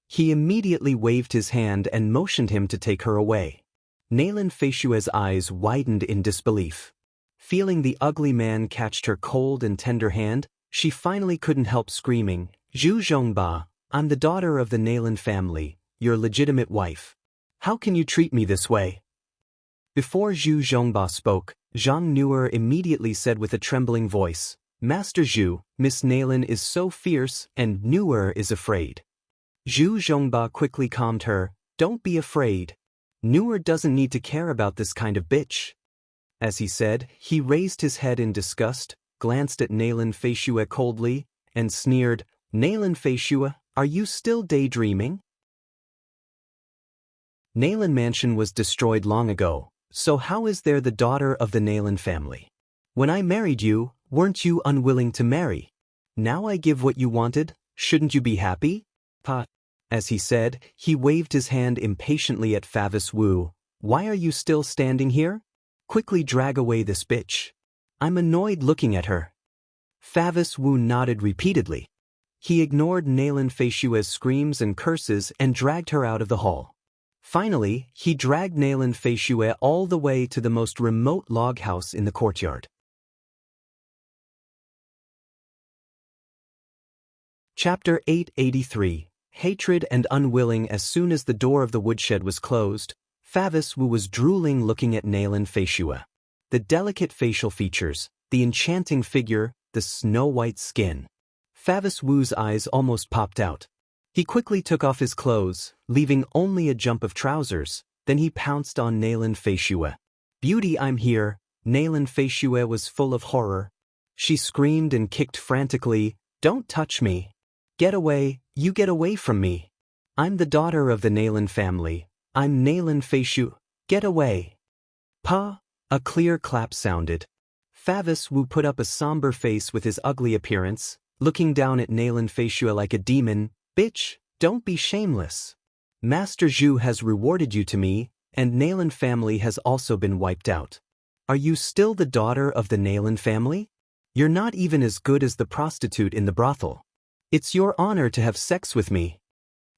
He immediately waved his hand and motioned him to take her away. Naylan Feishue's eyes widened in disbelief. Feeling the ugly man catch her cold and tender hand, she finally couldn't help screaming, "Zhu Zhongba, I'm the daughter of the Naylan family, your legitimate wife. How can you treat me this way?" Before Zhu Zhongba spoke, Zhang Nuer immediately said with a trembling voice, "Master Zhu, Miss Naylan is so fierce and Nuer is afraid." Zhu Zhongba quickly calmed her, "Don't be afraid. Nuer doesn't need to care about this kind of bitch." As he said, he raised his head in disgust, glanced at Naylan Feishue coldly, and sneered, "Naylan Feishue, are you still daydreaming? Naylan Mansion was destroyed long ago, so how is there the daughter of the Naylan family? When I married you, weren't you unwilling to marry? Now I give what you wanted, shouldn't you be happy?" "Pa." As he said, he waved his hand impatiently at Favis Wu. "Why are you still standing here? Quickly drag away this bitch. I'm annoyed looking at her." Favis Wu nodded repeatedly. He ignored Naylan Feishue's screams and curses and dragged her out of the hall. Finally, he dragged Naylan Feishue all the way to the most remote log house in the courtyard. Chapter 883. Hatred and unwilling. As soon as the door of the woodshed was closed, Favis Wu was drooling looking at Naylan Feishue. The delicate facial features, the enchanting figure, the snow-white skin. Favis Wu's eyes almost popped out. He quickly took off his clothes, leaving only a jump of trousers, then he pounced on Naylan Feishue. "Beauty, I'm here." Naylan Feishue was full of horror. She screamed and kicked frantically, "Don't touch me. Get away, you get away from me. I'm the daughter of the Naylan family. I'm Naylan Feishue. Get away." "Pa!" A clear clap sounded. Favis Wu put up a somber face with his ugly appearance, looking down at Naylan Feishue like a demon. "Bitch, don't be shameless. Master Zhu has rewarded you to me, and Naylan family has also been wiped out. Are you still the daughter of the Naylan family? You're not even as good as the prostitute in the brothel. It's your honor to have sex with me."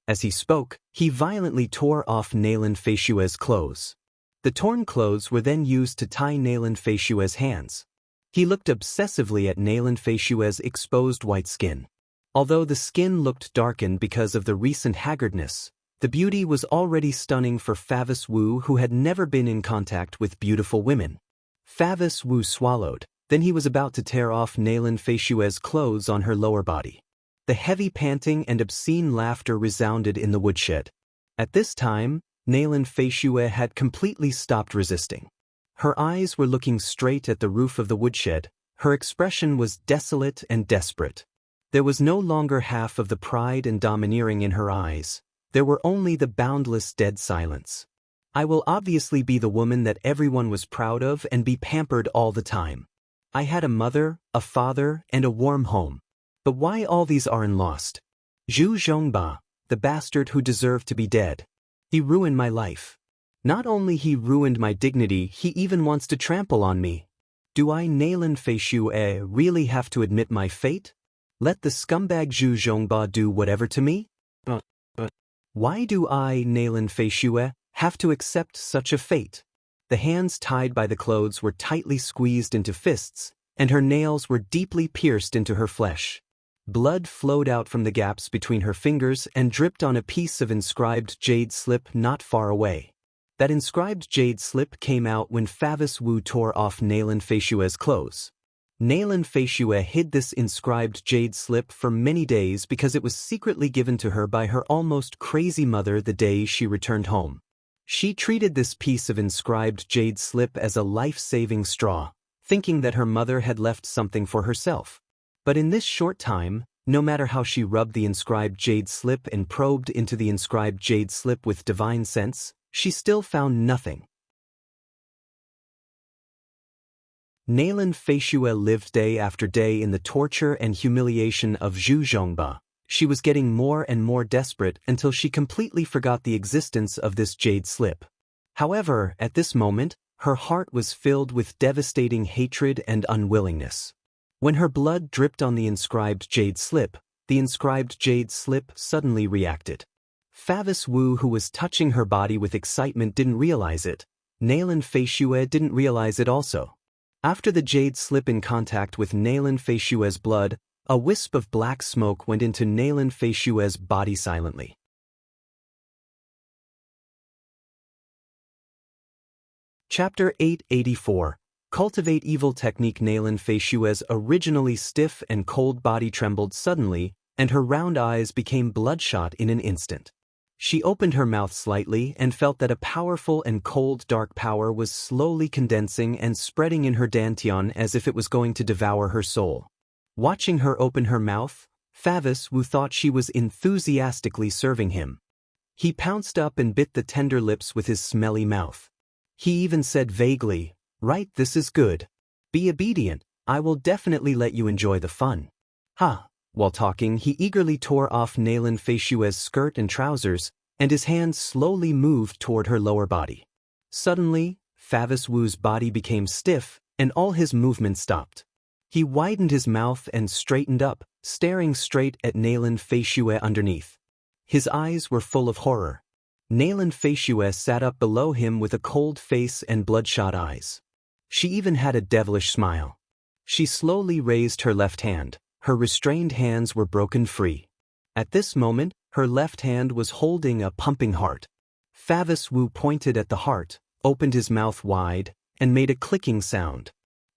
As he spoke, he violently tore off Naylan Feishue's clothes. The torn clothes were then used to tie Naylan Feishue's hands. He looked obsessively at Naylan Feishue's exposed white skin. Although the skin looked darkened because of the recent haggardness, the beauty was already stunning for Favis Wu, who had never been in contact with beautiful women. Favis Wu swallowed, then he was about to tear off Naylan Feishue's clothes on her lower body. The heavy panting and obscene laughter resounded in the woodshed. At this time, Naylan Feishue had completely stopped resisting. Her eyes were looking straight at the roof of the woodshed. Her expression was desolate and desperate. There was no longer half of the pride and domineering in her eyes. There were only the boundless dead silence. "I will obviously be the woman that everyone was proud of and be pampered all the time. I had a mother, a father, and a warm home. But why all these are lost? Zhu Zhongba, the bastard who deserved to be dead. He ruined my life. Not only he ruined my dignity, he even wants to trample on me. Do I, Naylan Feishue, really have to admit my fate? Let the scumbag Zhu Zhongba do whatever to me? Why do I, Naylan Feishue, have to accept such a fate?" The hands tied by the clothes were tightly squeezed into fists, and her nails were deeply pierced into her flesh. Blood flowed out from the gaps between her fingers and dripped on a piece of inscribed jade slip not far away. That inscribed jade slip came out when Favis Wu tore off Naylan Feishue's clothes. Naylan Feishue hid this inscribed jade slip for many days because it was secretly given to her by her almost crazy mother the day she returned home. She treated this piece of inscribed jade slip as a life-saving straw. thinking that her mother had left something for herself. But in this short time, no matter how she rubbed the inscribed jade slip and probed into the inscribed jade slip with divine sense, she still found nothing. Nalan Feishue lived day after day in the torture and humiliation of Zhu Zhongba. She was getting more and more desperate until she completely forgot the existence of this jade slip. However, at this moment, her heart was filled with devastating hatred and unwillingness. When her blood dripped on the inscribed jade slip, the inscribed jade slip suddenly reacted. Favis Wu, who was touching her body with excitement, didn't realize it. Nalan Feishue didn't realize it also. After the jade slip in contact with Nalan Feishue's blood, a wisp of black smoke went into Nalan Feishue's body silently. Chapter 884. Cultivate Evil Technique. Nalan Feishue's originally stiff and cold body trembled suddenly, and her round eyes became bloodshot in an instant. She opened her mouth slightly and felt that a powerful and cold dark power was slowly condensing and spreading in her dantian as if it was going to devour her soul. Watching her open her mouth, Favis Wu thought she was enthusiastically serving him. He pounced up and bit the tender lips with his smelly mouth. He even said vaguely, "Right, this is good. Be obedient, I will definitely let you enjoy the fun." Ha! While talking, he eagerly tore off Nalan Feishue's skirt and trousers, and his hands slowly moved toward her lower body. Suddenly, Favis Wu's body became stiff, and all his movements stopped. He widened his mouth and straightened up, staring straight at Nalan Feishue underneath. His eyes were full of horror. Nalan Feishue sat up below him with a cold face and bloodshot eyes. She even had a devilish smile. She slowly raised her left hand. Her restrained hands were broken free. At this moment, her left hand was holding a pumping heart. Favis Wu pointed at the heart, opened his mouth wide, and made a clicking sound.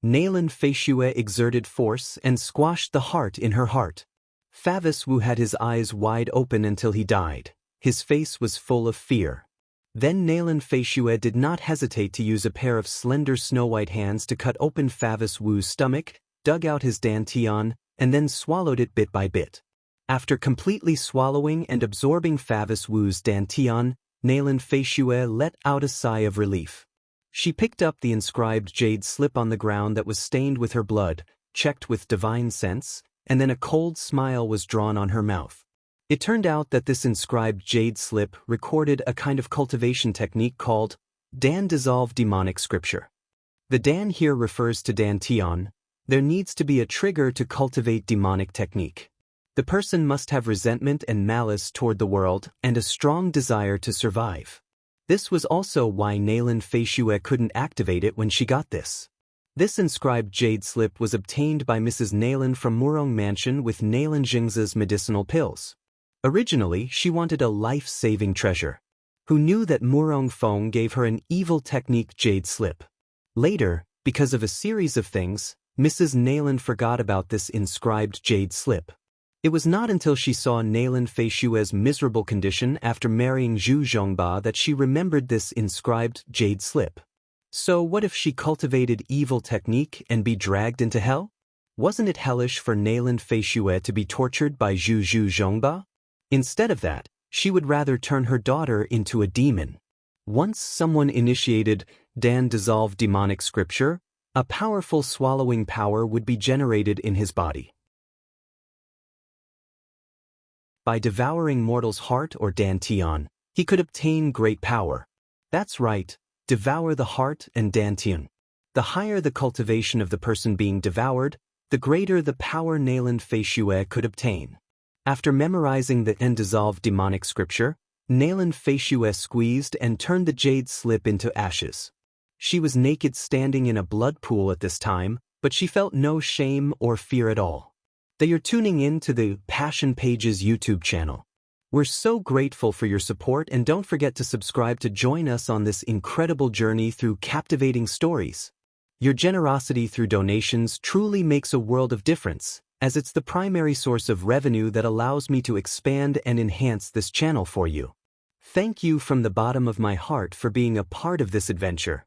Nalan Feishue exerted force and squashed the heart in her heart. Favis Wu had his eyes wide open until he died. His face was full of fear. Then Nalan Feishue did not hesitate to use a pair of slender snow-white hands to cut open Favis Wu's stomach, dug out his dantian, and then swallowed it bit by bit. After completely swallowing and absorbing Favis Wu's dantian, Nalan Feishue let out a sigh of relief. She picked up the inscribed jade slip on the ground that was stained with her blood, checked with divine sense, and then a cold smile was drawn on her mouth. It turned out that this inscribed jade slip recorded a kind of cultivation technique called Dan Dissolve Demonic Scripture. The Dan here refers to dantian. There needs to be a trigger to cultivate demonic technique. The person must have resentment and malice toward the world and a strong desire to survive. This was also why Nalan Feishue couldn't activate it when she got this. This inscribed jade slip was obtained by Mrs. Nalan from Murong Mansion with Nalan Jingza's medicinal pills. Originally, she wanted a life-saving treasure. Who knew that Murong Feng gave her an evil technique jade slip? Later, because of a series of things, Mrs. Nalan forgot about this inscribed jade slip. It was not until she saw Nalan Feishue's miserable condition after marrying Zhu Zhongba that she remembered this inscribed jade slip. So what if she cultivated evil technique and be dragged into hell? Wasn't it hellish for Nalan Feishue to be tortured by Zhu Zhongba? Instead of that, she would rather turn her daughter into a demon. Once someone initiated Dan Dissolve Demonic Scripture, a powerful swallowing power would be generated in his body. By devouring mortal's heart or dantian, he could obtain great power. That's right, devour the heart and dantian. The higher the cultivation of the person being devoured, the greater the power Nalan Feishue could obtain. After memorizing the Dan Dissolve Demonic Scripture, Nalan Feishue squeezed and turned the jade slip into ashes. She was naked standing in a blood pool at this time, but she felt no shame or fear at all. They are tuning in to the Passion Pages YouTube channel. We're so grateful for your support, and don't forget to subscribe to join us on this incredible journey through captivating stories. Your generosity through donations truly makes a world of difference, as it's the primary source of revenue that allows me to expand and enhance this channel for you. Thank you from the bottom of my heart for being a part of this adventure.